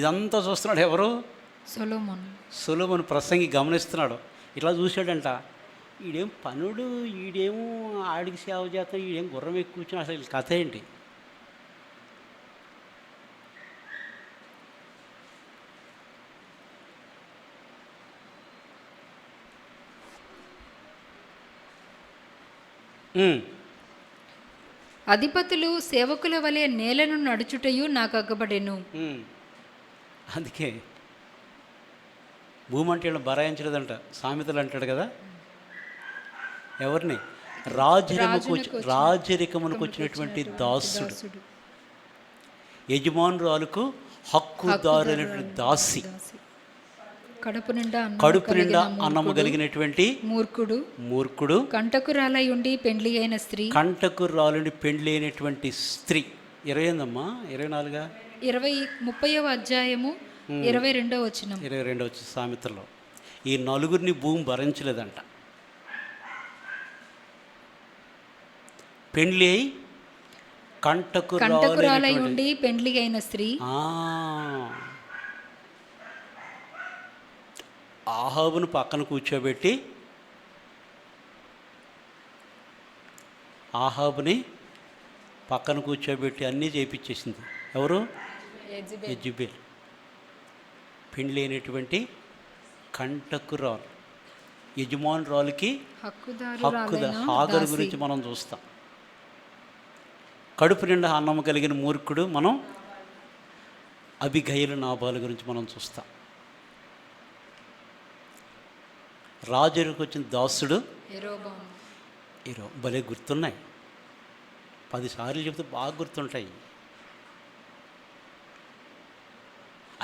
ఇదంతా చూస్తున్నాడు ఎవరు? సొలొమోను ప్రసంగి గమనిస్తున్నాడు. ఇట్లా చూశాడంట, ఈడేం పనుడు, ఈడేమో ఆడికి సేవ చేస్తాడు, ఈడేం గుర్రం ఎక్కువ కూర్చొని అసలు కథ ఏంటి? అధిపతులు సేవకుల వలె నేలను నడుచుటయు నాకు అగ్గబడెను. అందుకే భూమి అంటే వీళ్ళు బరాయించలేదంట, సామెతలు అంటాడు కదా. ఎవరిని? రాజరికమునకు వచ్చినటువంటి దాసుడు. యజమానురాలకు హక్కుదారైనటువంటి దాసి, కడుపు నిండా అన్నము కలిగినటువంటి మూర్ఖుడు, కంటకురాలై ఉండి పెండ్లి అయిన స్త్రీ, కంటకురాలుండి పెండ్లి అయినటువంటి స్త్రీ. 20 24 30వ అధ్యాయము 22వ వచనం. 22వ వచనం సామెతలో ఈ నలుగురిని భూమి భరించలేదంట. పెండ్లి అయి కంటకురాలై ఉండి పెండ్లి అయిన స్త్రీ. ఆహాబును పక్కన కూర్చోబెట్టి అన్నీ చేయించేసింది. ఎవరు? యెజబెల్. పెండ్లి అయినటువంటి కంటకురాలు, యజమానురాలుకి హాగరు గురించి మనం చూస్తాం. కడుపు నిండా అన్నం కలిగిన మూర్ఖుడు మనం అబిగయలు నాబాలు గురించి మనం చూస్తాం. రాజుకు వచ్చిన దాసుడు భలే గుర్తున్నాయి. 10 సార్లు చెప్తే బాగా గుర్తుంటాయి,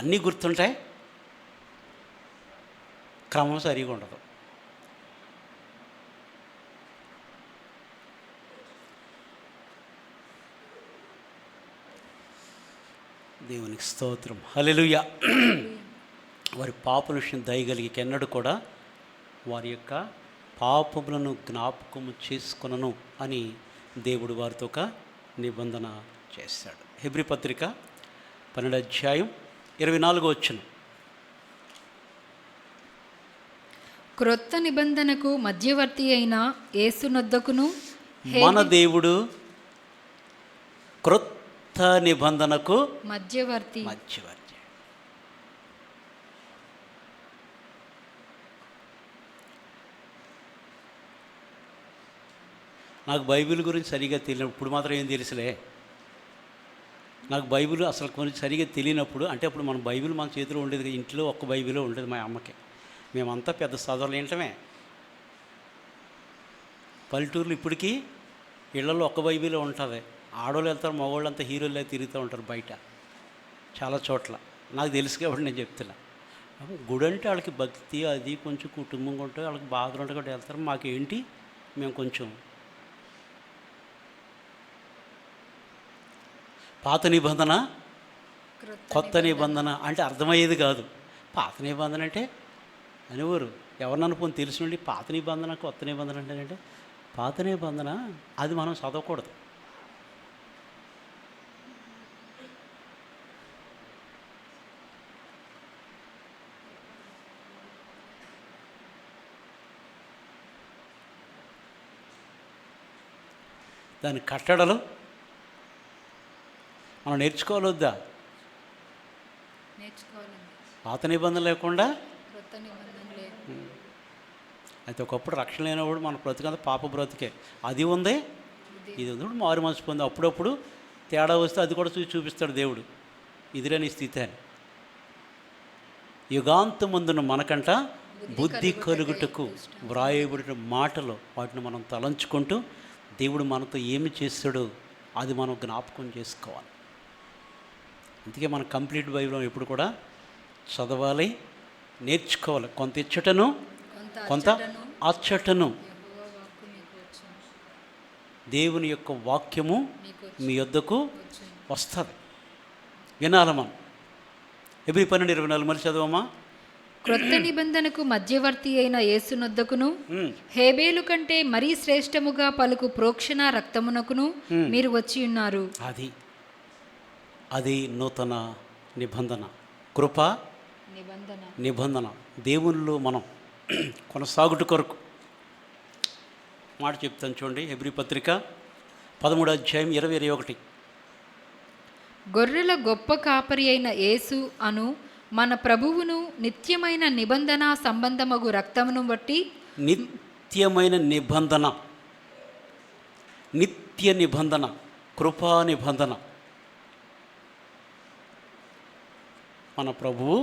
అన్నీ గుర్తుంటాయి, క్రమం సరిగా ఉండదు. దేవునికి స్తోత్రం, హల్లెలూయా. వారి పాపల విషయం దయగలిగి ఎన్నడూ కూడా వారి యొక్క పాపములను జ్ఞాపకము చేసుకొనను అని దేవుడు వారితో ఒక నిబంధన చేశాడు. హెబ్రీ పత్రిక 12వ అధ్యాయం 24వ వచనం. క్రొత్త నిబంధనకు మధ్యవర్తి అయిన యేసునొద్దకును, మన దేవుడు క్రొత్త నిబంధనకు మధ్యవర్తి. నాకు బైబిల్ గురించి సరిగా తెలియనప్పుడు, ఇప్పుడు మాత్రం ఏం తెలుసులే, నాకు బైబిల్ అసలు కొంచెం సరిగా తెలియనప్పుడు, అంటే అప్పుడు మన బైబిల్ మన చేతిలో ఉండేది, ఇంట్లో ఒక్క బైబిల్ ఉండేది మా అమ్మకి. మేమంతా పెద్ద చదవలు ఏంటమే. పల్లెటూరులో ఇప్పటికీ ఇళ్లలో ఒక్క బైబిల్ ఉంటుంది. ఆడవాళ్ళు వెళ్తారు, మగవాళ్ళు అంతా హీరోలే తిరుగుతూ ఉంటారు బయట చాలా చోట్ల. నాకు తెలుసు కాబట్టి నేను చెప్తున్నా. గుడి అంటే వాళ్ళకి భక్తి అది కొంచెం కుటుంబం ఉంటే వాళ్ళకి బాధలు ఉంటే కూడా వెళ్తారు. మాకేంటి, మేము కొంచెం పాత నిబంధన కొత్త నిబంధన అంటే అర్థమయ్యేది కాదు. పాత నిబంధన అంటే అనేవారు, ఎవరిని అనుకుని తెలిసినండి. పాత నిబంధన కొత్త నిబంధన అంటే పాత నిబంధన అది మనం చదవకూడదు. దాని కట్టడలు మనం నేర్చుకోవాలొద్దా? పాత నిబంధన లేకుండా అయితే ఒకప్పుడు రక్షణ లేనప్పుడు మన బ్రతికంతా పాప బ్రతికే. అది ఉంది, ఇది ఉంది. మారు మనసు పొంది అప్పుడప్పుడు తేడా వస్తే అది కూడా చూపిస్తాడు దేవుడు, ఇదిరే నీ స్థితి అని. యుగాంతమందున మనకంట బుద్ధి కలుగుటకు వ్రాయబడిన మాటలు, వాటిని మనం తలంచుకుంటూ దేవుడు మనతో ఏమి చేస్తాడో అది మనం జ్ఞాపకం చేసుకోవాలి. అందుకే మనం కంప్లీట్ బైబిల్ ఎప్పుడు కూడా చదవాలి, నేర్చుకోవాలి. కొంత ఇచ్చటను కొంత అచ్చటను. దేవుని యొక్క వాక్యము మీ యొద్దకు వస్తుంది, వినాలి మనం. హెబ్రీ 12:24 మరి చదవమ్మా. క్రొత్త నిబంధనకు మధ్యవర్తి అయిన యేసునొద్దకును, హేబేలు కంటే మరీ శ్రేష్టముగా పలుకు ప్రోక్షణ రక్తమునకును మీరు వచ్చి ఉన్నారు. అది నూతన నిబంధన, కృప నిబంధన. దేవునిలో మనం కొనసాగుట కొరకు మాట చెప్తాను చూడండి. హెబ్రీ పత్రిక 13వ అధ్యాయం 20-21. గొర్రెల గొప్ప కాపరి అయిన యేసు అను మన ప్రభువును నిత్యమైన నిబంధన సంబంధమగు రక్తమును బట్టి, నిత్యమైన నిబంధన, నిత్య నిబంధన, కృపా నిబంధన. మన ప్రభువు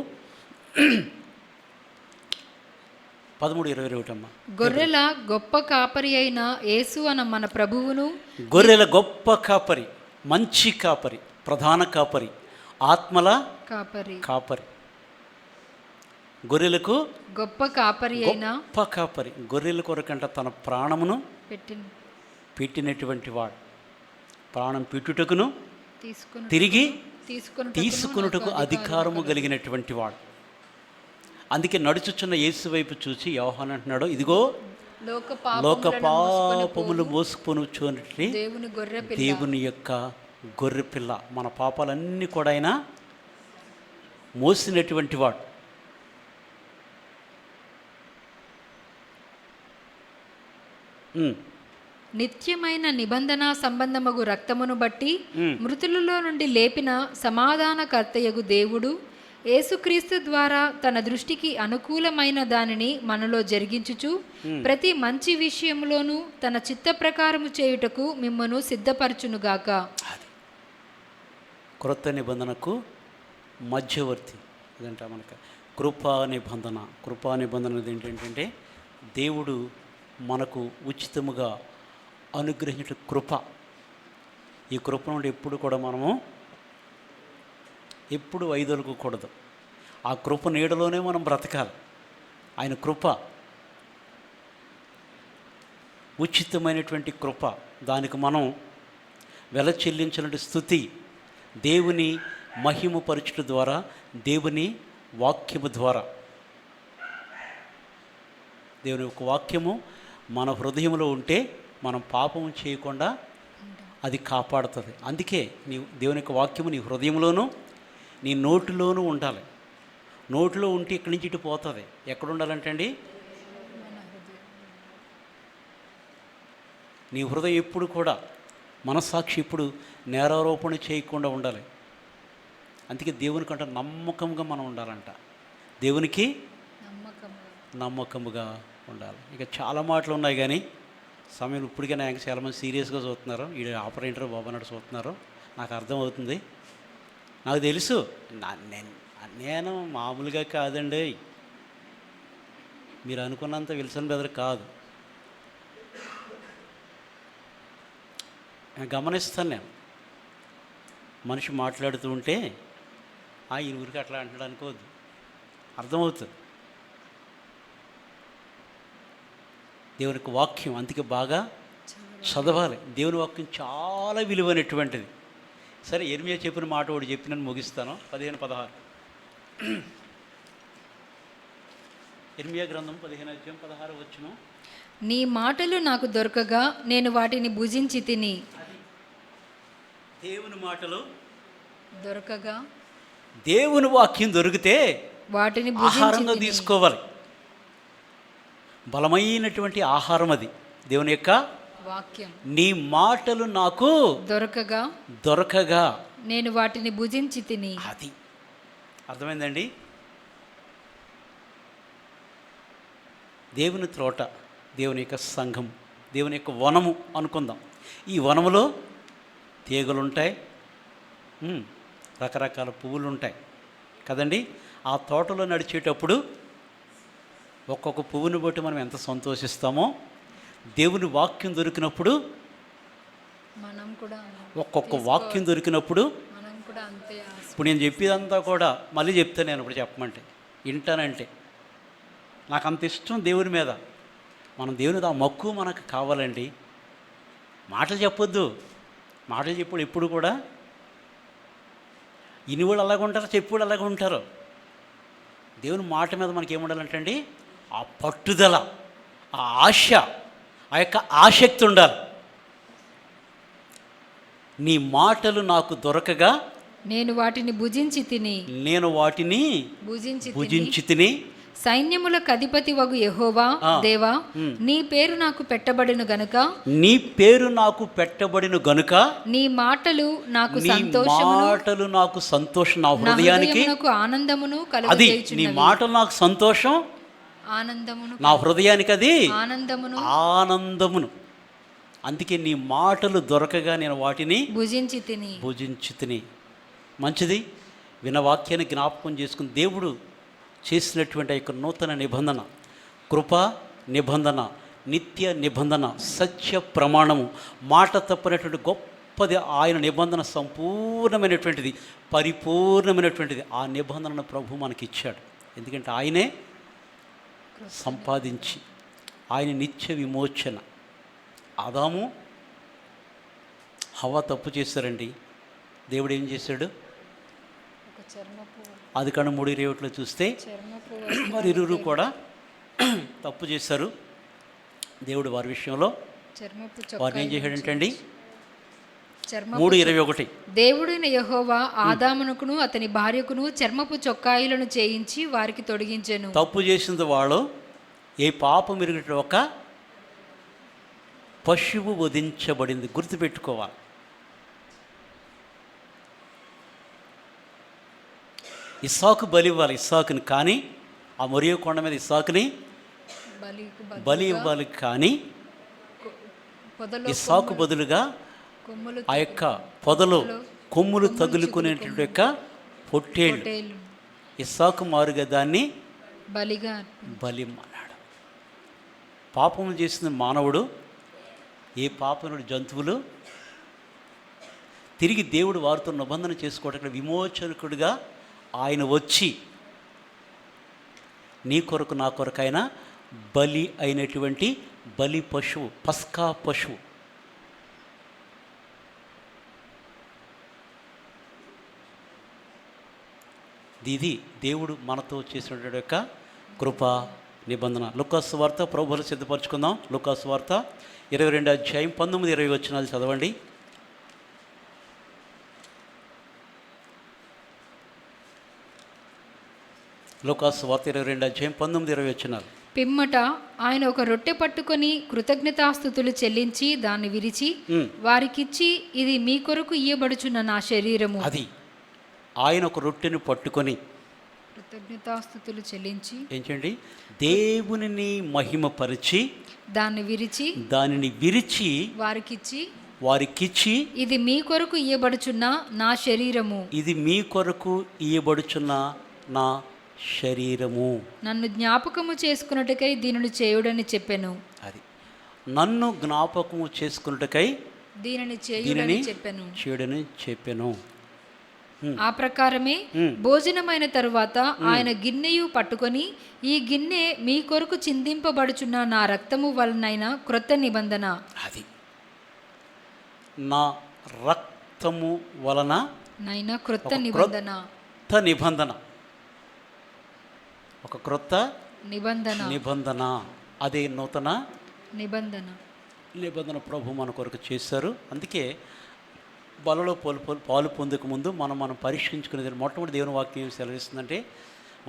13:21 అమ్మా. గొర్రెల గొప్ప కాపరి అయిన యేసు అన్న మన ప్రభువును, గొర్రెల గొప్ప కాపరి, మంచి కాపరి, ప్రధాన కాపరి, ఆత్మల కాపరి, కాపరి, గొర్రెలకు గొప్ప కాపరి అయినా గొప్ప కాపరి. గొర్రెల కొరకంట తన ప్రాణమును పెట్టిన పెట్టినటువంటి వాడు, ప్రాణం పెట్టుటకును తీసుకుని తిరిగి తీసుకుని తీసుకున్నటకు అధికారము కలిగినటువంటి వాడు. అందుకే నడుచుచున్న యేసు వైపు చూసి యోహాను అంటున్నాడు, ఇదిగో లోక పాపములు మోసుకొనుచున్నటువంటి దేవుని గొర్రె పిల్ల, దేవుని యొక్క గొర్రె పిల్ల. మన పాపాలన్నీ కూడా ఆయన మోసినటువంటి వాడు. నిత్యమైన నిబంధన సంబంధమగు రక్తమును బట్టి మృతులలో నుండి లేపిన సమాధానకర్తయగు దేవుడు యేసుక్రీస్తు ద్వారా తన దృష్టికి అనుకూలమైన దానిని మనలో జరిగించుచు ప్రతి మంచి విషయంలోనూ తన చిత్త ప్రకారము చేయుటకు మిమ్మను సిద్ధపరచునుగాక. క్రొత్త నిబంధనకు మధ్యవర్తి ఇదంట మనకు కృపా నిబంధన. కృపా నిబంధన ఏంటంటే దేవుడు మనకు ఉచితముగా అనుగ్రహించిన కృప. ఈ కృప నుండి ఎప్పుడు కూడా మనము ఎప్పుడు వైదొలగకూడదు. ఆ కృప నీడలోనే మనం బ్రతకాలి. ఆయన కృప ఉచితమైనటువంటి కృప. దానికి మనం వెల చెల్లించినటువంటి స్తుతి దేవుని మహిమపరచుట ద్వారా, దేవుని వాక్యము ద్వారా. దేవుని యొక్క వాక్యము మన హృదయంలో ఉంటే మనం పాపము చేయకుండా అది కాపాడుతుంది. అందుకే దేవుని యొక్క వాక్యము నీ హృదయంలోనూ నీ నోటిలోనూ ఉండాలి. నోటిలో ఉంటే ఇక్కడి నుంచి ఇటు పోతుంది. ఎక్కడ ఉండాలంటే అండి, నీ హృదయం ఎప్పుడు కూడా మనస్సాక్షి ఎప్పుడు నేరారోపణ చేయకుండా ఉండాలి. అందుకే దేవుని కంటే నమ్మకంగా మనం ఉండాలంట. దేవునికి నమ్మకముగా ఉండాలి. ఇక చాలా మాటలు ఉన్నాయి కానీ సమయం ఇప్పటికే నాకు చాలామంది సీరియస్గా చూస్తున్నారు. ఈ ఆపరేటర్ బాబు అన్నట్టు చూస్తున్నారు. నాకు అర్థమవుతుంది, నాకు తెలుసు. నేను మామూలుగా కాదండి, మీరు అనుకున్నంత విల్సన్ బ్రదర్ కాదు. గమనిస్తాను నేను. మనిషి మాట్లాడుతూ ఉంటే ఈ ఊరికి అట్లా అంటాడు అనుకోవద్దు, అర్థమవుతుంది. దేవుని యొక్క వాక్యం అందుకే బాగా చదవాలి. దేవుని వాక్యం చాలా విలువైనటువంటిది. సరే, ఇర్మియా చెప్పిన మాట ఒకటి చెప్పి నేను ముగిస్తాను. 15:16 ఇర్మియా గ్రంథం 15:16 నీ మాటలు నాకు దొరకగా నేను వాటిని భుజించి తిని. దేవుని మాటలు దొరకగా, దేవుని వాక్యం దొరికితే వాటిని ఆహారంగా తీసుకోవాలి. బలమైనటువంటి ఆహారం అది దేవుని యొక్క వాక్యం. నీ మాటలు నాకు దొరకగా నేను వాటిని భుజించి తిని. అది అర్థమైందండి. దేవుని తోట, దేవుని యొక్క సంఘం, దేవుని యొక్క వనము అనుకుందాం. ఈ వనములో తీగలుంటాయి, రకరకాల పువ్వులు ఉంటాయి కదండి. ఆ తోటలో నడిచేటప్పుడు ఒక్కొక్క పువ్వుని బట్టి మనం ఎంత సంతోషిస్తామో, దేవుని వాక్యం దొరికినప్పుడు, మనం కూడా ఒక్కొక్క వాక్యం దొరికినప్పుడు మనం కూడా అంతే. ఇప్పుడు నేను చెప్పేదంతా కూడా మళ్ళీ చెప్తాను. నేను ఇప్పుడు చెప్పమంటే వింటానంటే నాకు అంత ఇష్టం దేవుని మీద. మనం దేవుని ఆ మక్కువ మనకు కావాలండి. మాటలు చెప్పొద్దు. మాటలు చెప్పుడు ఎప్పుడు కూడా ఇనివాళ్ళు అలాగ ఉంటారు, చెప్పుడు అలాగ ఉంటారు. దేవుని మాట మీద మనకి ఏముండాలంటే అండి, ఆ పట్టుదల, ఆ ఆశ, ఆ యొక్క ఆసక్తి ఉండాలి. నీ మాటలు నాకు దొరకగా నేను వాటిని భుజించి తిని. నేను వాటిని భుజించి తిని. సైన్యములకు అధిపతి వగు యెహోవా దేవా, నీ పేరు నాకు పెట్టబడిన గనుక, నీ పేరు నాకు పెట్టబడిన గనుక నీ మాటలు నాకు సంతోషం, నా హృదయానికి ఆనందమును అది. కలుగజేయుచున్నవి. నీ మాటలు నాకు సంతోషం, ఆనందమును, నా హృదయానికి అది ఆనందమును. అందుకే నీ మాటలు దొరకగా నేను వాటిని భుజించి తిని. మంచిది. వినవాక్యాన్ని జ్ఞాపకం చేసుకుని దేవుడు చేసినటువంటి యొక్క నూతన నిబంధన, కృపా నిబంధన, నిత్య నిబంధన, సత్య ప్రమాణము, మాట తప్పనటువంటి గొప్ప గొప్పది, ఆయన నిబంధన సంపూర్ణమైనటువంటిది, పరిపూర్ణమైనటువంటిది. ఆ నిబంధనను ప్రభు మనకిచ్చాడు. ఎందుకంటే ఆయనే సంపాదించి, ఆయన నిత్య విమోచన. ఆదాము హవ్వ తప్పు చేశారండి. దేవుడు ఏం చేశాడు? అది కానీ 3:21 చూస్తే వారు ఇరువురు కూడా తప్పు చేశారు. దేవుడు వారి విషయంలో వారిని ఏం చేశాడంటే అండి, 3:21 దేవుడైన యెహోవా ఆదామునకును అతని భార్యకును చర్మపు చొక్కాయిలను చేయించి వారికి తొడిగించెను. తప్పు చేసింది వాళ్ళు. ఏ పాపం ఎరుగట ఒక పశువు వధించబడింది, గుర్తుపెట్టుకోవాలి. ఇస్సాకు బలి ఇవ్వాలి, ఇస్సాకుని. కానీ ఆ మొరియో కొండ మీద ఇస్సాకుని బలి ఇవ్వాలి. కానీ ఇస్సాకు బదులుగా ఆ యొక్క పొదలో కొమ్ములు తగులుకునేటువంటి యొక్క పొట్టేళ్ళు ఇస్సాకు మారుగా దాన్ని బలి అన్నాడు. పాపం చేసిన మానవుడు, ఏ పాపనుడు జంతువులు తిరిగి దేవుడు వారితో నిబంధన చేసుకోవడానికి విమోచకుడిగా ఆయన వచ్చి నీ కొరకు నా కొరకైనా బలి అయినటువంటి బలి పశువు, పస్కా పశువు. ఇది దేవుడు మనతో చేసినటువంటి యొక్క కృపా నిబంధన. లూకాసు వార్త ప్రభువులు సిద్ధపరచుకుందాం. లూకాసు వార్త 22వ అధ్యాయం 19-20 వచనాలు చదవండి. లూకాసు వార్త 22వ అధ్యాయం 19-20 వచనాలు. పిమ్మట ఆయన ఒక రొట్టె పట్టుకొని కృతజ్ఞతాస్తుతులు చెల్లించి దాన్ని విరిచి వారికిచ్చి, ఇది మీ కొరకు ఇయ్యబడుచున్న నా శరీరము. అది ఆయన ఒక రొట్టెను పట్టుకొని కృతజ్ఞతాస్తుతులు చెల్లించి ఏంటండి, దేవునిని మహిమపరిచి దానిని విరిచి వారికిచ్చి ఇది మీ కొరకు ఇయ్యబడుచున్న నా శరీరము, ఇది మీ కొరకు ఇయ్యబడుచున్న నా శరీరము, నన్ను జ్ఞాపకము చేసుకున్నట్టుకై దీనిని చేయుడని చెప్పెను. అది నన్ను జ్ఞాపకము చేసుకున్నట్టుకై దీనిని చేయుడని చెప్పెను. ఆ ప్రకారమే భోజనమైన తరువాత ఆయన గిన్నెయు పట్టుకొని, ఈ గిన్నె మీ కొరకు చిందింపబడుచున్న నా రక్తము వలనైన క్రొత్త నిబంధన. అది నా రక్తము వలన నైనా క్రొత్త నిబంధన. ఒక క్రొత్త నిబంధన. అదే నూతన నిబంధన ప్రభు మన కొరకు చేశారు. అందుకే బలలో పాలు పొందక ముందు మనం పరీక్షించుకునేది మొట్టమొదటి దేవుని వాక్యం ఏం సెలవిస్తుందంటే,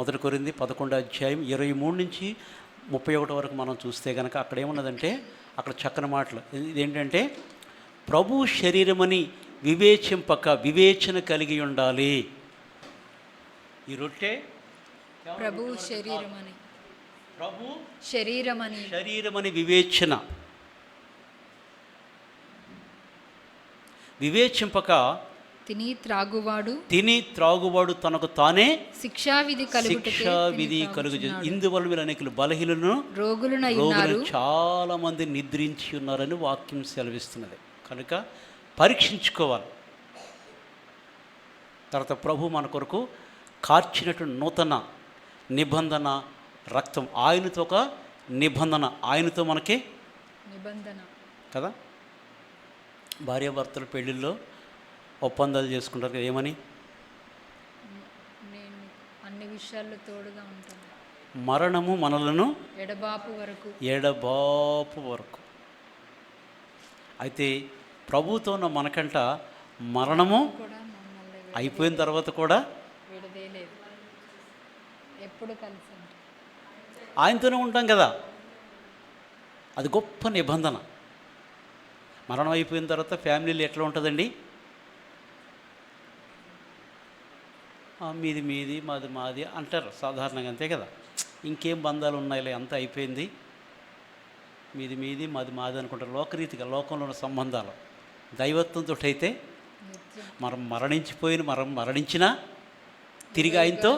1 కొరింథీ 11వ అధ్యాయం 23-31 వరకు మనం చూస్తే కనుక అక్కడ ఏమున్నదంటే, అక్కడ చక్కని మాటలు. ఇదేంటంటే, ప్రభు శరీరమని వివేచింపక వివేచన కలిగి ఉండాలి. ఈ రొట్టె ప్రభు శరీరమని వివేచింపక తిని త్రాగువాడు తనకు తానే శిక్షావిధి కలుగు. ఇందువల్ల వీళ్ళు అనేకులు బలహీనులను రోగులను చాలా మంది నిద్రించి ఉన్నారని వాక్యం సెలవిస్తున్నది. కనుక పరీక్షించుకోవాలి. తర్వాత ప్రభు మన కొరకు కార్చినటువంటి నూతన నిబంధన రక్తం, ఆయనతో ఒక నిబంధన, ఆయనతో మనకి నిబంధన కదా. భార్యాభర్తల పెళ్ళిళ్ళలో ఒప్పందాలు చేసుకుంటారు కదా, ఏమని? నేను అన్ని విషయాల్లో తోడుగా ఉంటాను, మరణము మనలను ఎడబాపు వరకు. అయితే ప్రభుతో ఉన్న మనకంట మరణము అయిపోయిన తర్వాత కూడా ఎప్పుడు కలిసి ఆయనతోనే ఉంటాం కదా. అది గొప్ప నిబంధన. మరణం అయిపోయిన తర్వాత ఫ్యామిలీలు ఎట్లా ఉంటుందండి? మీది మాది అంటారు సాధారణంగా, అంతే కదా. ఇంకేం బంధాలు ఉన్నాయిలే, అంతా అయిపోయింది, మీది మాది అనుకుంటారు. లోకరీతిగా లోకంలో ఉన్న సంబంధాలు. దైవత్వంతో అయితే మనం మరణించినా తిరిగి ఆయనతో,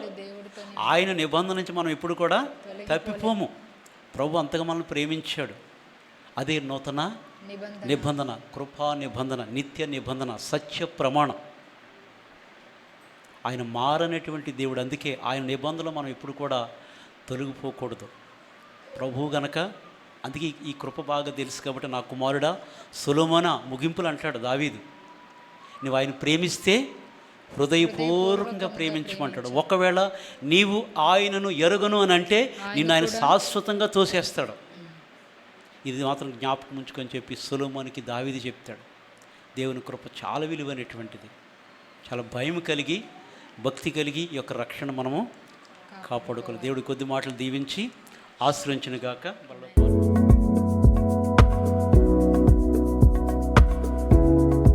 ఆయన నిబంధన నుంచి మనం ఎప్పుడు కూడా తప్పిపోము. ప్రభు అంతగా మనల్ని ప్రేమించాడు. అదే నూతన నిబంధన, కృపా నిబంధన, నిత్య నిబంధన, సత్య ప్రమాణం. ఆయన మారనటువంటి దేవుడు. అందుకే ఆయన నిబంధనలు మనం ఎప్పుడు కూడా తొలగిపోకూడదు. ప్రభువు గనక అందుకే ఈ కృప బాగా తెలుసు కాబట్టి, నా కుమారుడా సొలొమోనా ముగింపులు అంటాడు దావీదు, నువ్వు ఆయన ప్రేమిస్తే హృదయపూర్వకంగా ప్రేమించమంటాడు. ఒకవేళ నీవు ఆయనను ఎరుగను అని అంటే నిన్ను ఆయన శాశ్వతంగా తోసేస్తాడు. ఇది మాత్రం జ్ఞాపకం ఉంచుకొని చెప్పి సొలొమోనుకి దావీదు చెప్తాడు. దేవుని కృప చాలా విలువైనటువంటిది. చాలా భయం కలిగి, భక్తి కలిగి ఈ యొక్క రక్షణ మనము కాపాడుకోవాలి. దేవుడి కొద్ది మాటలు దీవించి ఆశ్రయించును గాక.